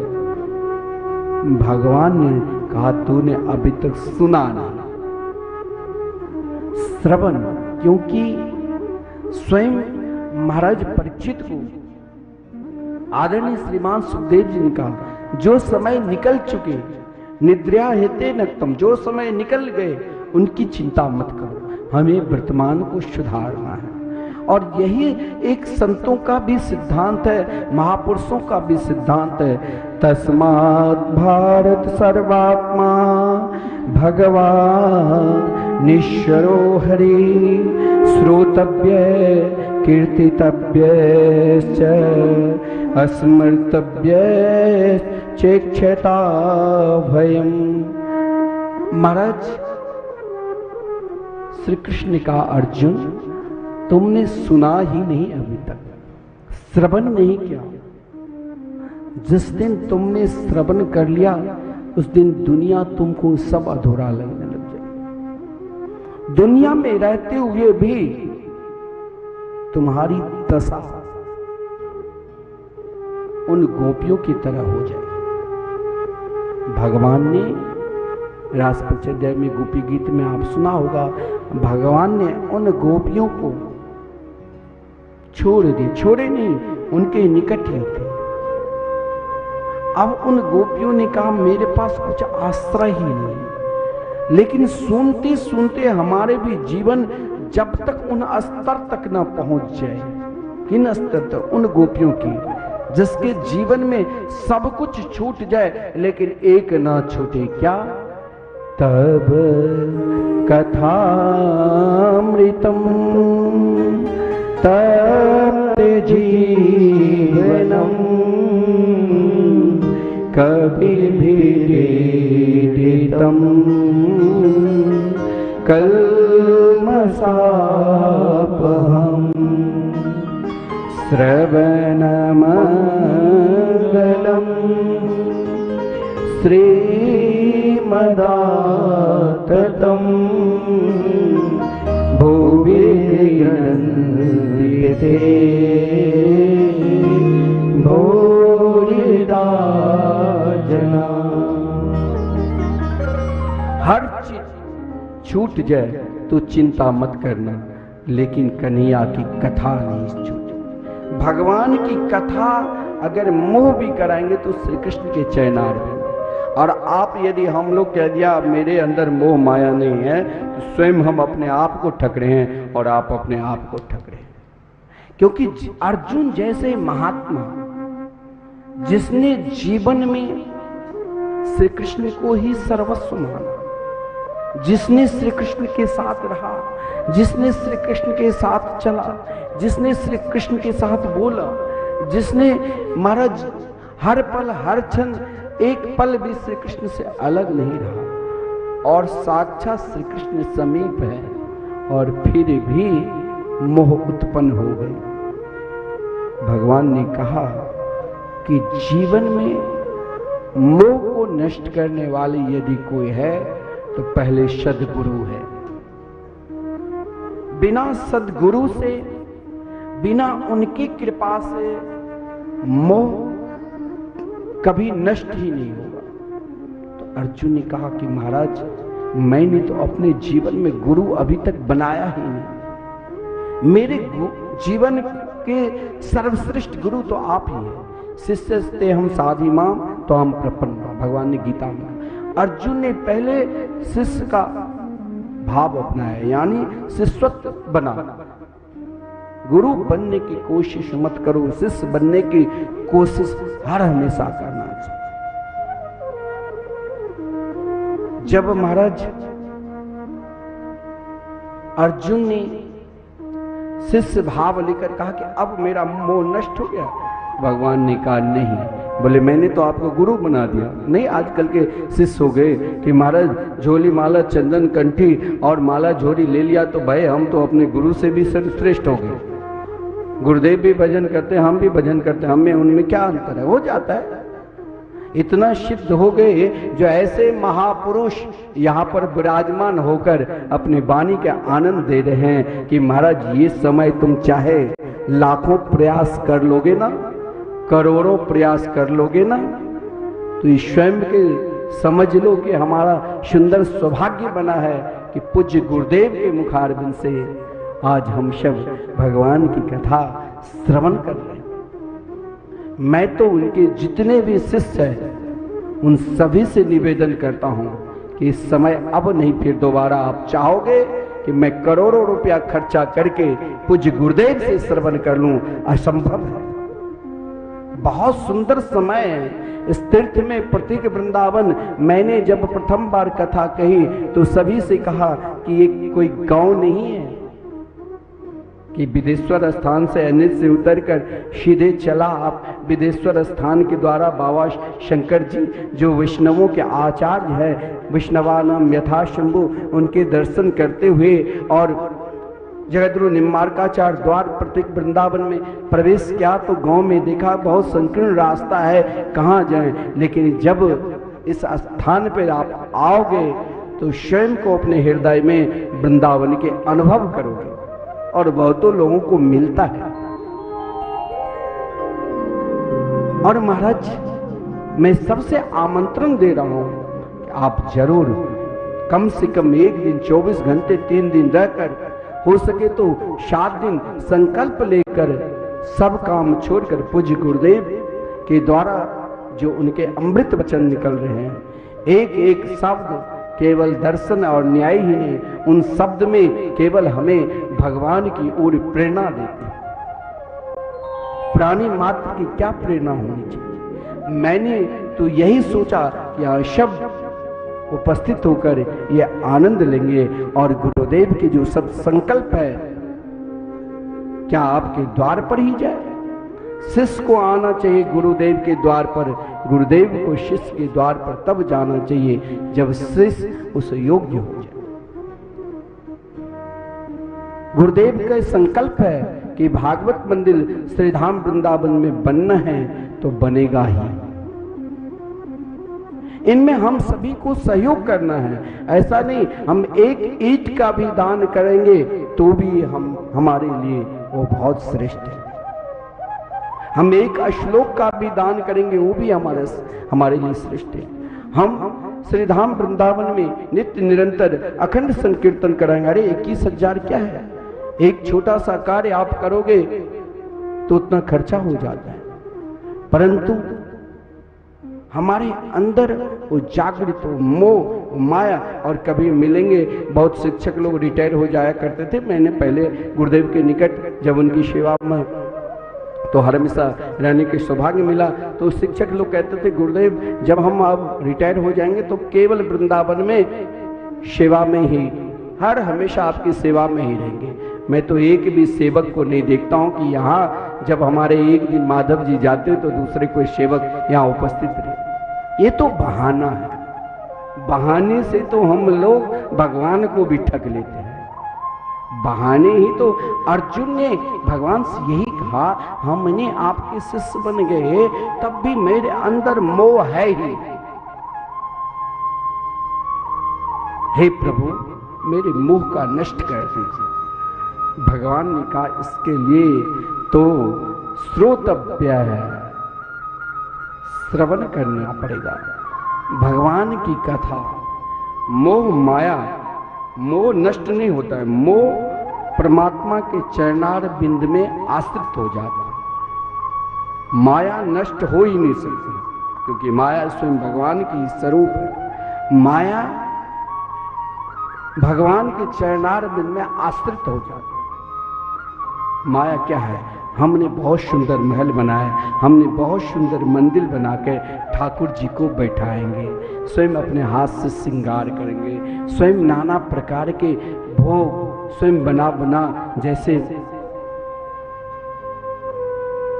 भगवान ने कहा तूने अभी तक सुना नहीं। श्रवण, क्योंकि स्वयं महाराज परीक्षित को आदरणीय श्रीमान सुखदेव जी ने कहा जो समय निकल चुके, निद्रा हेते नक्तम, जो समय निकल गए उनकी चिंता मत करो, हमें वर्तमान को सुधारना है। और यही एक संतों का भी सिद्धांत है, महापुरुषों का भी सिद्धांत है। तस्मात् भारत सर्वात्मा भगवान निश्चरो हरि श्रोतव्य कीर्तितव्य अस्मर्तव्य चेक्षता भयम। महाराज श्री कृष्ण का अर्जुन तुमने सुना ही नहीं, अभी तक श्रवण नहीं किया। जिस दिन तुमने श्रवण कर लिया उस दिन दुनिया तुमको सब अधूरा लगने लग जाएगी। दुनिया में रहते हुए भी तुम्हारी दशा उन गोपियों की तरह हो जाएगी। भगवान ने रास पंचोदय में गोपी गीत में आप सुना होगा, भगवान ने उन गोपियों को छोड़ दिए, छोड़े नहीं, उनके निकट ही थे। अब उन गोपियों ने कहा मेरे पास कुछ आश्रय ही नहीं। लेकिन सुनते सुनते हमारे भी जीवन जब तक उन स्तर तक न पहुंच जाए, किन स्तर तक, उन गोपियों की जिसके जीवन में सब कुछ छूट जाए लेकिन एक ना छूटे, क्या? तब कथामृतम तप्त जीवनम कविभिरीडितम कल्मषापहम् श्रवणमङ्गलम् श्रीमदाततं भुवि गृह्णन्ति भूरिदा जना। हर चीज छूट जाए तो चिंता मत करना, लेकिन कन्हैया की कथा नहीं छूटे। भगवान की कथा अगर मोह भी कराएंगे तो श्री कृष्ण के चैनार में। और आप यदि हम लोग कह दिया मेरे अंदर मोह माया नहीं है, तो स्वयं हम अपने आप को ठग रहे हैं और आप अपने आप को ठग रहे हैं। क्योंकि अर्जुन जैसे महात्मा जिसने जीवन में श्री कृष्ण को ही सर्वस्व माना, जिसने श्री कृष्ण के साथ रहा, जिसने श्री कृष्ण के साथ चला, जिसने श्री कृष्ण के साथ बोला, जिसने महाराज हर पल हर क्षण एक पल भी श्री कृष्ण से अलग नहीं रहा, और साक्षात श्री कृष्ण समीप है, और फिर भी मोह उत्पन्न हो गई। भगवान ने कहा कि जीवन में मोह को नष्ट करने वाले यदि कोई है तो पहले सद्गुरु है। बिना सद्गुरु से, बिना उनकी कृपा से मोह कभी नष्ट ही नहीं होगा। तो अर्जुन ने कहा कि महाराज मैंने तो अपने जीवन में गुरु अभी तक बनाया ही नहीं, मेरे जीवन के सर्वश्रेष्ठ गुरु तो आप ही हैं। शिष्यस्ते हम साधिमाम तो हम प्रपन्ना, भगवान ने गीता में। अर्जुन ने पहले शिष्य का भाव अपनाया, यानी शिष्यत्व बना। गुरु बनने की कोशिश मत करो, शिष्य बनने की कोशिश हर हमेशा करना चाहिए। जब महाराज अर्जुन ने शिष्य भाव लेकर कहा कि अब मेरा मोह नष्ट हो गया, भगवान ने कहा नहीं। बोले मैंने तो आपको गुरु बना दिया। नहीं, आजकल के शिष्य हो गए कि महाराज झोली माला चंदन कंठी और माला झोली ले लिया तो भाई हम तो अपने गुरु से भी सर्वश्रेष्ठ हो गए। गुरुदेव भी भजन करते हैं, हम भी भजन करते हैं, हमें उनमें क्या अंतर है? हो जाता है। इतना सिद्ध हो गए जो ऐसे महापुरुष यहाँ पर विराजमान होकर अपनी वाणी का आनंद दे रहे हैं कि महाराज ये समय तुम चाहे लाखों प्रयास कर लोगे ना, करोड़ों प्रयास कर लोगे ना, तो ये स्वयं के समझ लो कि हमारा सुंदर सौभाग्य बना है कि पूज्य गुरुदेव के मुखारबिंद से आज हम सब भगवान की कथा श्रवण कर रहे हैं। मैं तो उनके जितने भी शिष्य हैं उन सभी से निवेदन करता हूं कि इस समय अब नहीं, फिर दोबारा आप चाहोगे कि मैं करोड़ों रुपया खर्चा करके पूज्य गुरुदेव से श्रवण कर लूं, असंभव है। बहुत सुंदर समय है इस तीर्थ में, प्रतीक वृंदावन। मैंने जब प्रथम बार कथा कही तो सभी से कहा कि ये कोई गांव नहीं है कि विदेश्वर स्थान से एनएच से उतरकर सीधे चला आप विदेश्वर स्थान के द्वारा बाबा शंकर जी जो वैष्णवों के आचार्य है, वैष्णवानाम यथा शंभु, उनके दर्शन करते हुए और जगद्गुरु निम्बार्काचार्य द्वार प्रतीक वृंदावन में प्रवेश किया तो गांव में देखा बहुत संकीर्ण रास्ता है, कहाँ जाएं। लेकिन जब इस स्थान पर आप आओगे तो स्वयं को अपने हृदय में वृंदावन के अनुभव करोगे, और बहुतों लोगों को मिलता है। और महाराज मैं सबसे आमंत्रण दे रहा हूं कि आप जरूर कम से कम एक दिन 24 घंटे 3 दिन रहकर, हो सके तो 7 दिन संकल्प लेकर सब काम छोड़कर पूज्य गुरुदेव के द्वारा जो उनके अमृत वचन निकल रहे हैं, एक एक शब्द केवल दर्शन और न्याय ही नहीं, उन शब्द में केवल हमें भगवान की ओर प्रेरणा देते हैं। प्राणी मात्र की क्या प्रेरणा होनी चाहिए? मैंने तो यही सोचा कि यह शब्द उपस्थित होकर ये आनंद लेंगे और गुरुदेव के जो सब संकल्प है क्या आपके द्वार पर ही जाए। शिष्य को आना चाहिए गुरुदेव के द्वार पर, गुरुदेव को शिष्य के द्वार पर तब जाना चाहिए जब शिष्य उस योग्य हो जाए। गुरुदेव का संकल्प है कि भागवत मंदिर श्रीधाम वृंदावन में बनना है तो बनेगा ही। इनमें हम सभी को सहयोग करना है। ऐसा नहीं हम एक ईंट का भी दान करेंगे तो भी हमारे लिए वो बहुत श्रेष्ठ है। हम एक श्लोक का भी दान करेंगे वो भी हमारे लिए श्रेष्ठ है। हम श्रीधाम वृंदावन में नित्य निरंतर अखंड संकीर्तन कराएंगे। अरे 21,000 क्या है? एक छोटा सा कार्य आप करोगे तो उतना खर्चा हो जाता है, परंतु हमारे अंदर वो जागृत हो मोह माया। और कभी मिलेंगे, बहुत शिक्षक लोग रिटायर हो जाया करते थे। मैंने पहले गुरुदेव के निकट जब उनकी सेवा में तो हमेशा रहने के सौभाग्य मिला, तो शिक्षक लोग कहते थे गुरुदेव जब हम अब रिटायर हो जाएंगे तो केवल वृंदावन में सेवा में ही हर हमेशा आपकी सेवा में ही रहेंगे। मैं तो एक भी सेवक को नहीं देखता हूं कि यहाँ जब हमारे एक दिन माधव जी जाते तो दूसरे कोई सेवक यहाँ उपस्थित रहे। ये तो बहाना है। बहाने से तो हम लोग भगवान को भी ठग लेते हैं। बहाने ही तो अर्जुन ने भगवान से यही कहा, हमने आपके शिष्य बन गए तब भी मेरे अंदर मोह है ही। हे प्रभु मेरे मोह का नष्ट कर दीजिए। भगवान ने कहा इसके लिए तो श्रोतव्य है, श्रवण करना पड़ेगा भगवान की कथा। मोह माया, मोह नष्ट नहीं होता है, मोह परमात्मा के चरणार बिंद में आश्रित हो जाता है। माया नष्ट हो ही नहीं सकती क्योंकि माया स्वयं भगवान की स्वरूप है। माया भगवान के चरणार बिंद में आश्रित हो जाती है। माया क्या है? हमने बहुत सुंदर महल बनाया, हमने बहुत सुंदर मंदिर बनाकर ठाकुर जी को बैठाएंगे, स्वयं अपने हाथ से श्रृंगार करेंगे, स्वयं नाना प्रकार के भोग स्वयं बना बना, जैसे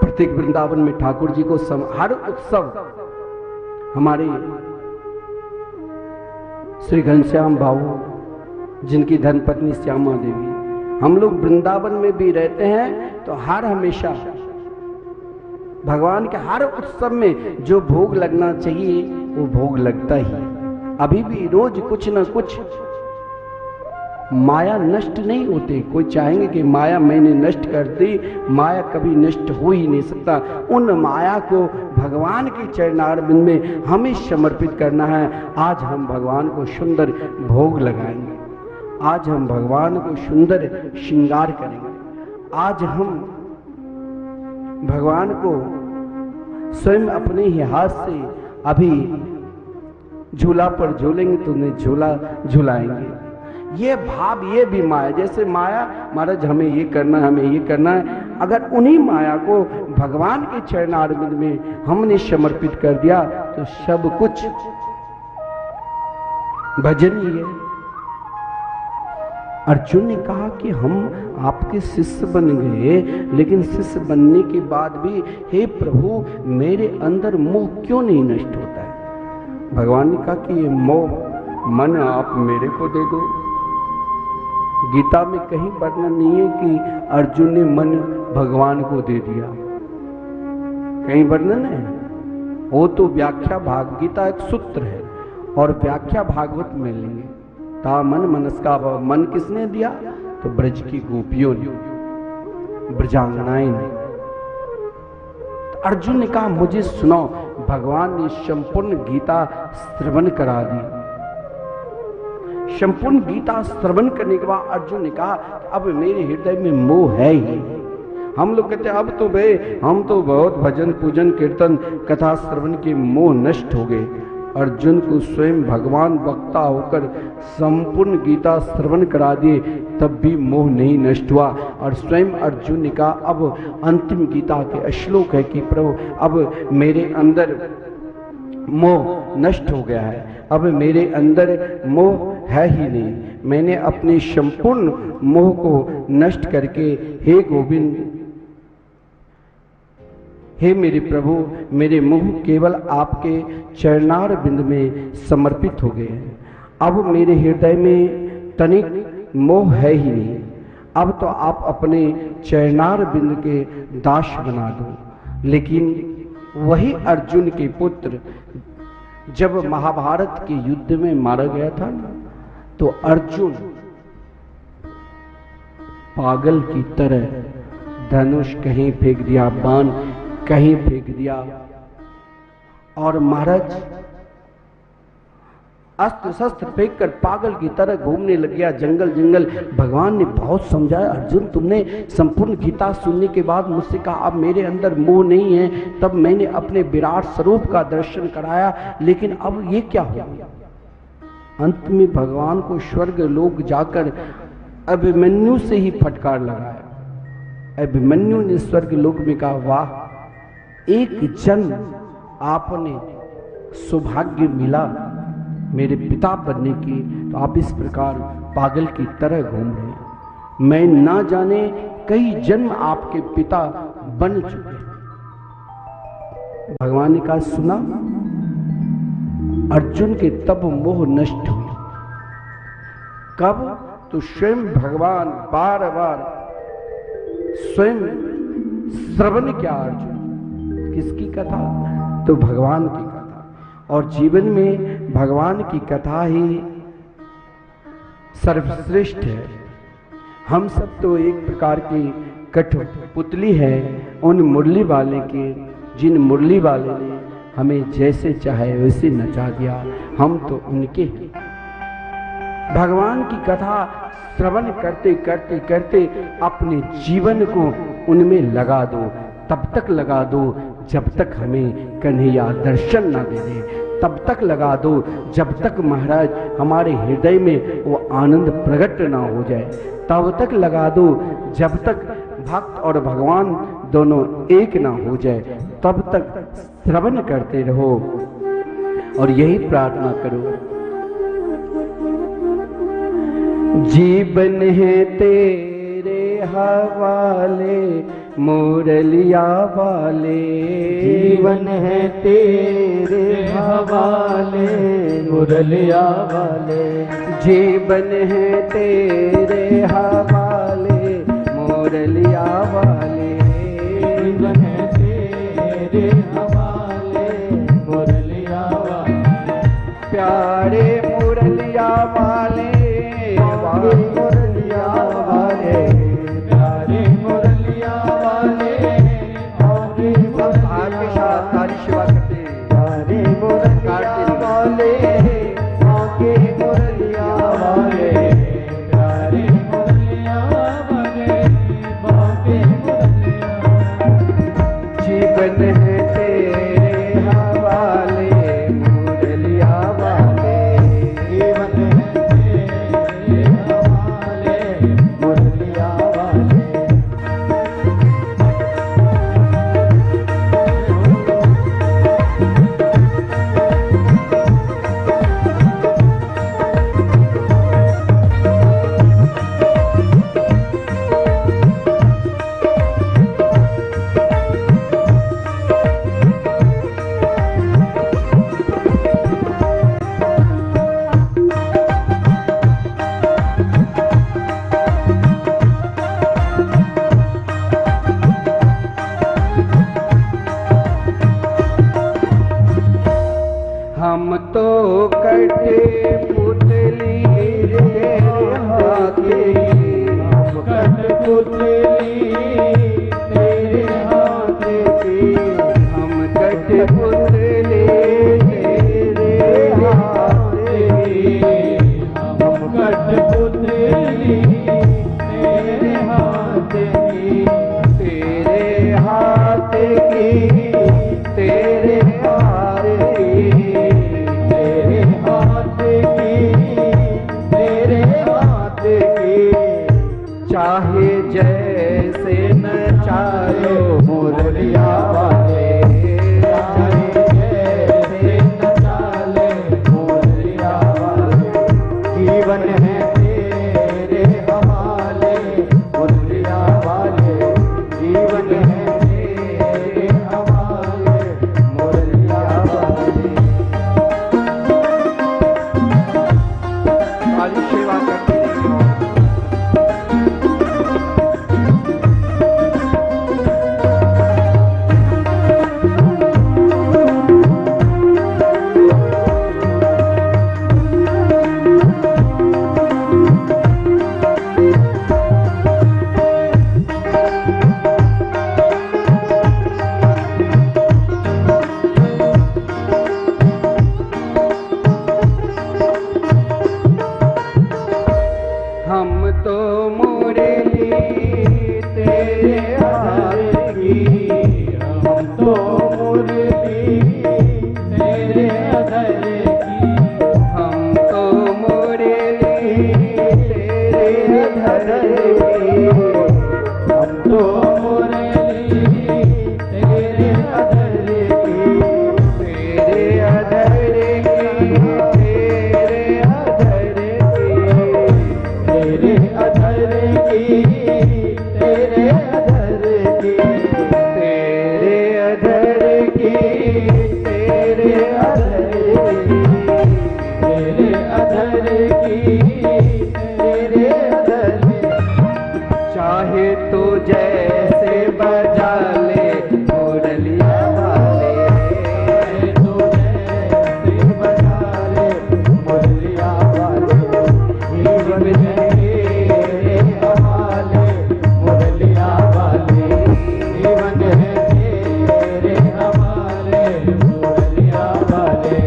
प्रत्येक वृंदावन में ठाकुर जी को हर उत्सव हमारे श्री घनश्याम बाबू जिनकी धर्मपत्नी श्यामा देवी, हम लोग वृंदावन में भी रहते हैं तो हर हमेशा भगवान के हर उत्सव में जो भोग लगना चाहिए वो भोग लगता ही। अभी भी रोज कुछ ना कुछ माया नष्ट नहीं होती। कोई चाहेंगे कि माया मैंने नष्ट कर दी, माया कभी नष्ट हो ही नहीं सकता। उन माया को भगवान के चरणारविंद में हमें समर्पित करना है। आज हम भगवान को सुंदर भोग लगाएंगे, आज हम भगवान को सुंदर श्रृंगार करेंगे, आज हम भगवान को स्वयं अपने ही हाथ से अभी झूला पर झूलेंगे तो उन्हें झूला झुलाएंगे। ये भाव, ये भी माया, जैसे माया महाराज हमें ये करना है, हमें ये करना है, अगर उन्हीं माया को भगवान के चरणारविंद में हमने समर्पित कर दिया तो सब कुछ भजन ही है। अर्जुन ने कहा कि हम आपके शिष्य बन गए, लेकिन शिष्य बनने के बाद भी हे प्रभु मेरे अंदर मोह क्यों नहीं नष्ट होता है? भगवान ने कहा कि ये मोह मन आप मेरे को दे दो। गीता में कहीं वर्णन नहीं है कि अर्जुन ने मन भगवान को दे दिया, कहीं वर्णन है? वो तो व्याख्या गीता एक सूत्र है और व्याख्या भागवत में लेंगे। ता मन मनस्का भाव, मन किसने दिया? तो ब्रज की गोपियों ने, ब्रजांगनाएं ने। तो अर्जुन ने कहा मुझे सुनाओ भगवान ने संपूर्ण गीता श्रवण करा दी। संपूर्ण गीता श्रवण करने के बाद अर्जुन ने कहा अब मेरे हृदय में मोह है ही। हम लोग कहते अब तो हम तो बहुत भजन पूजन कीर्तन कथा श्रवण के मोह नष्ट हो गए। अर्जुन को स्वयं भगवान वक्ता होकर संपूर्ण गीता श्रवण करा दिए, तब भी मोह नहीं नष्ट हुआ। और स्वयं अर्जुन ने कहा अब अंतिम गीता के श्लोक है कि प्रभु अब मेरे अंदर मोह नष्ट हो गया है, अब मेरे अंदर मोह है ही नहीं। मैंने अपने संपूर्ण मोह को नष्ट करके हे गोविंद, हे मेरे प्रभु, मेरे मोह केवल आपके चरणार बिंद में समर्पित हो गए हैं। अब मेरे हृदय में तनिक मोह है ही नहीं। अब तो आप अपने चरणार बिंद के दास बना दो। लेकिन वही अर्जुन के पुत्र जब महाभारत के युद्ध में मारा गया था ना, तो अर्जुन पागल की तरह धनुष कहीं फेंक दिया, बाण कहीं फेंक दिया, और महाराज अस्त्र शस्त्र फेंक कर पागल की तरह घूमने लग गया जंगल जंगल। भगवान ने बहुत समझाया, अर्जुन तुमने संपूर्ण गीता सुनने के बाद मुझसे कहा अब मेरे अंदर मोह नहीं है, तब मैंने अपने विराट स्वरूप का दर्शन कराया, लेकिन अब ये क्या हो गया। अंत में भगवान को स्वर्ग लोक जाकर अभिमन्यु से ही फटकार लगाया। अभिमन्यु ने स्वर्ग लोक में कहा वाह, एक जन्म आपने सौभाग्य मिला मेरे पिता बनने की, तो आप इस प्रकार पागल की तरह घूम रहे हैं। मैं ना जाने कई जन्म आपके पिता बन चुके। भगवान ने कहा सुना, अर्जुन के तब मोह नष्ट हुए। कब? तो स्वयं भगवान बार बार स्वयं श्रवण किया अर्जुन। किसकी कथा? तो भगवान की कथा। और जीवन में भगवान की कथा ही सर्वश्रेष्ठ है। हम सब तो एक प्रकार की कठपुतली है उन मुरली वाले के, जिन मुरली वाले ने हमें जैसे चाहे वैसे नचा दिया, हम तो उनके हैं। भगवान की कथा श्रवण करते करते करते अपने जीवन को उनमें लगा दो, तब तक लगा दो जब तक हमें कन्हैया दर्शन ना दे दे, तब तक लगा दो जब तक महाराज हमारे हृदय में वो आनंद प्रकट ना हो जाए, तब तक लगा दो जब तक भक्त और भगवान दोनों एक ना हो जाए, तब तक श्रवण करते रहो और यही प्रार्थना करो। जीवन है तेरे हवाले मुरलिया वाले, जीवन है तेरे हवाले मुरलिया वाले, जीवन है तेरे हवाले मुरलिया वाले, जीवन है तेरे हवाले मुरलिया वाले, प्यारे मुरलिया वाले, मुरलिया वाले, प्यारे मुरलिया वाले, आपके साथ तारी सेवा करते प्यारे मुरलिया वाले, आके मुरलिया वाले, प्यारे मुरलिया वाले, आके मुरलिया वाले, जीवन है तेरे हवाले मुरलिया वाले, जीवन है तेरे हवाले मुरलिया वाले। हम तो कटे पुतली तेरे हाथे, हम कठपुतली तेरे हाथ की, हम कटे पुतली तेरे अधर की, हम तो मुरली तेरे अधर की, हम तो मुरली तेरे अधर की, तेरे अधर की, तेरे अधर की, तेरे अधर की, तेरे अधर की, तेरे अधर की, तेरे अधर की, तेरे अधर की, तेरे अधर की। चाहे तो जैसे बजा ले मुरलिया वाले, तो जैसे बजा ले मुरलिया वाले, जीवन तेरे हवाले मुरलिया वाले, जीवन है तेरे हवाले मुरलिया वाले।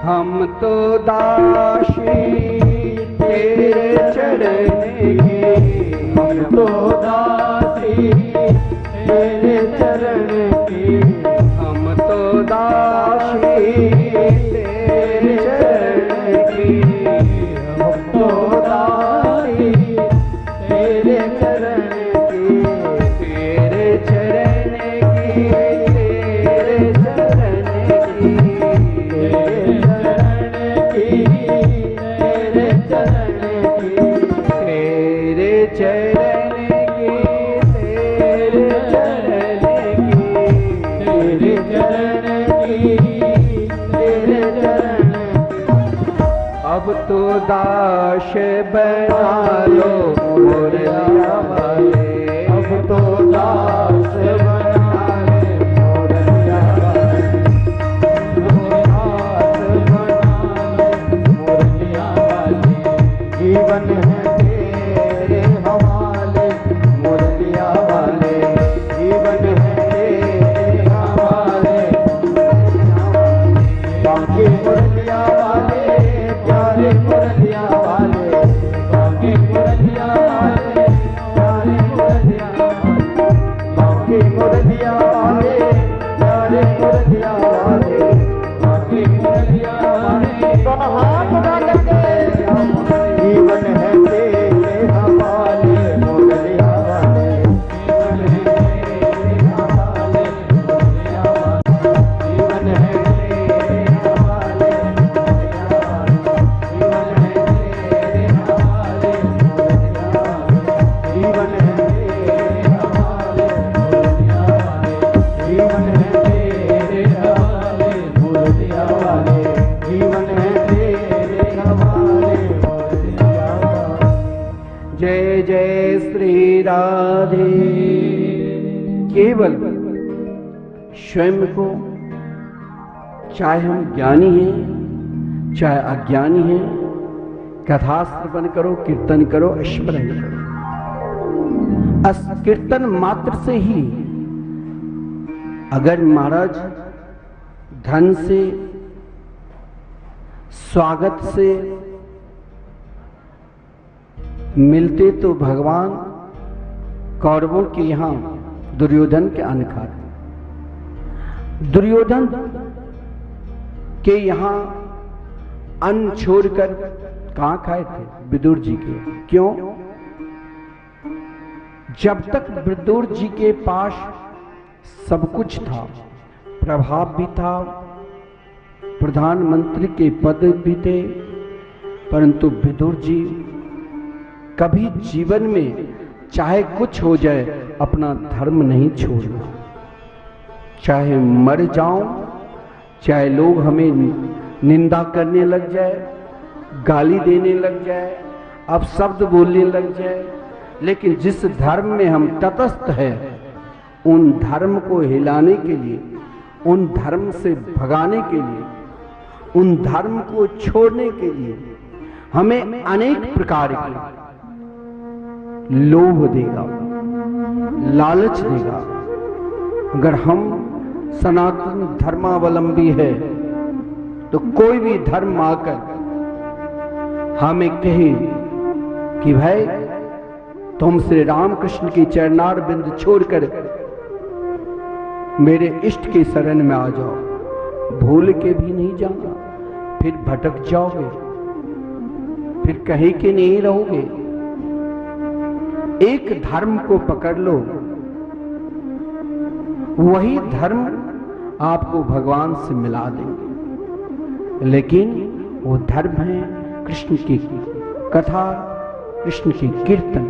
हम तो दासी तेरे चरण की, हम तो दासी तेरे चरण की, हम तो दासी तेरे चरण की, हम तो दासी तेरे चरण की, तेरे चरण की, तेरे चरण की, तेरे चरण की, तेरे चरण की, तेरे चरण की, तेरे चरण की, तेरे चरण की, तेरे चरण की। अब तो दास बना लो मुरलिया वाले, अब तो दास बना ले मुरलिया वाले, दास बना ले मुरलिया वाले, जीवन है तेरे हवाले मुरलिया वाले, जीवन है तेरे हवाले बाकी मुरलिया वाले, प्यारे मुरलिया वाले, बाकी मुरलिया वाले, प्यारे मुरलिया वाले, बाकी मुरलिया वाले, प्यारे मुरलिया वाले, बाकी मुरलिया वाले। दोनों हाथ उठा करके जीवन है तेरे हवाले मुरलिया वाले, जीवन है तेरे हवाले मुरलिया वाले, जीवन है तेरे हवाले मुरलिया वाले, जीवन है तेरे हवाले मुरलिया वाले, जीवन है तेरे हवाले मुरलिया वाले, जीवन है तेरे हवाले मुरलिया वाले। जय जय श्री राधे। केवल स्वयं को, चाहे हम ज्ञानी हैं चाहे अज्ञानी हैं, कथा श्रवण करो, कीर्तन करो, स्मरण करो। कीर्तन मात्र से ही अगर महाराज धन से, स्वागत से मिलते तो भगवान कौरवों के यहां दुर्योधन के अन्न खाते। दुर्योधन के यहां अन्न छोड़कर कहां खाए थे? विदुर जी के। क्यों? जब तक विदुर जी के पास सब कुछ था, प्रभाव भी था, प्रधानमंत्री के पद भी थे, परंतु विदुर जी कभी जीवन में चाहे कुछ हो जाए अपना धर्म नहीं छोड़ना। चाहे मर जाऊं, चाहे लोग हमें निंदा करने लग जाए, गाली देने लग जाए, अपशब्द बोलने लग जाए, लेकिन जिस धर्म में हम तटस्थ हैं, उन धर्म को हिलाने के लिए, उन धर्म से भगाने के लिए, उन धर्म को छोड़ने के लिए हमें अनेक प्रकार के लोभ देगा, लालच देगा। अगर हम सनातन धर्मावलंबी है तो कोई भी धर्म आकर हमें कहे कि भाई तुम श्री रामकृष्ण की चरणार बिंद छोड़कर मेरे इष्ट के शरण में आ जाओ, भूल के भी नहीं जाना, फिर भटक जाओगे, फिर कहीं के नहीं रहोगे। एक धर्म को पकड़ लो, वही धर्म आपको भगवान से मिला देंगे। लेकिन वो धर्म है कृष्ण की कथा, कृष्ण की कीर्तन।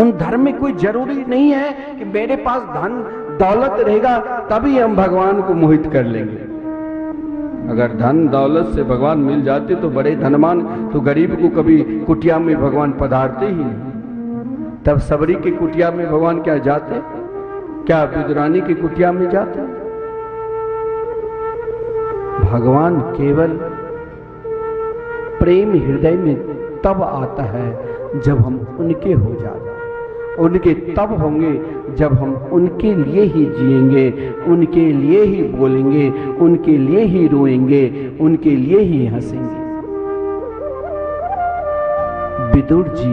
उन धर्म में कोई जरूरी नहीं है कि मेरे पास धन दौलत रहेगा तभी हम भगवान को मोहित कर लेंगे। अगर धन दौलत से भगवान मिल जाते तो बड़े धनवान तो गरीब को कभी कुटिया में भगवान पधारते ही नहीं। तब सबरी की कुटिया में भगवान क्या जाते? क्या विदुरानी की कुटिया में जाते? भगवान केवल प्रेम हृदय में तब आता है जब हम उनके हो जाते, उनके तब होंगे जब हम उनके लिए ही जिएंगे, उनके लिए ही बोलेंगे, उनके लिए ही रोएंगे, उनके लिए ही हंसेंगे। विदुर जी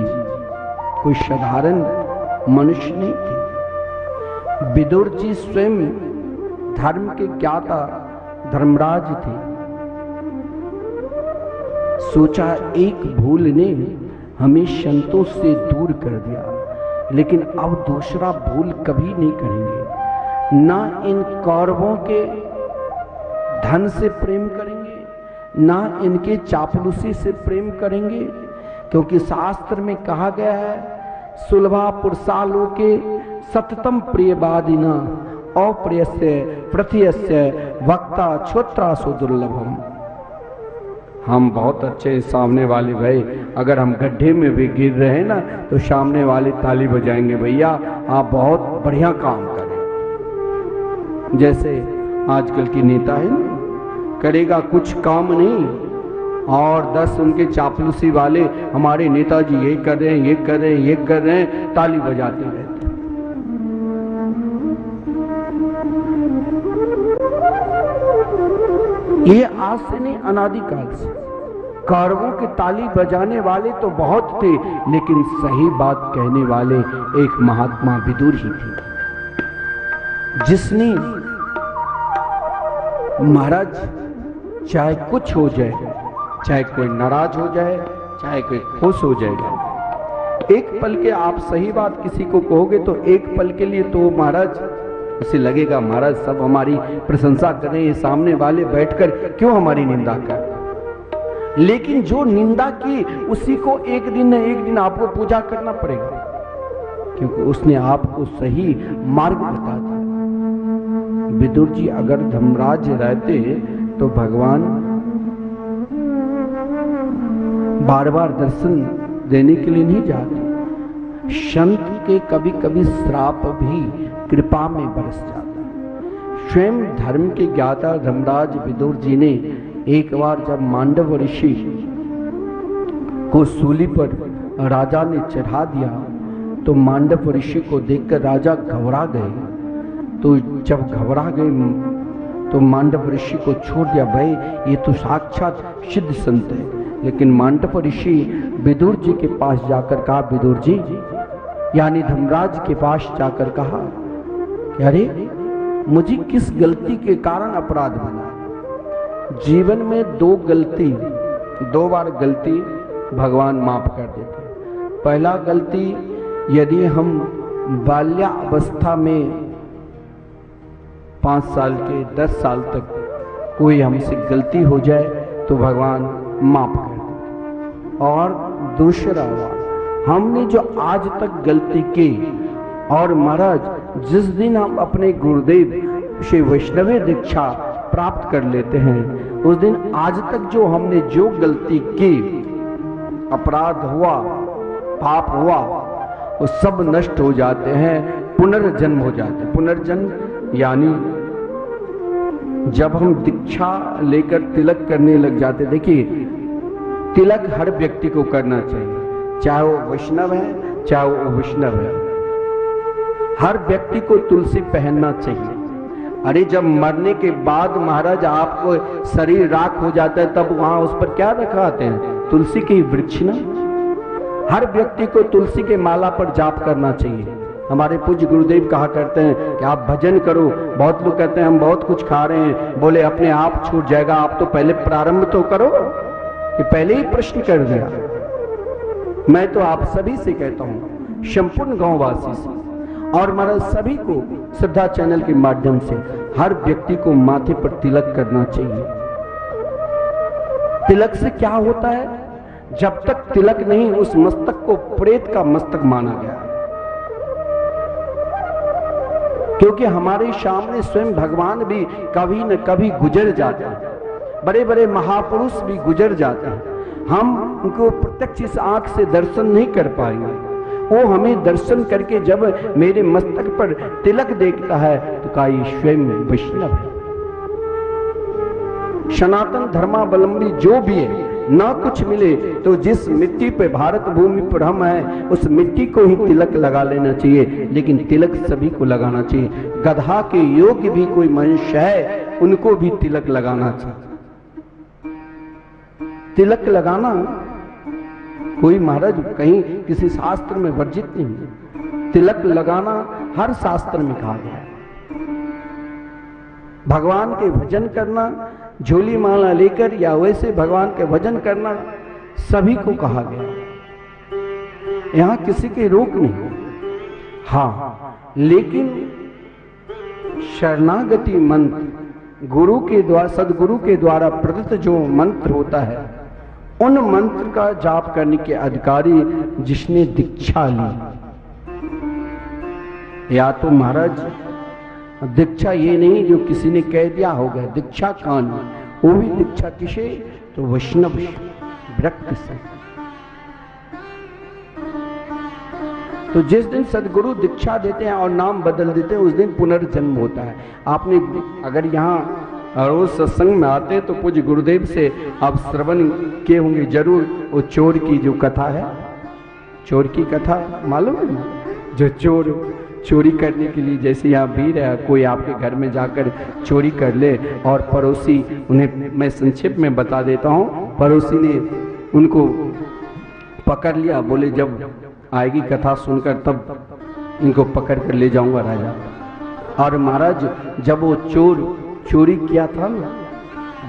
कोई साधारण मनुष्य नहीं थे। विदुर जी स्वयं धर्म के ज्ञाता धर्मराज थे। सोचा एक भूल ने हमें संतोष से दूर कर दिया, लेकिन अब दूसरा भूल कभी नहीं करेंगे। ना इन कौरवों के धन से प्रेम करेंगे, ना इनके चापलूसी से प्रेम करेंगे, क्योंकि शास्त्र में कहा गया है सुलभा पुरुषालो के सततम प्रियवादिना अप्रियस्य प्रथियस्य वक्ता छोत्रा सो दुर्लभम। हम बहुत अच्छे सामने वाले भाई, अगर हम गड्ढे में भी गिर रहे हैं ना तो सामने वाले ताली बजाएंगे, भैया आप बहुत बढ़िया काम करें। जैसे आजकल की नेता है ना, करेगा कुछ काम नहीं और 10 उनके चापलूसी वाले हमारे नेताजी ये कर रहे हैं, ये कर रहे हैं, ये कर रहे हैं, ताली बजाते रहते हैं। ये आज से नहीं, अनादिकाल से कौरवों के ताली बजाने वाले तो बहुत थे, लेकिन सही बात कहने वाले एक महात्मा विदुर ही थे, जिसने महाराज चाहे कुछ हो जाए, चाहे कोई नाराज हो जाए, चाहे कोई खुश हो जाएगा, एक पल के आप सही बात किसी को कहोगे तो एक पल के लिए तो महाराज उसे लगेगा महाराज सब हमारी प्रशंसा कर रहे हैं, सामने वाले बैठकर क्यों हमारी निंदा कर। लेकिन जो निंदा की उसी को एक दिन आपको पूजा करना पड़ेगा, क्योंकि उसने आपको सही मार्ग बता दिया। विदुर जी अगर धर्मराज रहते तो भगवान बार बार दर्शन देने के लिए नहीं जाते। संत के कभी कभी श्राप भी कृपा में बरस जाता है। स्वयं धर्म के ज्ञाता धर्मराज विदुर जी ने एक बार जब मांडव ऋषि को सूली पर राजा ने चढ़ा दिया तो मांडव ऋषि को देखकर राजा घबरा गए। तो जब घबरा गए तो मांडव ऋषि को छोड़ दिया, भाई ये तो साक्षात सिद्ध संत है। लेकिन मांडव ऋषि विदुर जी के पास जाकर कहा, विदुर जी यानी धर्मराज के पास जाकर कहा, अरे मुझे किस गलती के कारण अपराध बना। जीवन में दो बार गलती भगवान माफ कर देते। पहला गलती यदि हम बाल्यावस्था में 5 साल के 10 साल तक कोई हमसे गलती हो जाए तो भगवान माफ कर देते। और दूसरा हमने जो आज तक गलती की और महाराज जिस दिन हम अपने गुरुदेव श्री वैष्णवी दीक्षा प्राप्त कर लेते हैं उस दिन आज तक जो हमने जो गलती की अपराध हुआ, पाप हुआ, वो सब नष्ट हो जाते हैं, पुनर्जन्म हो जाते हैं। पुनर्जन्म यानी जब हम दीक्षा लेकर तिलक करने लग जाते, देखिए तिलक हर व्यक्ति को करना चाहिए, चाहे वो वैष्णव है चाहे वो वैष्णव है, हर व्यक्ति को तुलसी पहनना चाहिए। अरे जब मरने के बाद महाराज आपको शरीर राख हो जाता है तब वहां उस पर क्या रखाते हैं? तुलसी के वृक्ष ना। हर व्यक्ति को तुलसी के माला पर जाप करना चाहिए। हमारे पूज्य गुरुदेव कहा करते हैं कि आप भजन करो। बहुत लोग कहते हैं हम बहुत कुछ खा रहे हैं, बोले अपने आप छूट जाएगा, आप तो पहले प्रारंभ तो करो। कि पहले ही प्रश्न कर दिया। मैं तो आप सभी से कहता हूं, संपूर्ण गांववासी से और महाराज सभी को श्रद्धा चैनल के माध्यम से हर व्यक्ति को माथे पर तिलक करना चाहिए। तिलक से क्या होता है? जब तक तिलक नहीं, उस मस्तक को प्रेत का मस्तक माना गया, क्योंकि हमारे सामने स्वयं भगवान भी कभी न कभी गुजर जाते हैं, बड़े बड़े महापुरुष भी गुजर जाते हैं। हम उनको प्रत्यक्ष इस आंख से दर्शन नहीं कर पाएंगे, वो हमें दर्शन करके जब मेरे मस्तक पर तिलक देखता है तो कहा ये स्वयं वैष्णव है। सनातन धर्मावलंबी जो भी है, ना कुछ मिले तो जिस मिट्टी पे भारत भूमि पर हम हैं उस मिट्टी को ही तिलक लगा लेना चाहिए, लेकिन तिलक सभी को लगाना चाहिए। गधा के योग्य भी कोई मनुष्य है, उनको भी तिलक लगाना चाहिए। तिलक लगाना कोई महाराज कहीं किसी शास्त्र में वर्जित नहीं है। तिलक लगाना हर शास्त्र में कहा गया है। भगवान के भजन करना, झोली माला लेकर या वैसे भगवान के भजन करना सभी को कहा गया, यहां किसी की रोक नहीं। हाँ, लेकिन शरणागति मंत्र गुरु के द्वारा, सदगुरु के द्वारा प्रदत्त जो मंत्र होता है, उन मंत्र का जाप करने के अधिकारी जिसने दीक्षा ली। या तो महाराज दीक्षा ये नहीं जो किसी ने कह दिया हो गया, दीक्षा कान, वो भी दीक्षा किसे? तो वैष्णव विरक्त से। तो जिस दिन सदगुरु दीक्षा देते हैं और नाम बदल देते हैं उस दिन पुनर्जन्म होता है। आपने अगर यहाँ रोज सत्संग में आते हैं तो पूज्य गुरुदेव से आप श्रवण किए होंगे जरूर, वो चोर की जो कथा है, चोर की कथा मालूम है? जो चोर चोरी करने के लिए, जैसे यहाँ भीड़ है, कोई आपके घर में जाकर चोरी कर ले और पड़ोसी उन्हें, मैं संक्षेप में बता देता हूँ, पड़ोसी ने उनको पकड़ लिया, बोले जब आएगी कथा सुनकर तब इनको पकड़ कर ले जाऊंगा राजा। और महाराज जब वो चोर चोरी किया था ना,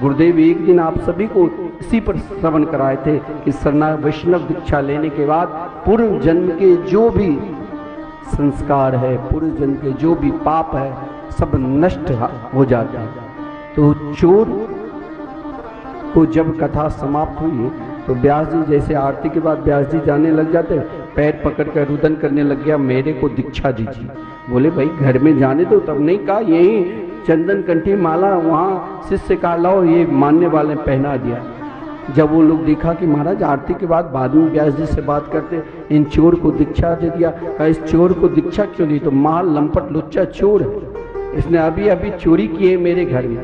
गुरुदेव एक दिन आप सभी को इसी पर श्रवण कराए थे कि शरणा वैष्णव दीक्षा लेने के बाद पूर्व जन्म के जो भी संस्कार है, पूर्व जन्म के जो भी पाप है, सब नष्ट हो जाता है। तो चोर को जब कथा समाप्त हुई तो व्यास जी, जैसे आरती के बाद व्यास जी जाने लग जाते, पैर पकड़कर रुदन करने लग गया, मेरे को दीक्षा दीजिए। बोले भाई घर में जाने दो, तब नहीं कहा, यही चंदन कंठी माला वहाँ शिष्य का लाओ, ये मानने वाले पहना दिया। जब वो लोग देखा कि महाराज आरती के बाद में व्यास जी से बात करते, इन चोर को दीक्षा दे दिया। कहा इस चोर को दीक्षा क्यों दी? तो माल लंपट लुच्चा चोर है, इसने अभी अभी चोरी की है मेरे घर में।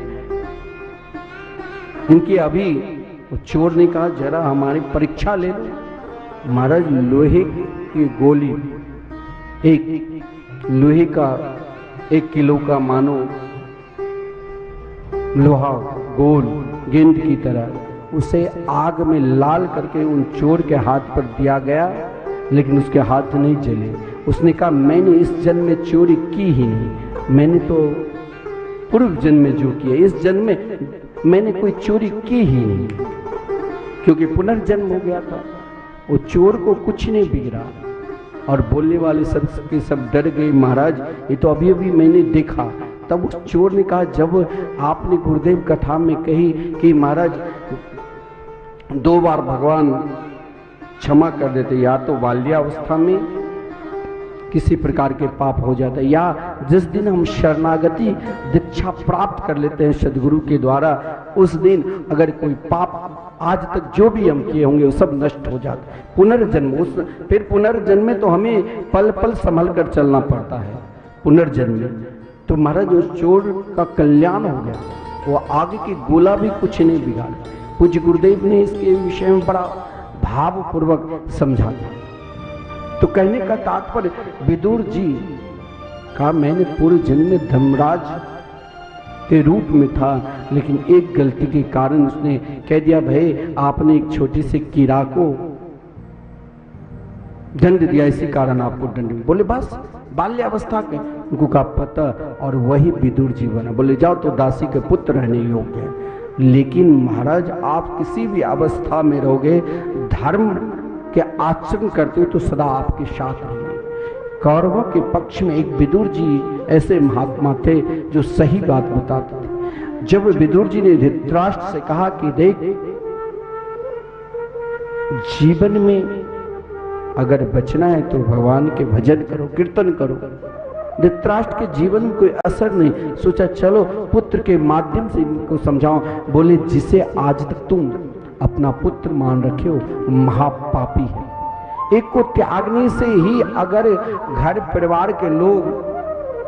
इनकी अभी वो चोर ने कहा जरा हमारी परीक्षा ले लो। महाराज लोहे की गोली, एक लोहे का 1 किलो का मानो लोहा गोल गेंद की तरह, उसे आग में लाल करके उन चोर के हाथ पर दिया गया, लेकिन उसके हाथ नहीं जले। उसने कहा मैंने इस जन्म में चोरी की ही नहीं, मैंने तो पूर्व जन्म में जो किया, इस जन्म में मैंने कोई चोरी की ही नहीं, क्योंकि पुनर्जन्म हो गया था। वो चोर को कुछ नहीं बिगड़ा और बोलने वाले सब के सब डर गए, महाराज ये तो अभी अभी मैंने देखा। तब उस चोर ने कहा, जब आपने गुरुदेव कथा में कही कि महाराज 2 बार भगवान क्षमा कर देते, या तो बाल्यावस्था में किसी प्रकार के पाप हो जाता है, या जिस दिन हम शरणागति दीक्षा प्राप्त कर लेते हैं सदगुरु के द्वारा, उस दिन अगर कोई पाप आज तक जो भी हम किए होंगे वो सब नष्ट हो जाता है। पुनर्जन्म, उस फिर पुनर्जन्म में तो हमें पल पल संभल कर चलना पड़ता है। पुनर्जन्म में तो महाराज उस चोर का कल्याण हो गया, वो आगे की गोला भी कुछ नहीं बिगाड़ा। पूज्य गुरुदेव ने इसके विषय में बड़ा भावपूर्वक समझा। तो कहने का तात्पर्य विदुर जी का मैंने पूरे जन्म में धर्मराज के रूप में था, लेकिन एक गलती के कारण उसने कह दिया भाई आपने एक छोटी सी कीड़ा को दंड दिया, इसी कारण आपको दंड। बोले बस बाल्यावस्था के उनको का पता, और वही विदुर जी बना। बोले जाओ तो दासी के पुत्र रहने योग्य है। लेकिन महाराज आप किसी भी अवस्था में रहोगे, धर्म के आचरण करते हो तो सदा आपके साथ रहेंगे। कौरवों के पक्ष में एक विदुर जी ऐसे महात्मा थे जो सही बात बताते थे। जब विदुर जी ने धृतराष्ट्र से कहा कि देख जीवन में अगर बचना है तो भगवान के भजन करो, कीर्तन करो। धृतराष्ट्र के जीवन में कोई असर नहीं, सोचा चलो पुत्र के माध्यम से इनको समझाओ। बोले जिसे आज तक तुम अपना पुत्र मान रखे हो महापापी है। एक को त्यागने से ही अगर घर परिवार के लोग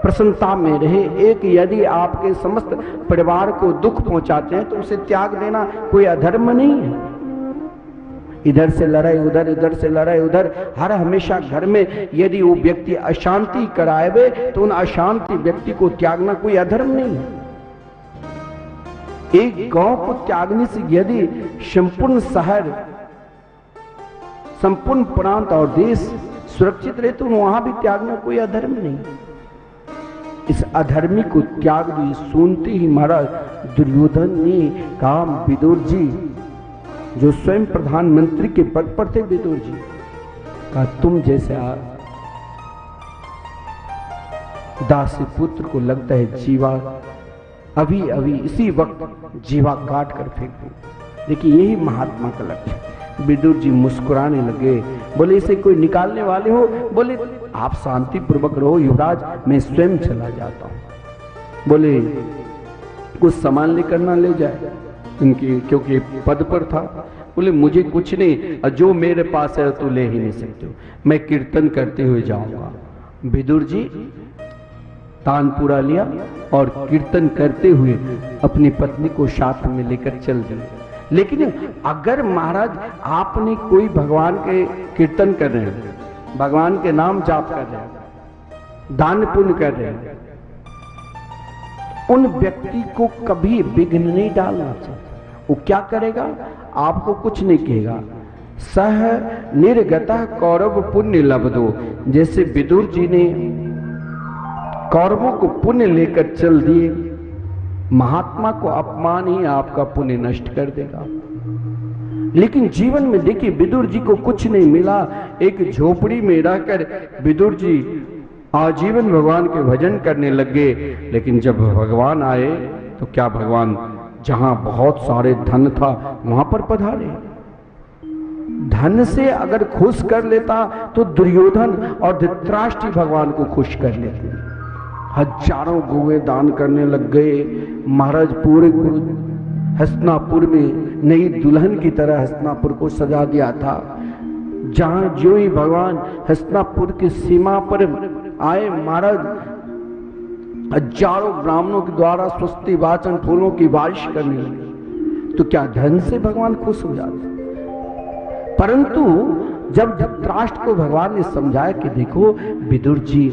प्रसन्नता में रहे, एक यदि आपके समस्त परिवार को दुख पहुंचाते हैं तो उसे त्याग देना कोई अधर्म नहीं है। इधर से लड़ाई उधर, इधर से लड़ाई उधर, हर हमेशा घर में यदि वो व्यक्ति अशांति कराए तो उन अशांति व्यक्ति को त्यागना कोई अधर्म नहीं है। एक गांव को त्यागने से यदि संपूर्ण शहर, संपूर्ण प्रांत और देश सुरक्षित रहे तो वहां भी त्यागना कोई अधर्म नहीं। इस अधर्मी को त्याग दी। सुनते ही महाराज दुर्योधन ने कहा विदुर जी, जो स्वयं प्रधानमंत्री के पद पर थे, विदुर जी कहा तुम जैसे दासी पुत्र को लगता है जीवा अभी अभी इसी वक्त जीवा काट कर फेंक दो। देखिए यही महात्मा का लक्ष्य। विदुर जी मुस्कुराने लगे, बोले इसे कोई निकालने वाले हो? बोले आप शांति पूर्वक रहो युवराज, मैं स्वयं चला जाता हूं। बोले कुछ सामान लेकर ना ले जाए इनकी, क्योंकि पद पर था। बोले मुझे कुछ नहीं, जो मेरे पास है तो ले ही नहीं सकते हो, मैं कीर्तन करते हुए जाऊंगा। विदुर जी तानपुरा लिया और कीर्तन करते हुए अपनी पत्नी को साथ में लेकर चल दिए। लेकिन अगर महाराज आपने कोई भगवान के कीर्तन कर रहे हैं, भगवान के नाम जाप कर रहे हैं, दान पुण्य कर रहे हैं, उन व्यक्ति को कभी विघ्न नहीं डालना चाहिए। वो क्या करेगा? आपको कुछ नहीं कहेगा। सह निर्गतः कौरव पुण्य लब्धो, जैसे विदुर जी ने कौरवों को पुण्य लेकर चल दिए, महात्मा को अपमान ही आपका पुण्य नष्ट कर देगा। लेकिन जीवन में देखिए विदुर जी को कुछ नहीं मिला, एक झोपड़ी में रहकर विदुर जी आजीवन भगवान के भजन करने लगे। लेकिन जब भगवान आए तो क्या भगवान जहां बहुत सारे धन था वहां पर पधारे। धन से अगर खुश कर लेता तो दुर्योधन और धृतराष्ट्र भगवान को खुश कर लेते। हजारों गोवे दान करने लग गए। महाराज पूरे हस्तिनापुर में नई दुल्हन की तरह हस्तिनापुर को सजा दिया था। जहां जो ही भगवान हस्तिनापुर की सीमा पर आए, महाराज हजारों ब्राह्मणों के द्वारा स्वस्ति वाचन फूलों की बारिश करने लगे। तो क्या धन से भगवान खुश हो जाते? परंतु जब धृतराष्ट्र को भगवान ने समझाया कि देखो विदुर जी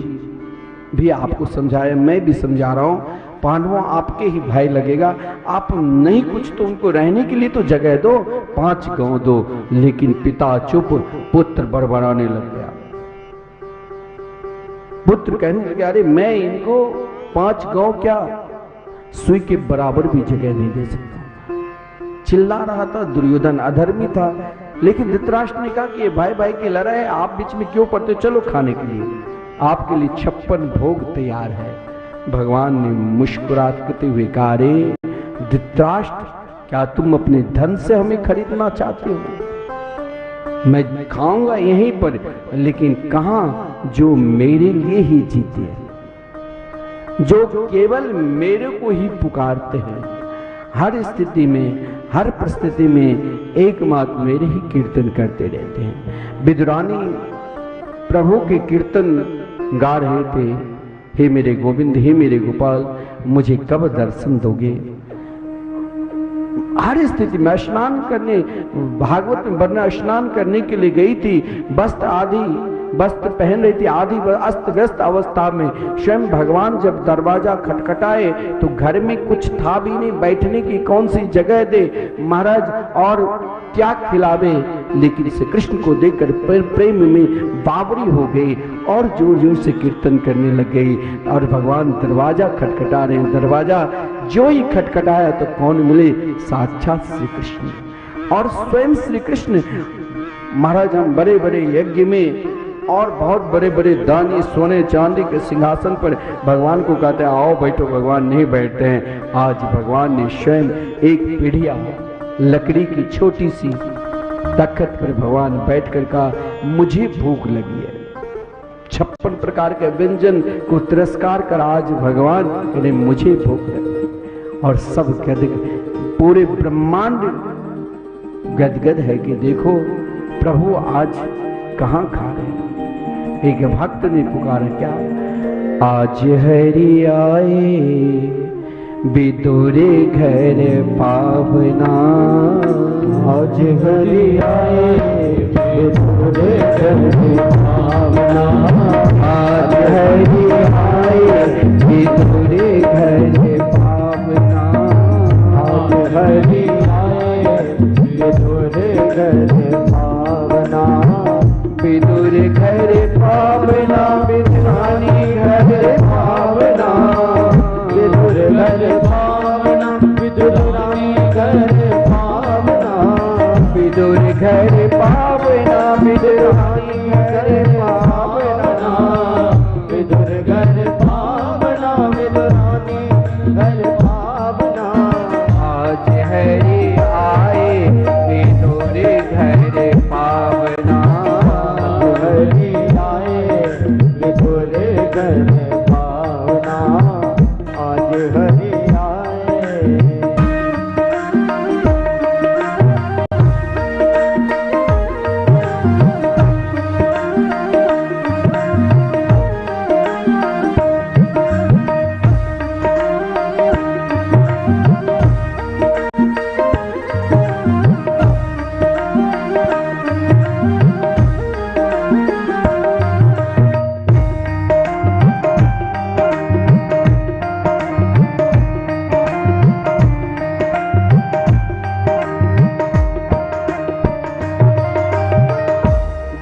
भी आपको समझाया, मैं भी समझा रहा हूं, पांडवों आपके ही भाई लगेगा, आप नहीं कुछ तो उनको रहने के लिए तो जगह दो, 5 गांव दो। लेकिन पिता चुप, पुत्र बड़बड़ाने लग गया। पुत्र कहने लगे अरे मैं इनको 5 गांव क्या सुई के बराबर भी जगह नहीं दे सकता। चिल्ला रहा था। दुर्योधन अधर्मी था, लेकिन धृतराष्ट्र ने कहा कि ये भाई भाई की लड़ाई है, आप बीच में क्यों पड़ते? चलो खाने के लिए, आपके लिए 56 भोग तैयार है। भगवान ने मुस्कुराते हुए कहा अरे धृतराष्ट्र, क्या तुम अपने धन से हमें खरीदना चाहते हो? मैं खाऊंगा यहीं पर, लेकिन कहां जो मेरे लिए ही जीते हैं, जो केवल मेरे को ही पुकारते हैं, हर स्थिति में हर परिस्थिति में एकमात्र मेरे ही कीर्तन करते रहते हैं। विदुरानी प्रभु के कीर्तन गा रहे थे, हे मेरे गोविंद, हे मेरे गोपाल, मुझे कब दर्शन दोगे। हर स्थिति में स्नान करने, भागवत में वर्णन, स्नान करने के लिए गई थी, वस्त्र पहन रही थी, आधी अस्त व्यस्त अवस्था में स्वयं भगवान जब दरवाजा खटखटाए तो घर में कुछ था भी नहीं, बैठने की कौन सी जगह दे महाराज और क्या खिलावे। लेकिन श्री कृष्ण को देखकर प्रेम में बावरी हो गई और जोर जोर से कीर्तन करने लग गई। और भगवान दरवाजा खटखटा रहे हैं, दरवाजा जो ही खटखटाया तो कौन मिले, साक्षात श्री कृष्ण। और स्वयं श्री कृष्ण महाराज, हम बड़े बड़े यज्ञ में और बहुत बड़े बड़े दानी सोने चांदी के सिंहासन पर भगवान को कहते हैं आओ बैठो, भगवान नहीं बैठते हैं। आज भगवान ने स्वयं एक पीढ़िया लकड़ी की छोटी सी तख्त पर भगवान बैठकर कहा मुझे भूख लगी है। 56 प्रकार के व्यंजन को तिरस्कार कर आज भगवान कहते मुझे भूख लगी। और सब गदगद, पूरे ब्रह्मांड गदगद है कि देखो प्रभु आज कहाँ खा रहे हैं। एक भक्त ने पुकारा, क्या आज हरि आए विदुरे घर पावना, आज हरि आए विदुरे घर पावना, आज हरि आए विदुरे घर पावना, आज हरि आए विदुरे घर पावना, विदुर घर पावना, विदुरानी घर पावना, विदुर घर पावना, विदुरानी घर पावना, विदुर घर पावना, विदुरानी घर पावना, विदुर घर पावना, विदुरानी घर पावना, आज हरि आए विदुर घर पावना, हरि आए विदुर घर पावना, आज हरि आए।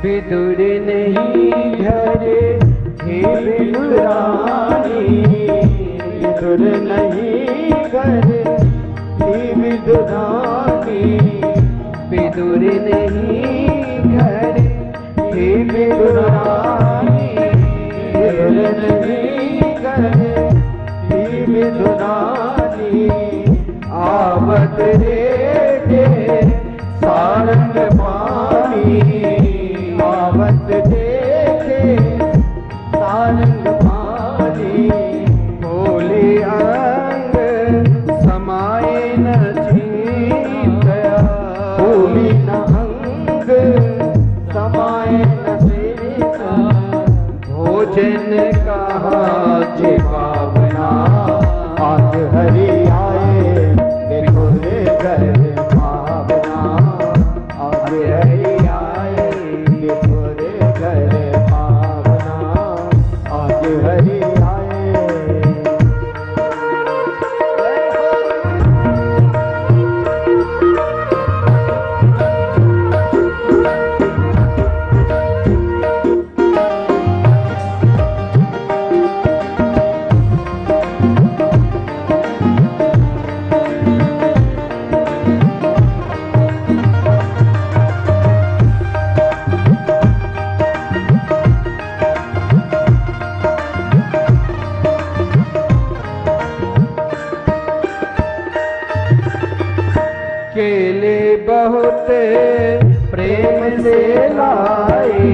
विदुर नहीं घर हे विदुरानी, विदुर नहीं घर हे विदुरानी, विदुर नहीं घर हे विदुरानी, विदुर नहीं घर हे विदुरानी, आवत रे के सारंग पानी, आवत देखे सारंग पानी, भोले अंग समाये न जीतया, भूमि न अंग समाये न सेविका, भोजन कहा जे पावना, आज हरि आए विदुर घर पावना, आज हरि आए विदुर घर पावना, आज हरि आए। केले बहुत प्रेम से लाए,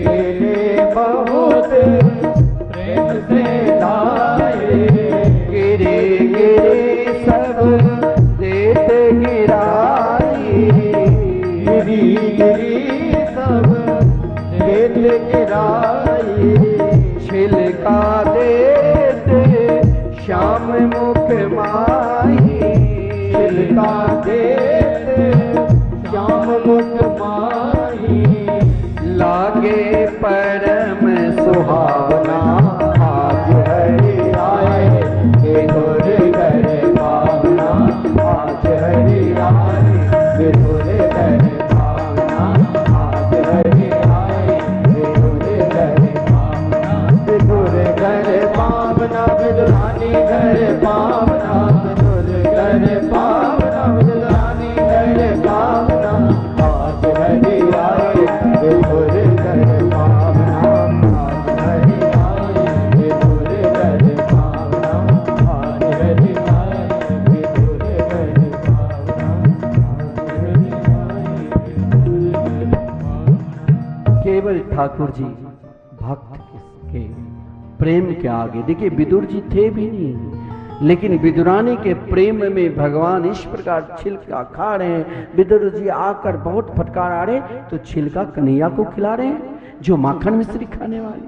केले बहुत प्रेम से लाए, गिरे गिरे सब देते गिरे छिलका देते श्याम मुख माही, छिलका देते श्याम मुख माही, लागे परम सुहावना आज हरि आए विधुर घर भावना, आज हरि आए विधुर घर भावना, आज हरि आए विधुर घर भावना, विधुर घर भावना, विधुरानी घर भावना, विधुर घर भावना, विधुरानी घर भावना, आज हरि आए विधुर घर भावना, आज हरि आए विधुर घर भावना, आज हरि आए विधुर घर भावना, आज हरि आए। केवल ठाकुर जी भक्त के प्रेम के आगे, देखिए विदुर जी थे भी नहीं, लेकिन विदुरानी के प्रेम में भगवान इस प्रकार छिलका खा रहे हैं। विदुर जी आकर बहुत फटकार आ रहे तो छिलका कन्हैया को खिला रहे हैं, जो माखन मिश्री खाने वाले।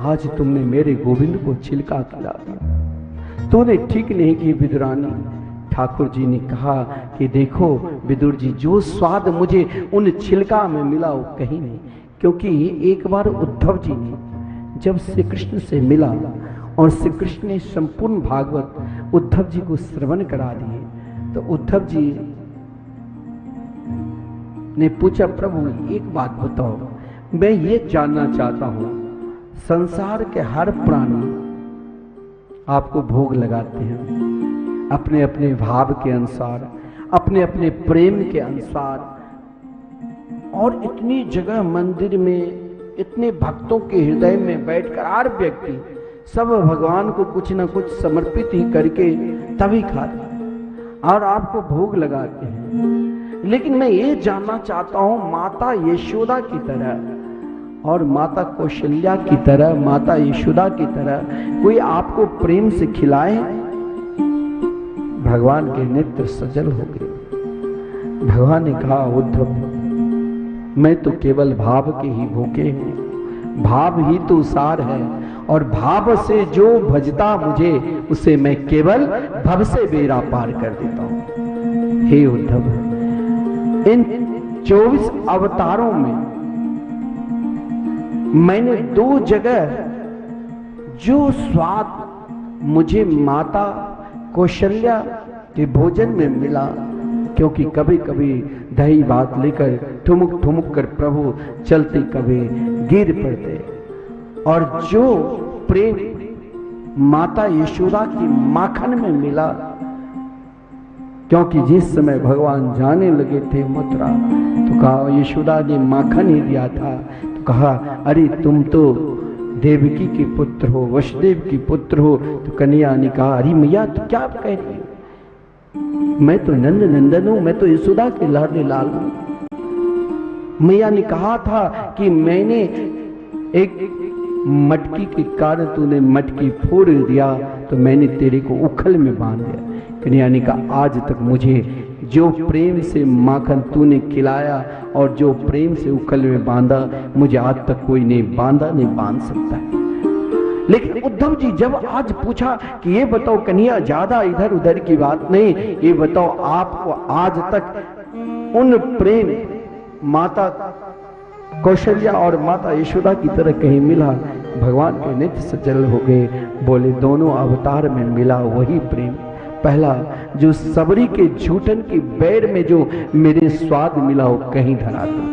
आज तुमने मेरे गोविंद को छिलका खिला दिया, तूने ठीक नहीं की विदुरानी। ठाकुर जी ने कहा कि देखो विदुर जी, जो स्वाद मुझे उन छिलका में मिला वो कहीं नहीं, क्योंकि एक बार उद्धव जी ने जब श्री कृष्ण से मिला और श्री कृष्ण ने संपूर्ण भागवत उद्धव जी को श्रवण करा दिए, तो उद्धव जी ने पूछा, प्रभु एक बात बताओ, मैं ये जानना चाहता हूं, संसार के हर प्राणी आपको भोग लगाते हैं अपने अपने भाव के अनुसार, अपने अपने प्रेम के अनुसार, और इतनी जगह मंदिर में इतने भक्तों के हृदय में बैठकर हर व्यक्ति सब भगवान को कुछ न कुछ समर्पित ही करके तभी खाते और आपको भोग लगाते हैं। लेकिन मैं ये जानना चाहता हूं, माता यशोदा की तरह और माता कौशल्या की तरह, माता यशोदा की तरह कोई आपको प्रेम से खिलाए? भगवान के नेत्र सजल हो गए। भगवान ने कहा, उद्धव मैं तो केवल भाव के ही भूखे हूं, भाव ही तो सार है, और भाव से जो भजता मुझे उसे मैं केवल भव से बेड़ा पार कर देता हूं। हे उद्धव, इन 24 अवतारों में मैंने 2 जगह जो स्वाद मुझे माता कौशल्या के भोजन में मिला, क्योंकि कभी कभी दही भात लेकर ठुमुक ठुमुक कर प्रभु चलते कभी गिर पड़ते, और जो प्रेम माता यशोदा की माखन में मिला, क्योंकि जिस समय भगवान जाने लगे थे मथुरा, तो कहा यशोदा ने माखन ही दिया था, तो कहा अरे तुम तो देवकी के पुत्र हो, वसुदेव की पुत्र हो। तो कन्हैया ने कहा, अरे मैया तो क्या कह रही हो, मैं तो नंद नंदन हूं, मैं तो यशोदा के लाडले लाल हूं। मैया ने कहा था कि मैंने एक मटकी के कारण तूने मटकी फोड़ दिया, तो मैंने तेरे को उखल में बांध दिया। कन्हैया ने कहा, आज तक मुझे जो प्रेम से माखन तूने खिलाया और जो प्रेम से उखल में बांधा, मुझे आज तक कोई नहीं बांधा, नहीं बांध सकता है। लेकिन उद्धव जी जब आज पूछा कि ये बताओ कन्हैया, ज्यादा इधर उधर की बात नहीं, ये बताओ आपको आज तक उन प्रेम माता कौशल्या और माता यशोदा की तरह कहीं मिला? भगवान के नेत्र सजल हो गए, बोले दोनों अवतार में मिला वही प्रेम। पहला जो सबरी के झूठन की बैर में जो मेरे स्वाद मिला वो कहीं धरातल।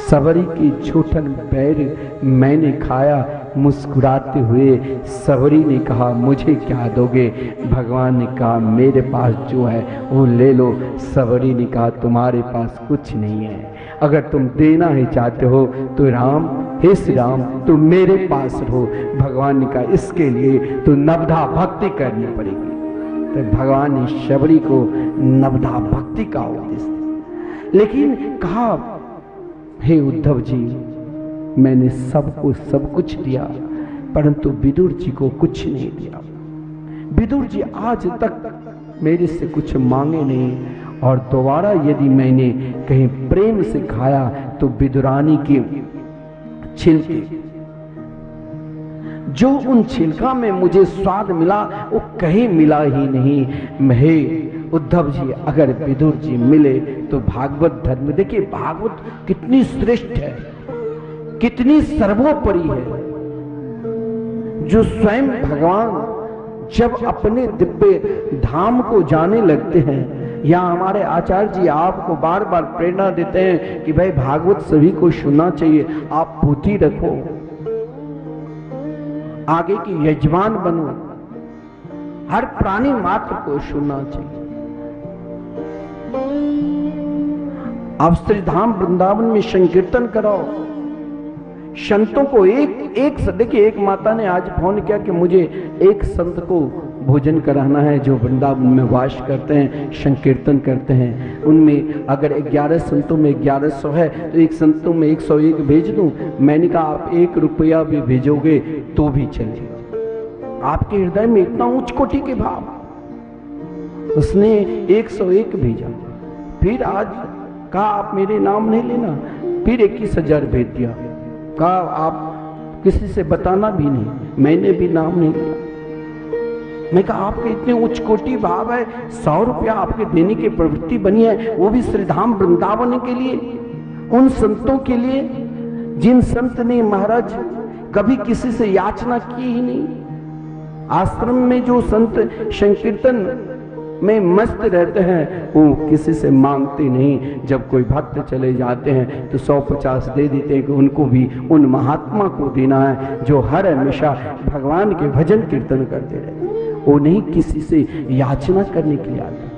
सबरी की झूठन बैर मैंने खाया, मुस्कुराते हुए सबरी ने कहा मुझे क्या दोगे? भगवान ने कहा मेरे पास जो है वो ले लो। सबरी ने कहा तुम्हारे पास कुछ नहीं है, अगर तुम देना ही चाहते हो तो राम, हे श्री राम तुम मेरे पास रहो। भगवान ने कहा इसके लिए तो नवधा भक्ति करनी पड़ेगी। तो भगवान ने शबरी को नवधा भक्ति का उपदेश दिया, लेकिन कहा हे उद्धव जी मैंने सबको सब कुछ दिया, परंतु विदुर जी को कुछ नहीं दिया। विदुर जी आज तक मेरे से कुछ मांगे नहीं, और दोबारा यदि मैंने कहीं प्रेम से खाया तो विदुरानी की छिलके, जो उन छिलका में मुझे स्वाद मिला वो कहीं मिला ही नहीं। हे उद्धव जी, अगर विदुर जी मिले तो भागवत धर्म, देखिए भागवत कितनी श्रेष्ठ है, कितनी सर्वोपरि है, जो स्वयं भगवान जब अपने दिव्य धाम को जाने लगते हैं, या हमारे आचार्य जी आपको बार बार प्रेरणा देते हैं कि भाई भागवत सभी को सुनना चाहिए, आप पोथी रखो, आगे की यजमान बनो, हर प्राणी मात्र को सुनना चाहिए। आप श्री धाम वृंदावन में संकीर्तन कराओ, संतों को एक देखिए, एक माता ने आज फोन किया कि मुझे एक संत को भोजन कराना है जो वृंदावन में वास करते हैं, संकीर्तन करते हैं। उनमें अगर 11 संतों में 1100 है तो एक संतों में 101 भेज दूं। मैंने कहा आप 1 रुपया भी भेजोगे तो भी चलेगा। आपके हृदय में इतना उच्च कोटि के भाव, उसने 101 भेजा। फिर आज कहा आप मेरे नाम नहीं लेना, फिर 21,000 भेज दिया। कहा आप किसी से बताना भी नहीं, मैंने भी नाम नहीं लिया। मैं कहा आपके इतने उच्च कोटि भाव है, 100 रुपया आपके देने की प्रवृत्ति बनी है, वो भी श्रीधाम वृंदावन के लिए, उन संतों के लिए जिन संत ने महाराज कभी किसी से याचना की ही नहीं। आश्रम में जो संत संकीर्तन में मस्त रहते हैं वो किसी से मांगते नहीं। जब कोई भक्त चले जाते हैं तो 150 दे देते हैं कि उनको भी उन महात्मा को देना है जो हर हमेशा भगवान के भजन कीर्तन करते रहते। वो नहीं किसी से याचना करने के लिए आते,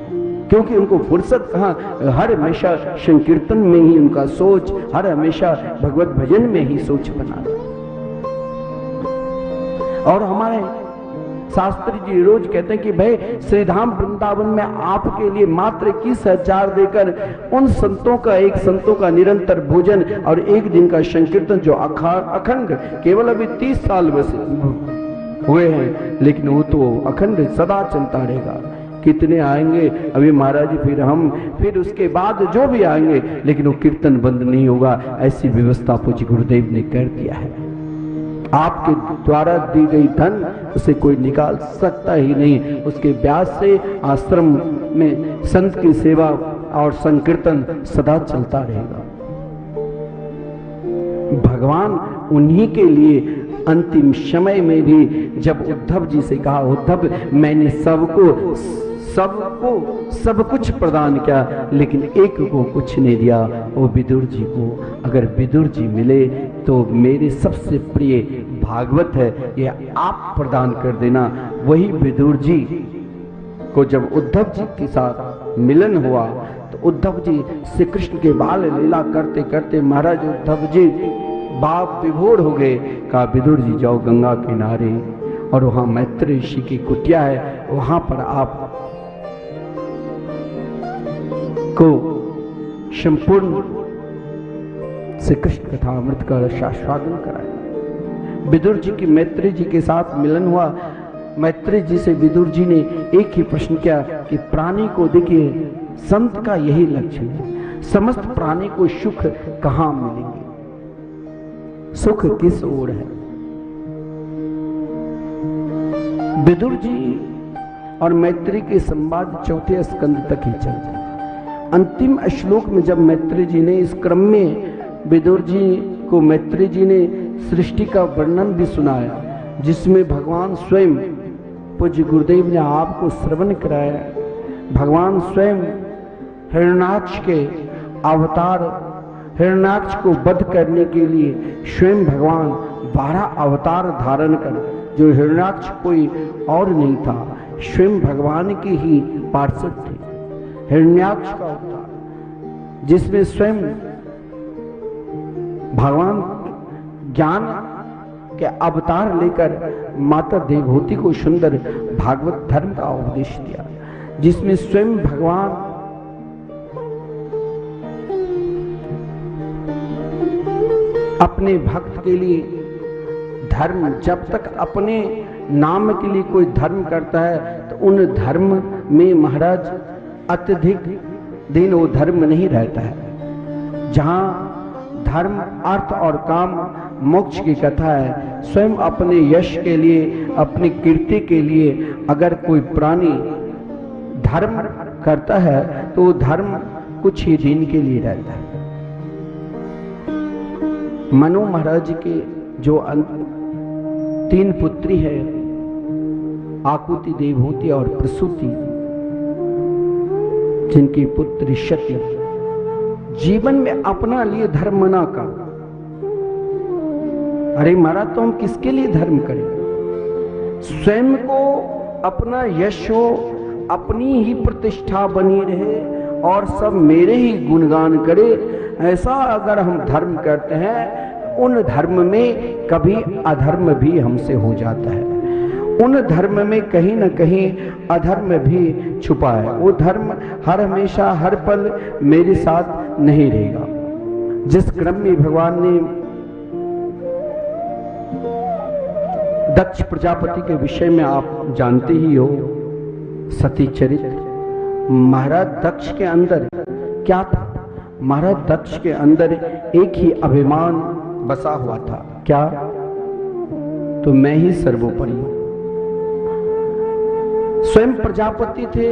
क्योंकि उनको फुर्सत कहाँ, हर हमेशा संकीर्तन में ही उनका सोच, हर हमेशा भगवत भजन में ही सोच बना। और हमारे शास्त्री जी रोज कहते हैं कि भाई श्रीधाम वृंदावन में आपके लिए मात्र 21,000 देकर उन संतों का, एक संतों का निरंतर भोजन और एक दिन का संकीर्तन जो अखंड, केवल अभी 30 साल बस हुए हैं, लेकिन वो तो अखंड सदा चलता रहेगा। कितने आएंगे अभी महाराज जी, फिर उसके बाद जो भी आएंगे, लेकिन वो कीर्तन बंद नहीं होगा। ऐसी व्यवस्था पूज्य गुरुदेव ने कर दिया है। आपके द्वारा दी गई धन उसे कोई निकाल सकता ही नहीं। उसके ब्याज से आश्रम में संत की सेवा और संकीर्तन सदा चलता रहेगा। भगवान उन्हीं के लिए अंतिम समय में भी जब उद्धव जी से कहा, उद्धव मैंने सबको सब कुछ प्रदान किया, लेकिन एक को कुछ नहीं दिया, वो विदुर जी को। अगर विदुर जी मिले तो मेरे सबसे प्रिय भागवत है, ये आप प्रदान कर देना। वही विदुर जी को जब उद्धव जी के साथ मिलन हुआ तो उद्धव जी श्री कृष्ण के बाल लीला करते करते महाराज उद्धव जी बाप विभोर हो गए। कहा विदुर जी जाओ गंगा किनारे, और वहां मैत्री ऋषि की कुटिया है, वहां पर आप को संपूर्ण श्री कृष्ण कथा अमृत का रसास्वादन कराया। विदुर जी की मैत्री जी के साथ मिलन हुआ। मैत्री जी से विदुर जी ने एक ही प्रश्न किया कि प्राणी को, देखिए संत का यही लक्षण है, समस्त प्राणी को सुख कहां मिलेंगे, सुख किस ओर है। विदुर जी और मैत्री के संवाद 4 स्कंद तक ही चलते। अंतिम श्लोक में जब मैत्री जी ने, इस क्रम में विदुर जी को मैत्री जी ने सृष्टि का वर्णन भी सुनाया, जिसमें भगवान स्वयं, पूज्य गुरुदेव ने आपको श्रवण कराया, भगवान स्वयं हिरण्याक्ष के अवतार, हिरण्याक्ष को वध करने के लिए स्वयं भगवान 12 अवतार धारण कर, जो हिरण्याक्ष कोई और नहीं था, स्वयं भगवान के ही पार्षद थे। हिरण्याक्ष का अवतार जिसमें स्वयं भगवान ज्ञान के अवतार लेकर माता देवहूति को सुंदर भागवत धर्म का उपदेश दिया, जिसमें स्वयं भगवान अपने भक्त के लिए धर्म, जब तक अपने नाम के लिए कोई धर्म करता है तो उन धर्म में महाराज अत्यधिक दिन वो धर्म नहीं रहता है। जहां धर्म, अर्थ और काम, मोक्ष की कथा है। स्वयं अपने यश के लिए, अपनी कीर्ति के लिए अगर कोई प्राणी धर्म करता है तो वो धर्म कुछ ही दिन के लिए रहता है। मनु महाराज के जो 3 पुत्री है, आकुति, देवहूति और प्रसूति, जिनकी पुत्री सती जीवन में अपना लिए धर्म ना कर। अरे महाराज, तो हम किसके लिए धर्म करें? स्वयं को अपना यश हो, अपनी ही प्रतिष्ठा बनी रहे और सब मेरे ही गुणगान करे, ऐसा अगर हम धर्म करते हैं, उन धर्म में कभी अधर्म भी हमसे हो जाता है। उन धर्म में कहीं न कहीं अधर्म भी छुपा है। वो धर्म हर हमेशा, हर पल मेरे साथ नहीं रहेगा। जिस क्रम में भगवान ने दक्ष प्रजापति के विषय में आप जानते ही हो, सती चरित्र। महाराज दक्ष के अंदर क्या था? महाराज दक्ष के अंदर एक ही अभिमान बसा हुआ था। क्या? तो मैं ही सर्वोपरि हूं। स्वयं प्रजापति थे,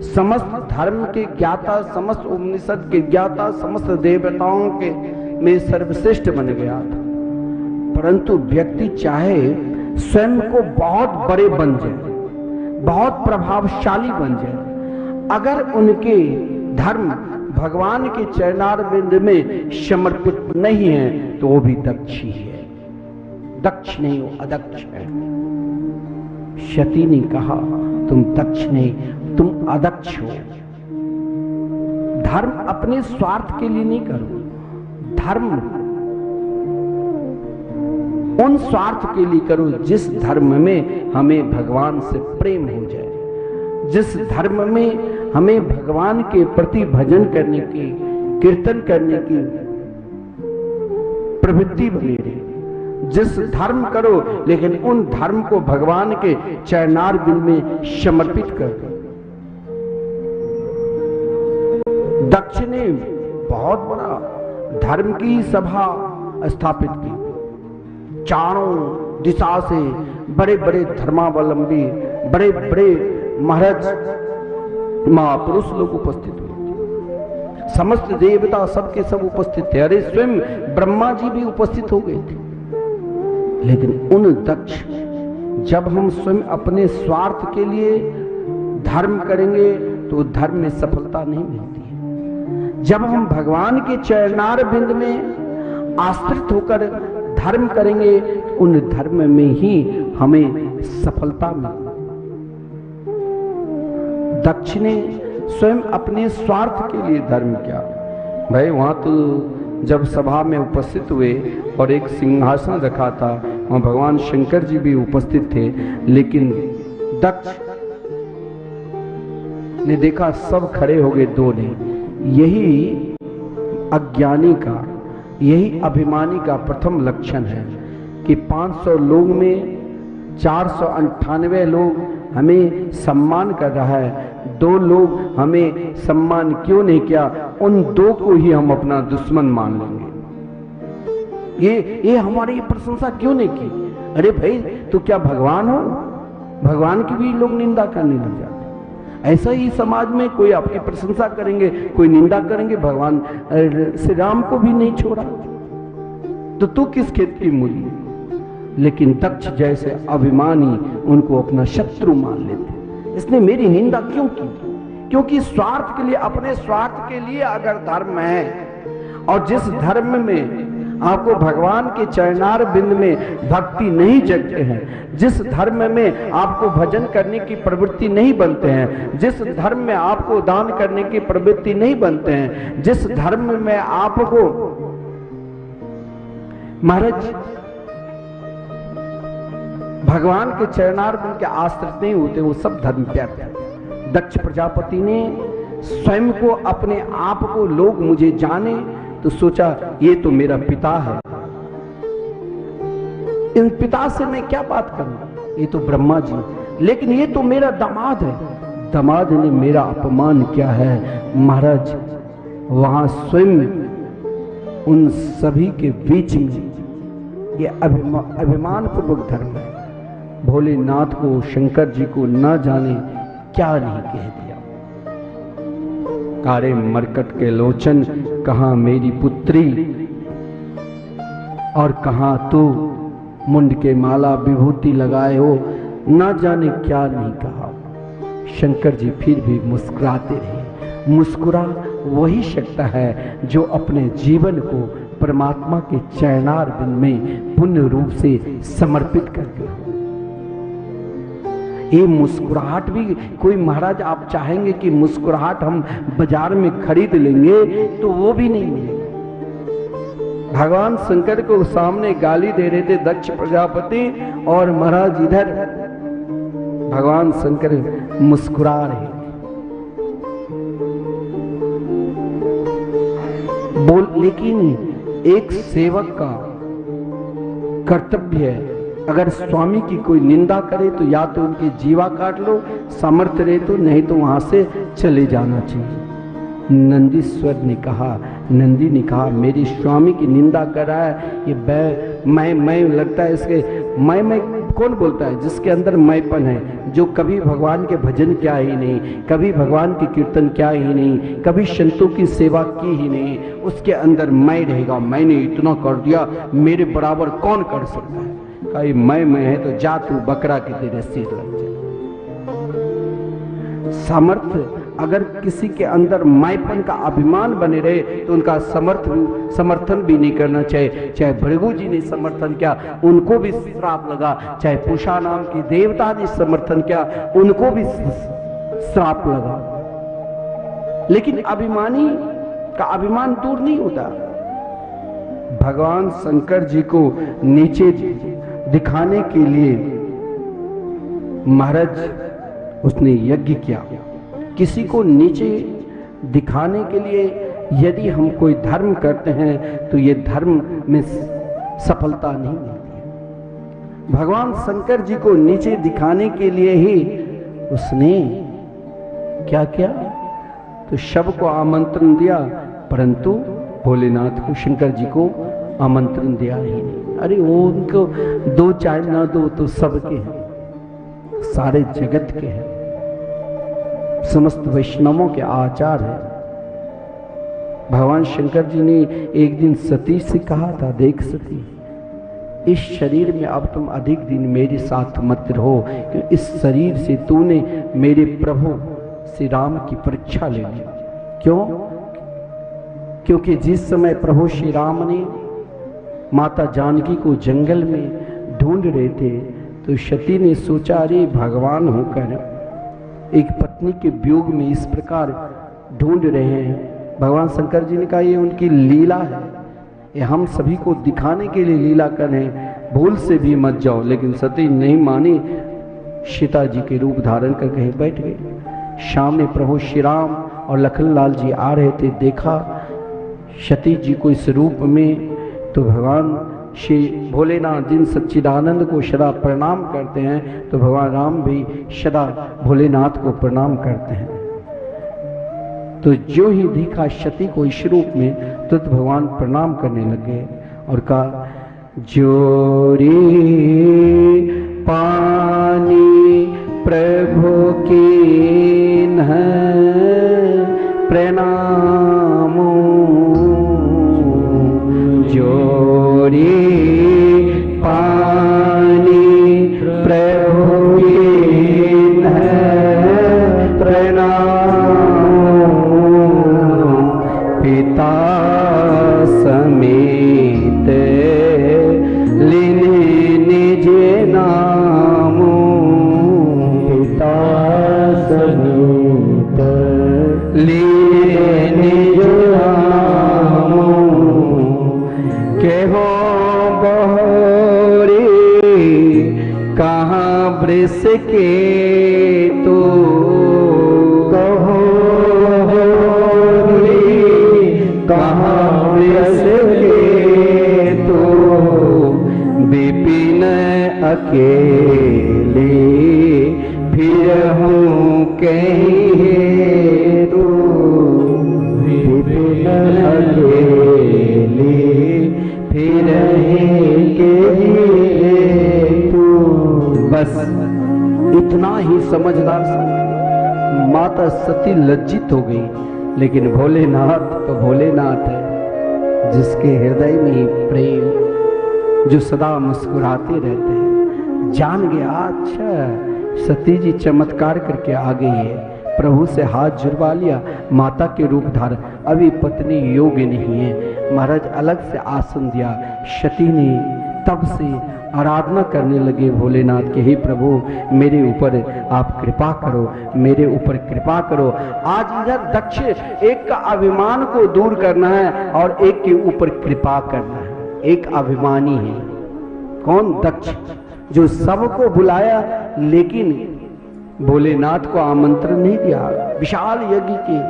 समस्त धर्म के ज्ञाता, समस्त उपनिषद के ज्ञाता, समस्त देवताओं के में सर्वश्रेष्ठ बन गया था। परंतु व्यक्ति चाहे स्वयं को बहुत बड़े बन जाए, बहुत प्रभावशाली बन जाए, अगर उनके धर्म भगवान के चरणारविंद में समर्पित नहीं है तो वो भी दक्ष ही है। दक्ष नहीं, वो अदक्ष है। सती ने कहा तुम दक्ष नहीं, तुम अदक्ष हो। धर्म अपने स्वार्थ के लिए नहीं करो, धर्म उन स्वार्थ के लिए करो जिस धर्म में हमें भगवान से प्रेम हो जाए, जिस धर्म में हमें भगवान के प्रति भजन करने की, कीर्तन करने की प्रवृत्ति बनी रहे। जिस धर्म करो, लेकिन उन धर्म को भगवान के चरणारविंद में समर्पित कर दो। दक्ष ने बहुत बड़ा धर्म की सभा स्थापित की। चारों दिशा से बड़े बड़े धर्मावलंबी, बड़े बड़े महाराज, महापुरुष लोग उपस्थित हुए। समस्त देवता सबके सब उपस्थित थे। अरे स्वयं ब्रह्मा जी भी उपस्थित हो गए थे। लेकिन उन दक्ष, जब हम स्वयं अपने स्वार्थ के लिए धर्म करेंगे तो धर्म में सफलता नहीं मिलती है। जब हम भगवान के चरणारविंद में आश्रित होकर धर्म करेंगे तो उन धर्म में ही हमें सफलता मिलेगी। दक्ष ने स्वयं अपने स्वार्थ के लिए धर्म किया। भाई वहां तो जब सभा में उपस्थित हुए और एक सिंहासन रखा था, वहां भगवान शंकर जी भी उपस्थित थे, लेकिन दक्ष ने देखा सब खड़े हो गए, दो ने। यही अज्ञानी का, यही अभिमानी का प्रथम लक्षण है कि 500 लोग में 498 लोग हमें सम्मान कर रहा है, 2 लोग हमें सम्मान क्यों नहीं किया, उन 2 को ही हम अपना दुश्मन मान लेंगे। ये हमारी प्रशंसा क्यों नहीं की? अरे भाई, तो क्या भगवान हो? भगवान की भी लोग निंदा करने लग जाते। ऐसा ही समाज में कोई आपकी प्रशंसा करेंगे, कोई निंदा करेंगे। भगवान श्री राम को भी नहीं छोड़ा, तो तू किस खेत की मूली? लेकिन दक्ष जैसे अभिमानी उनको अपना शत्रु मान लेते। इसने मेरी निंदा क्यों की? क्योंकि स्वार्थ के लिए, अपने स्वार्थ के लिए अगर धर्म है, और जिस धर्म में आपको भगवान के चरणारविंद में भक्ति नहीं जगते हैं, जिस धर्म में आपको भजन करने की प्रवृत्ति नहीं बनते हैं, जिस धर्म में आपको दान करने की प्रवृत्ति नहीं बनते हैं, जिस धर्म में आपको महाराज भगवान के चरणारविंद के आश्रित नहीं होते, वो सब धर्म व्यर्थ है। दक्ष प्रजापति ने स्वयं को, अपने आप को लोग मुझे जाने तो सोचा ये तो मेरा पिता है, इन पिता से मैं क्या बात करूं, ये तो ब्रह्मा जी, लेकिन ये तो मेरा दामाद है। दामाद ने मेरा अपमान किया है। महाराज वहां स्वयं उन सभी के बीच में ये अभिमान पूर्वक धर्म है। भोलेनाथ को, शंकर जी को न जाने क्या नहीं कह दिया। कारे मरकट के लोचन, कहां मेरी पुत्री और कहां तू, मुंड के माला विभूति लगाए हो, न जाने क्या नहीं कहा। शंकर जी फिर भी मुस्कुराते रहे। मुस्कुरा वही शक्ति है जो अपने जीवन को परमात्मा के चरणार बिंद में पुण्य रूप से समर्पित करके हो। ये मुस्कुराहट भी कोई, महाराज आप चाहेंगे कि मुस्कुराहट हम बाजार में खरीद लेंगे तो वो भी नहीं मिलेगा। भगवान शंकर को सामने गाली दे रहे थे दक्ष प्रजापति, और महाराज इधर भगवान शंकर मुस्कुरा रहे बोल। लेकिन एक सेवक का कर्तव्य है, अगर स्वामी की कोई निंदा करे तो या तो उनकी जीवा काट लो, सामर्थ्य रहे तो, नहीं तो वहां से चले जाना चाहिए। नंदीश्वर ने कहा, नंदी ने कहा मेरी स्वामी की निंदा कर रहा है, ये मैं लगता है इसके मैं कौन बोलता है जिसके अंदर मैंपन है, जो कभी भगवान के भजन किया ही नहीं, कभी भगवान की कीर्तन किया ही नहीं, कभी संतों की सेवा की ही नहीं, उसके अंदर मैं रहेगा, मैंने इतना कर दिया, मेरे बराबर कौन कर सकता है। कहीं मैं है तो जा तू बकरा के तेरे सिर लग जाए। सामर्थ्य अगर किसी के अंदर मैंपन का अभिमान बने रहे तो उनका समर्थन भी नहीं करना चाहिए। चाहे भृगु जी ने समर्थन किया, उनको भी श्राप लगा, चाहे पूषा नाम की देवता ने समर्थन किया, उनको भी श्राप लगा। लेकिन अभिमानी का अभिमान दूर नहीं होता। भगवान शंकर जी को नीचे दिखाने के लिए महाराज उसने यज्ञ किया। किसी को नीचे दिखाने के लिए यदि हम कोई धर्म करते हैं तो ये धर्म में सफलता नहीं मिलती है। भगवान शंकर जी को नीचे दिखाने के लिए ही उसने क्या किया, तो शव को आमंत्रण दिया, परंतु भोलेनाथ को, शंकर जी को आमंत्रण दिया ही नहीं। अरे वो उनको दो चाय ना दो तो सबके हैं, सारे जगत के हैं, समस्त वैष्णवों के आचार है। भगवान शंकर जी ने एक दिन सती से कहा था, देख सती, इस शरीर में अब तुम अधिक दिन मेरे साथ मत रहो, क्योंकि इस शरीर से तूने मेरे प्रभु श्री राम की परीक्षा ले ली। क्यों? क्योंकि जिस समय प्रभु श्री राम ने माता जानकी को जंगल में ढूंढ रहे थे तो सती ने सोचा, अरे भगवान होकर एक पत्नी के वियोग में इस प्रकार ढूंढ रहे हैं। भगवान शंकर जी ने कहा ये उनकी लीला है, ये हम सभी को दिखाने के लिए लीला कर रहे हैं, भूल से भी मत जाओ। लेकिन सती नहीं मानी, सीता जी के रूप धारण कर कहीं बैठ गए। सामने प्रभु श्री राम और लखनलाल जी आ रहे थे, देखा सती जी को इस रूप में, तो भगवान श्री भोलेनाथ जिन सच्चिदानंद को सदा प्रणाम करते हैं, तो भगवान राम भी सदा भोलेनाथ को प्रणाम करते हैं। तो जो ही दिखा सती को इस रूप में, तो भगवान प्रणाम करने लगे और कहा, जोरी पानी प्रभु की न प्रणामो, जोरी पानी प्रभु की न प्रणामो, पिता समेत लीने निज नामो, पिता समेत लीने निज नामो, केहो बहोरी कहाँ वृष के तो, कहो बहोरी कहाँ वृष के तो, विपिन अकेले फिर हूँ कहीं तो, विपिन अकेले ही समझदार समझी। माता सती लज्जित हो गई, लेकिन भोलेनाथ तो भोलेनाथ है, जिसके हृदय में ही प्रेम, जो सदा मुस्कुराते रहते हैं। जान गया, अच्छा सती जी चमत्कार करके आ गई है। प्रभु से हाथ जुड़वा लिया, माता के रूप धारण। अभी पत्नी योग्य नहीं है, महाराज अलग से आसन दिया। सती ने तब से आराधना करने लगे भोलेनाथ के, हे प्रभु मेरे ऊपर आप कृपा करो, मेरे ऊपर कृपा करो। आज इधर दक्ष एक का अभिमान को दूर करना है और एक के ऊपर कृपा करना है। एक अभिमानी है कौन? दक्ष, जो सबको बुलाया लेकिन भोलेनाथ को आमंत्रण नहीं दिया। विशाल यज्ञ के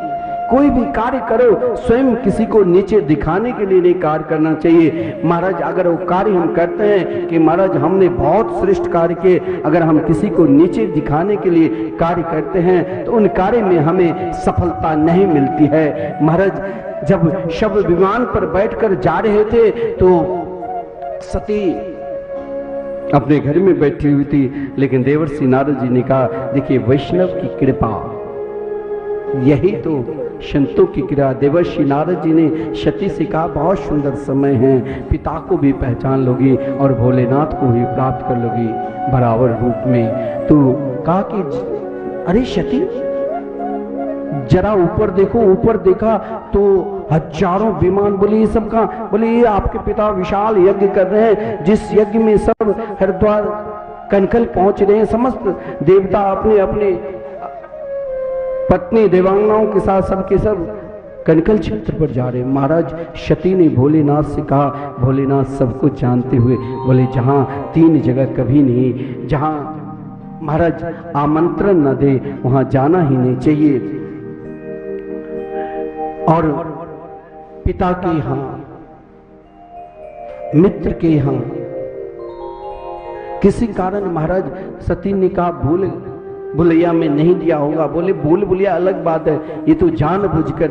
कोई भी कार्य करो, स्वयं किसी को नीचे दिखाने के लिए नहीं कार्य करना चाहिए। महाराज अगर वो कार्य हम करते हैं कि महाराज हमने बहुत श्रेष्ठ कार्य किए, अगर हम किसी को नीचे दिखाने के लिए कार्य करते हैं तो उन कार्य में हमें सफलता नहीं मिलती है। महाराज जब शव विमान पर बैठकर जा रहे थे तो सती अपने घर में बैठी हुई थी, लेकिन देवर्षि नारद जी ने कहा, देखिए वैष्णव की कृपा, यही तो संतों की कृपा। देवर्षि नारद जी ने सती से कहा, बहुत सुंदर समय है, पिता को भी पहचान लोगी और भोलेनाथ को भी प्राप्त कर लोगी बराबर रूप में। तो कहा कि अरे सती जरा ऊपर देखो। ऊपर देखा तो हजारों विमान। बोले ये सब कहाँ? बोले ये आपके पिता विशाल यज्ञ कर रहे हैं, जिस यज्ञ में सब हरिद्वार कनकल पहुंच रहे हैं। समस्त देवता अपने अपने पत्नी देवांगनाओं के साथ सबके सब कनकल क्षेत्र पर जा रहे हैं। महाराज सती ने भोलेनाथ से कहा, भोलेनाथ सब कुछ जानते हुए बोले, जहां 3 जगह कभी नहीं, जहां महाराज आमंत्रण न दे वहां जाना ही नहीं चाहिए। और पिता के यहां, मित्र के यहां किसी कारण महाराज सती ने कहा भूल भुलैया में नहीं दिया होगा। बोले भूल भुलैया अलग बात है, ये तो जानबूझकर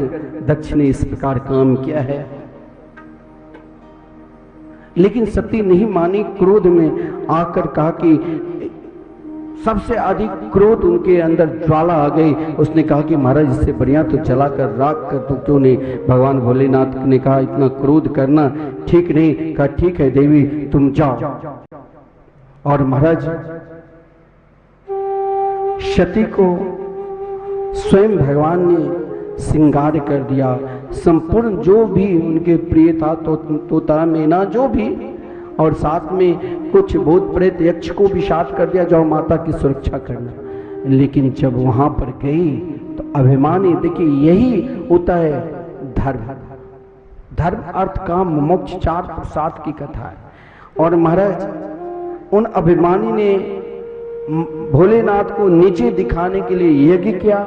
दक्ष ने इस प्रकार काम किया है। लेकिन सती नहीं मानी, क्रोध में आकर कहा कि सबसे अधिक क्रोध उनके अंदर ज्वाला आ गई। उसने कहा कि महाराज इससे बढ़िया तो जलाकर राख कर दो, क्यों नहीं? भगवान भोलेनाथ ने कहा इतना क्रोध करना ठीक नहीं। कहा ठीक है देवी तुम जाओ। और महाराज सती को स्वयं भगवान ने श्रृंगार कर दिया। संपूर्ण जो भी उनके प्रिय था, तोता मैना जो भी, और साथ में कुछ भूत प्रेत यक्ष को भी साथ कर दिया, जाओ माता की सुरक्षा करना। लेकिन जब वहां पर गई तो अभिमानी, देखिए यही होता है धर्म। धर्म अर्थ काम मोक्ष 4 पुरुषार्थ की कथा है। और महाराज उन अभिमानी ने भोलेनाथ को नीचे दिखाने के लिए यज्ञ किया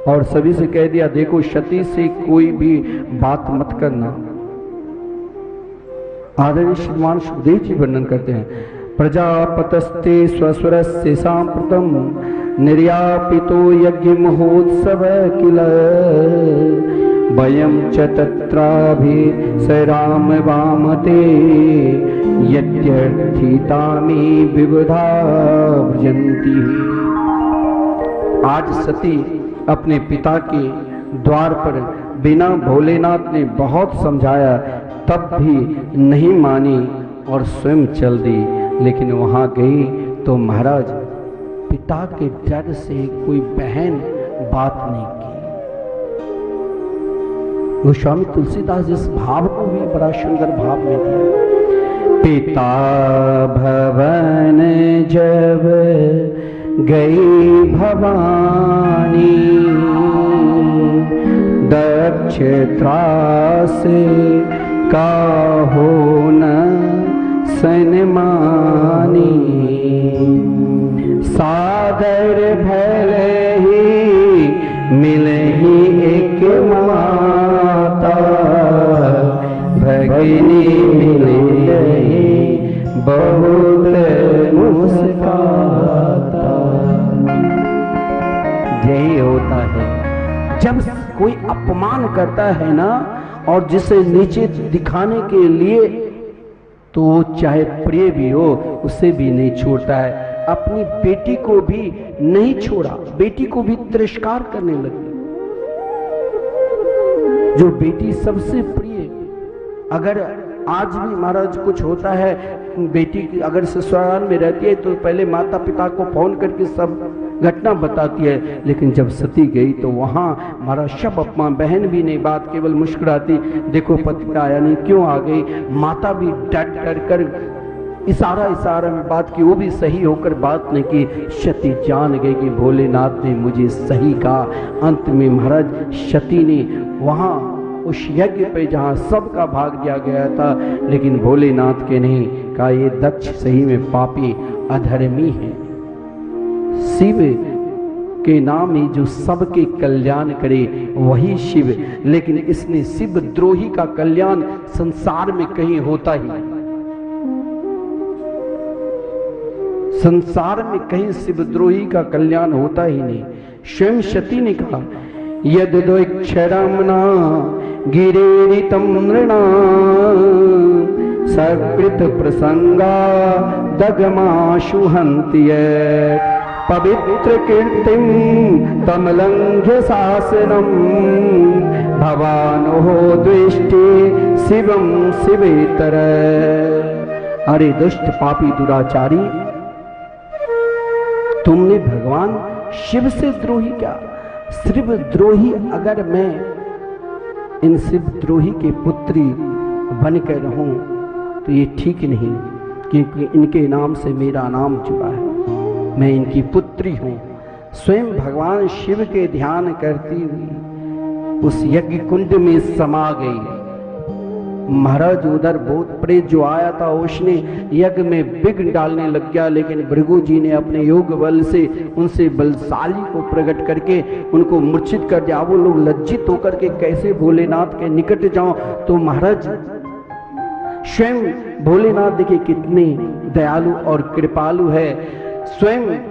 और सभी से कह दिया, देखो सती से कोई भी बात मत करना। आदरणीय श्रीमान सुखदेव जी वर्णन करते हैं, प्रजापतस्ते स्वस्वरस्य सांप्रतम निर्यापितो यज्ञ महोत्सव किल वयं च तत्राभि स राम वामते यत्यर्थितामि विबुधा व्रजन्ति। आज सती अपने पिता के द्वार पर बिना भोलेनाथ ने बहुत समझाया तब भी नहीं मानी और स्वयं चल दी। लेकिन वहां गई तो महाराज पिता के डर से कोई बहन बात नहीं की। गोस्वामी तुलसीदास जिस भाव को भी बड़ा सुंदर भाव में दिया, पिता भवन जब गई भवानी दक्ष त्रास काहो न सन्मानी सादर भले ही मिले ही एक माता भगिनी मिले ही बहुत मुस्काता। यही होता है जब कोई अपमान करता है ना और जिसे नीचे दिखाने के लिए, तो चाहे प्रिय भी हो उसे भी नहीं छोड़ता है। अपनी बेटी को भी नहीं छोड़ा, बेटी को भी तिरस्कार करने लगी। जो बेटी सबसे प्रिय, अगर आज भी महाराज कुछ होता है, बेटी अगर ससुराल में रहती है तो पहले माता पिता को फोन करके सब घटना बताती है, लेकिन जब सती गई तो वहां महाराज शब अपना बहन भी नहीं, बात केवल मुस्कुराती, देखो पति आया नहीं, क्यों आ गई। माता भी डर डर कर इशारा में बात की, वो भी सही होकर बात नहीं की। सती जान गई कि भोलेनाथ ने मुझे सही कहा। अंत में महाराज सती ने वहां उस यज्ञ पे जहां सबका भाग दिया गया था, लेकिन भोलेनाथ के नहीं कहा, ये दक्ष सही में पापी अधर्मी है। शिव के नाम ही जो सबके कल्याण करे वही शिव, लेकिन इसने शिव द्रोही का कल्याण संसार में कहीं होता ही नहीं। संसार में कहीं शिवद्रोही का कल्याण होता ही नहीं। स्वयं सती ने कहा, यदुदोक्षरमना गिरेरितम नृणां सकृत प्रसंगा दगमाशु हन्ति पवित्र कीर्तिम तमलंघ्य शासनम भवानो दृष्टि शिवम शिवेतर। अरे दुष्ट पापी दुराचारी, तुमने भगवान शिव से द्रोही क्या? शिव द्रोही अगर मैं इन शिव द्रोही के पुत्री बनकर रहूं तो ये ठीक नहीं, क्योंकि इनके नाम से मेरा नाम जुड़ा है, मैं इनकी पुत्री हूं। स्वयं भगवान शिव के ध्यान करती हुई उस यज्ञ कुंड में समा गई। महाराज उधर भूत प्रेत जो आया था उसने यज्ञ में विघ्न डालने लग गया, लेकिन भृगु जी ने अपने योग बल से उनसे बलशाली को प्रकट करके उनको मूर्छित कर दिया। वो लोग लज्जित होकर के कैसे भोलेनाथ के निकट जाओ, तो महाराज स्वयं भोलेनाथ देखिए कितने दयालु और कृपालु है। स्वयं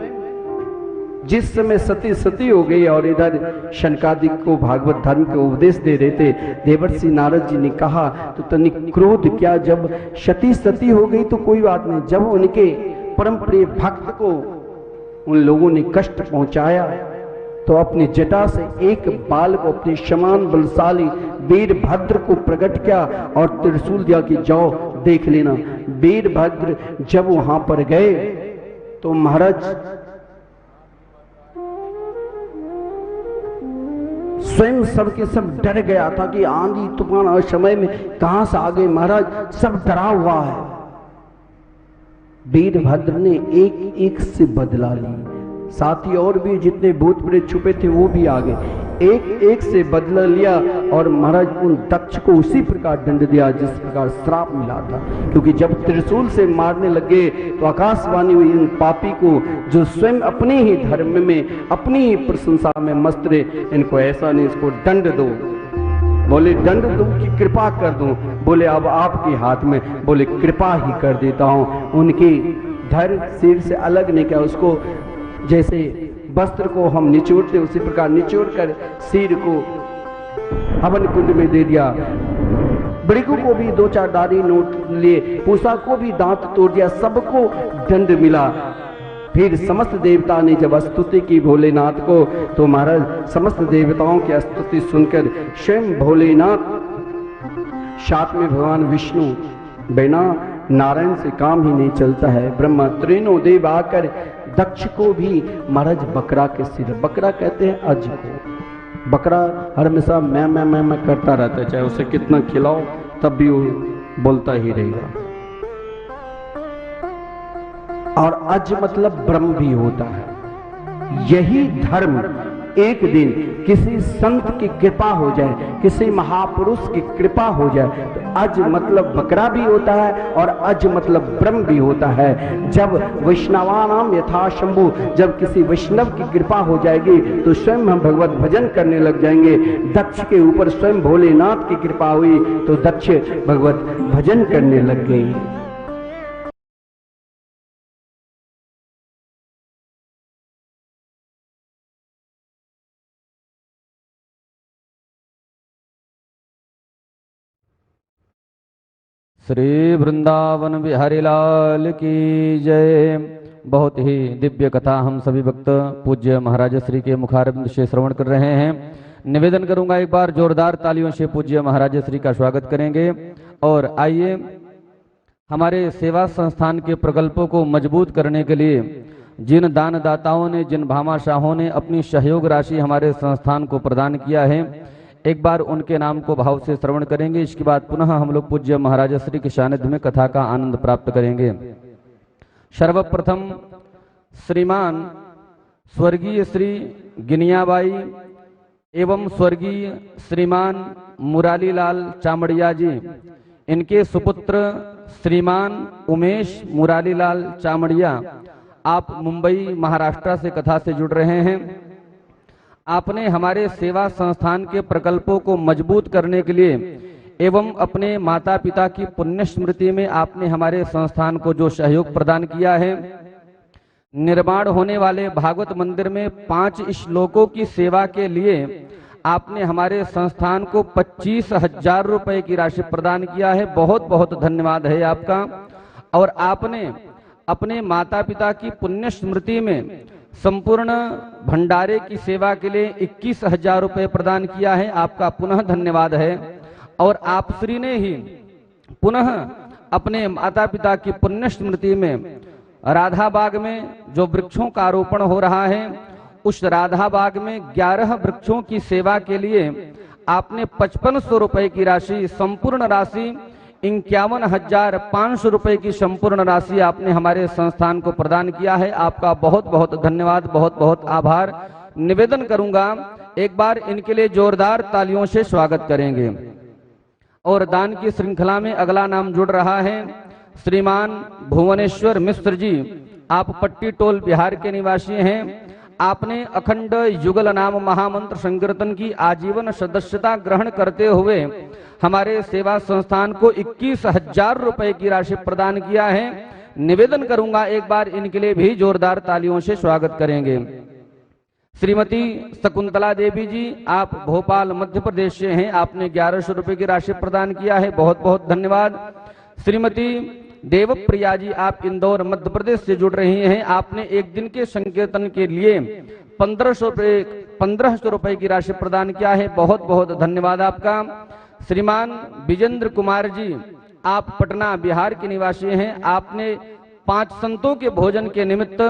जिस समय सती सती हो गई और इधर शनकादिक को भागवत धर्म के उपदेश दे रहे थे, देवर्षि नारद जी ने कहा तो तनिक क्रोध क्या, जब सती सती हो गई तो कोई बात नहीं, जब उनके परम प्रिय भक्त को उन लोगों ने कष्ट पहुंचाया तो अपनी जटा से एक बाल को अपने समान बलशाली वीरभद्र को प्रकट किया और त्रिशूल दिया कि जाओ देख लेना। वीरभद्र जब वहां पर गए तो महाराज स्वयं सबके सब डर गया था कि आंधी तूफान और समय में कहां से आ गए, महाराज सब डरा हुआ है। वीरभद्र ने एक एक से बदला ली, साथ ही और भी जितने भूत प्रेत छुपे थे वो भी आ गए, एक एक से बदला लिया और महाराज उन दक्ष को उसी प्रकार दंड दिया जिस प्रकार श्राप मिला था। क्योंकि जब त्रिशूल से मारने लगे तो आकाशवाणी हुई, इन पापी को जो स्वयं अपने ही धर्म में अपनी ही प्रशंसा में मस्त रहे, इनको ऐसा नहीं, इसको दंड दो। बोले दंड दो कि कृपा कर दूं? बोले अब आपके हाथ में, बोले कृपा ही कर देता हूं। उनकी धड़ सिर से अलग नहीं किया, उसको जैसे वस्त्र को हम निचोड़ते उसी प्रकार निचोड़ कर सिर को हवन कुंड में दे दिया। भृगु को भी 2-4 दाढ़ी नोट लिए, पूषा को भी दांत तोड़ दिया, सबको दंड मिला। फिर समस्त देवता ने जब स्तुति की भोलेनाथ को, तो महाराज समस्त देवताओं की स्तुति सुनकर स्वयं भोलेनाथ, साथ में भगवान विष्णु, बिना नारायण से काम ही नहीं चलता है, ब्रह्मा त्रिनो देव आकर दक्ष को भी महाराज बकरा के सिर, बकरा कहते हैं अज को, बकरा हर हमेशा मैं करता रहता है, चाहे उसे कितना खिलाओ तब भी वो बोलता ही रहेगा। और अज मतलब ब्रह्म भी होता है। यही धर्म एक दिन किसी संत की कृपा हो जाए, किसी महापुरुष की कृपा हो जाए तो अज मतलब बकरा भी होता है और अज मतलब ब्रह्म भी होता है। जब वैष्णवानाम यथा शंभु, जब किसी वैष्णव की कृपा हो जाएगी तो स्वयं हम भगवत भजन करने लग जाएंगे। दक्ष के ऊपर स्वयं भोलेनाथ की कृपा हुई तो दक्ष भगवत भजन करने लग गई। श्री वृंदावन बिहारी लाल की जय। बहुत ही दिव्य कथा हम सभी भक्त पूज्य महाराज श्री के मुखारबिंद से श्रवण कर रहे हैं। निवेदन करूंगा एक बार जोरदार तालियों से पूज्य महाराज श्री का स्वागत करेंगे। और आइए हमारे सेवा संस्थान के प्रकल्पों को मजबूत करने के लिए जिन दानदाताओं ने, जिन भामाशाहों ने अपनी सहयोग राशि हमारे संस्थान को प्रदान किया है, एक बार उनके नाम को भाव से श्रवण करेंगे। इसके बाद पुनः हम लोग पूज्य महाराज श्री के सानिध्य में कथा का आनंद प्राप्त करेंगे। सर्वप्रथम श्रीमान स्वर्गीय श्री गिनियाबाई एवं स्वर्गीय श्रीमान मुरालीलाल चामड़िया जी, इनके सुपुत्र श्रीमान उमेश मुरालीलाल चामड़िया, आप मुंबई महाराष्ट्र से कथा से जुड़ रहे हैं। आपने हमारे सेवा संस्थान के प्रकल्पों को मजबूत करने के लिए एवं अपने माता पिता की पुण्य स्मृति में आपने हमारे संस्थान को जो सहयोग प्रदान किया है, निर्माण होने वाले भागवत मंदिर में 5 श्लोकों की सेवा के लिए आपने हमारे संस्थान को 25,000 रुपए की राशि प्रदान किया है। बहुत बहुत धन्यवाद है आपका। और आपने अपने माता पिता की पुण्य स्मृति में संपूर्ण भंडारे की सेवा के लिए 21,000 रुपए प्रदान किया है। आपका पुनः धन्यवाद है। और आप श्री ने ही पुनः अपने माता पिता की पुण्य स्मृति में राधा बाग में जो वृक्षों का आरोपण हो रहा है, उस राधा बाग में 11 वृक्षों की सेवा के लिए आपने 5500 रुपए की राशि, संपूर्ण राशि 51,500 रुपए की संपूर्ण राशि आपने हमारे संस्थान को प्रदान किया है। आपका बहुत बहुत धन्यवाद, बहुत बहुत आभार। निवेदन करूंगा एक बार इनके लिए जोरदार तालियों से स्वागत करेंगे। और दान की श्रृंखला में अगला नाम जुड़ रहा है श्रीमान भुवनेश्वर मिश्र जी। आप पट्टी टोल बिहार के निवासी हैं। आपने अखंड युगल नाम महामंत्र संकीर्तन की आजीवन सदस्यता ग्रहण करते हुए हमारे सेवा संस्थान को 21,000 रुपए की राशि प्रदान किया है। निवेदन करूंगा एक बार इनके लिए भी जोरदार तालियों से स्वागत करेंगे। श्रीमती शकुंतला देवी जी, आप भोपाल मध्य प्रदेश से हैं। आपने 1100 रुपए की राशि प्रदान किया है। बहुत बहुत धन्यवाद। श्रीमती देवप्रिया जी, आप इंदौर मध्य प्रदेश से जुड़ रही हैं। आपने एक दिन के संकीर्तन के लिए 1500 रुपए की राशि प्रदान किया है। बहुत बहुत धन्यवाद आपका। श्रीमान विजेंद्र कुमार जी, आप पटना बिहार के निवासी हैं। आपने 5 संतों के भोजन के निमित्त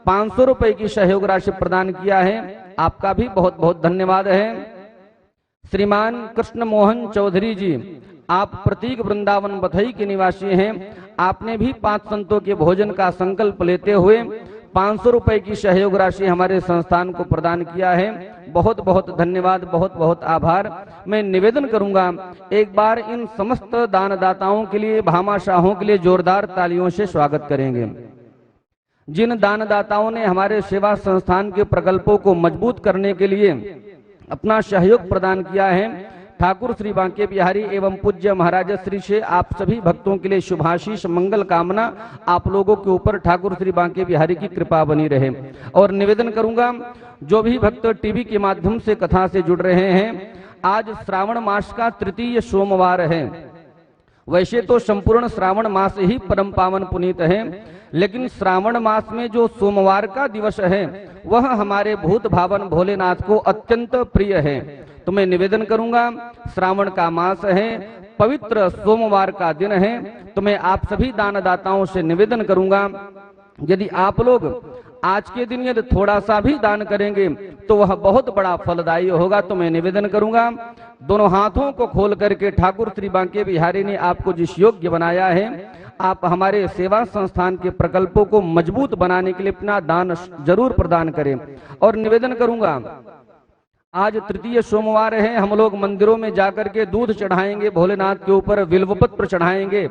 500 रुपए की सहयोग राशि प्रदान किया है। आपका भी बहुत बहुत धन्यवाद है। श्रीमान कृष्ण मोहन चौधरी जी, आप प्रतीक वृंदावन बथई के निवासी हैं। आपने भी 5 संतों के भोजन का संकल्प लेते हुए 500 रुपए की सहयोग राशि हमारे संस्थान को प्रदान किया है। बहुत बहुत धन्यवाद, बहुत बहुत आभार। मैं निवेदन करूंगा एक बार इन समस्त दानदाताओं के लिए, भामाशाहों के लिए जोरदार तालियों से स्वागत करेंगे। जिन दानदाताओं ने हमारे सेवा संस्थान के प्रकल्पों को मजबूत करने के लिए अपना सहयोग प्रदान किया है, ठाकुर श्री बांके बिहारी एवं पूज्य महाराज श्री से आप सभी भक्तों के लिए शुभाशीष मंगल कामना। आप लोगों के ऊपर ठाकुर श्री बांके बिहारी की कृपा बनी रहे। और निवेदन करूंगा जो भी भक्त टीवी के माध्यम से कथा से जुड़ रहे हैं, आज श्रावण मास का तृतीय सोमवार है। वैसे तो संपूर्ण श्रावण मास ही परम पावन पुनीत है, लेकिन श्रावण मास में जो सोमवार का दिवस है वह हमारे भूत भावन भोलेनाथ को अत्यंत प्रिय है। तो मैं निवेदन करूंगा, श्रावण का मास है, पवित्र सोमवार का दिन है, तो मैं आप सभी दानदाताओं से निवेदन करूंगा यदि आप लोग आज के दिन यदि थोड़ा सा भी दान करेंगे तो वह बहुत बड़ा फलदायी होगा। तो मैं निवेदन करूंगा दोनों हाथों को खोल करके ठाकुर श्री बांके बिहारी ने आपको जिस योग्य बनाया है, आप हमारे सेवा संस्थान के प्रकल्पों को मजबूत बनाने के लिए अपना दान जरूर प्रदान करें। और निवेदन करूंगा आज तृतीय सोमवार है, हम लोग मंदिरों में जाकर के दूध चढ़ाएंगे, भोलेनाथ के ऊपर बिल्वपत्र चढ़ाएंगे,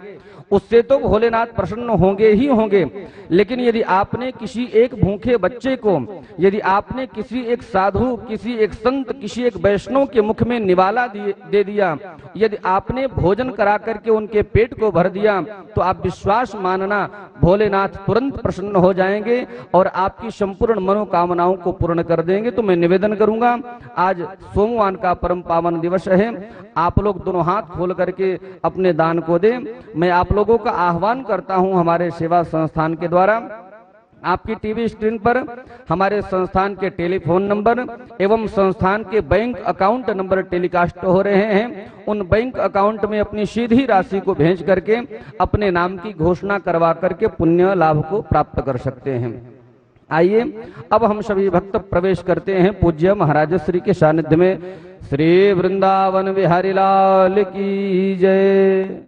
उससे तो भोलेनाथ प्रसन्न होंगे ही होंगे। लेकिन यदि आपने किसी एक भूखे बच्चे को, यदि आपने किसी एक साधु, किसी एक संत, किसी एक वैष्णव के मुख में निवाला दे दिया, यदि आपने भोजन करा करके उनके पेट को भर दिया, तो आप विश्वास मानना भोलेनाथ तुरंत प्रसन्न हो जाएंगे और आपकी संपूर्ण मनोकामनाओं को पूर्ण कर देंगे। तो मैं निवेदन करूंगा आज सोमवार का परम पावन दिवस है, आप लोग दोनों हाथ खोल करके अपने दान को दें। मैं आप लोगों का आह्वान करता हूं हमारे सेवा संस्थान के द्वारा आपकी टीवी स्क्रीन पर हमारे संस्थान के टेलीफोन नंबर एवं संस्थान के बैंक अकाउंट नंबर टेलीकास्ट हो रहे हैं। उन बैंक अकाउंट में अपनी सीधी राशि को भेज करके अपने नाम की घोषणा करवा करके पुण्य लाभ को प्राप्त कर सकते हैं। आइए अब हम सभी भक्त प्रवेश करते हैं पूज्य महाराज श्री के सानिध्य में। श्री वृंदावन बिहारी लाल की जय।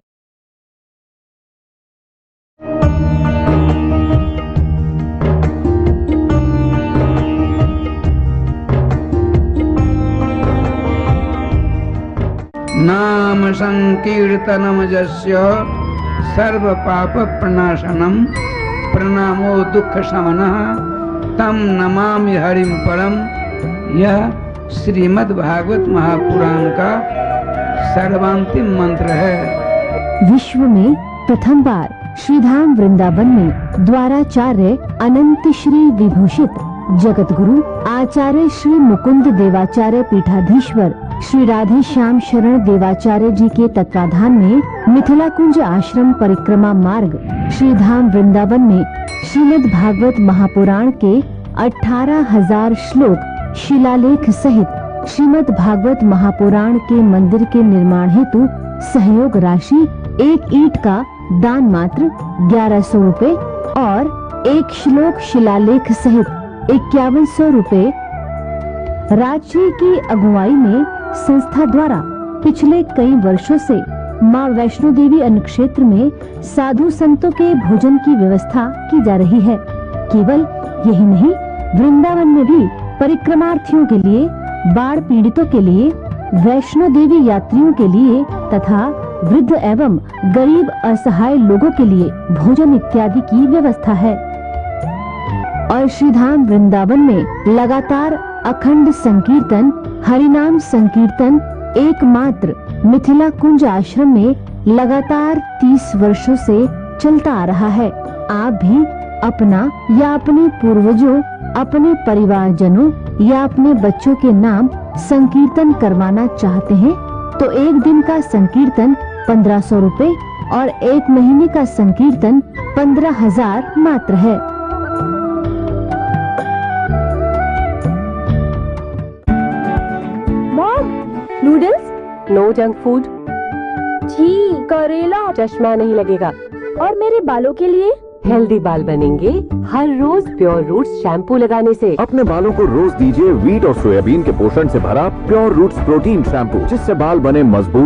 नाम संकीर्तनम यस्य सर्व पाप प्रणाशनम प्रणामो दुख शमनः तम नमामि हरिम परम। यह श्रीमद् भागवत महापुराण का सर्वांतिम मंत्र है। विश्व में प्रथम बार श्रीधाम वृंदावन में द्वाराचार्य अनंत श्री विभूषित जगत गुरु आचार्य श्री मुकुंद देवाचार्य पीठाधीश्वर श्री राधे श्याम शरण देवाचार्य जी के तत्वाधान में मिथिला कुंज आश्रम परिक्रमा मार्ग श्रीधाम वृंदावन में श्रीमद् भागवत महापुराण के 18,000 श्लोक शिलालेख सहित श्रीमद् भागवत महापुराण के मंदिर के निर्माण हेतु सहयोग राशि एक ईंट का दान मात्र 1100 रुपए और एक श्लोक शिलालेख सहित 5100 रुपए राजश्री की अगुवाई में संस्था द्वारा पिछले कई वर्षों से माँ वैष्णो देवी अनुक्षेत्र में साधु संतों के भोजन की व्यवस्था की जा रही है। केवल यही नहीं, वृंदावन में भी परिक्रमार्थियों के लिए, बाढ़ पीड़ितों के लिए, वैष्णो देवी यात्रियों के लिए तथा वृद्ध एवं गरीब असहाय लोगों के लिए भोजन इत्यादि की व्यवस्था है। और श्रीधाम वृंदावन में लगातार अखंड संकीर्तन, हरिनाम संकीर्तन एकमात्र मिथिला कुंज आश्रम में लगातार 30 वर्षों से चलता आ रहा है। आप भी अपना या अपने पूर्वजों, अपने परिवारजनों या अपने बच्चों के नाम संकीर्तन करवाना चाहते हैं तो एक दिन का संकीर्तन 1500 रुपए और एक महीने का संकीर्तन 15,000 मात्र है। Noodles, no junk food. जी, करेला, चश्मा नहीं लगेगा। और मेरे बालों के लिए हेल्दी बाल बनेंगे हर रोज प्योर रूट्स शैम्पू लगाने से। अपने बालों को रोज दीजिए व्हीट और सोयाबीन के पोषण से भरा प्योर रूट्स प्रोटीन शैम्पू, जिससे बाल बने मजबूत,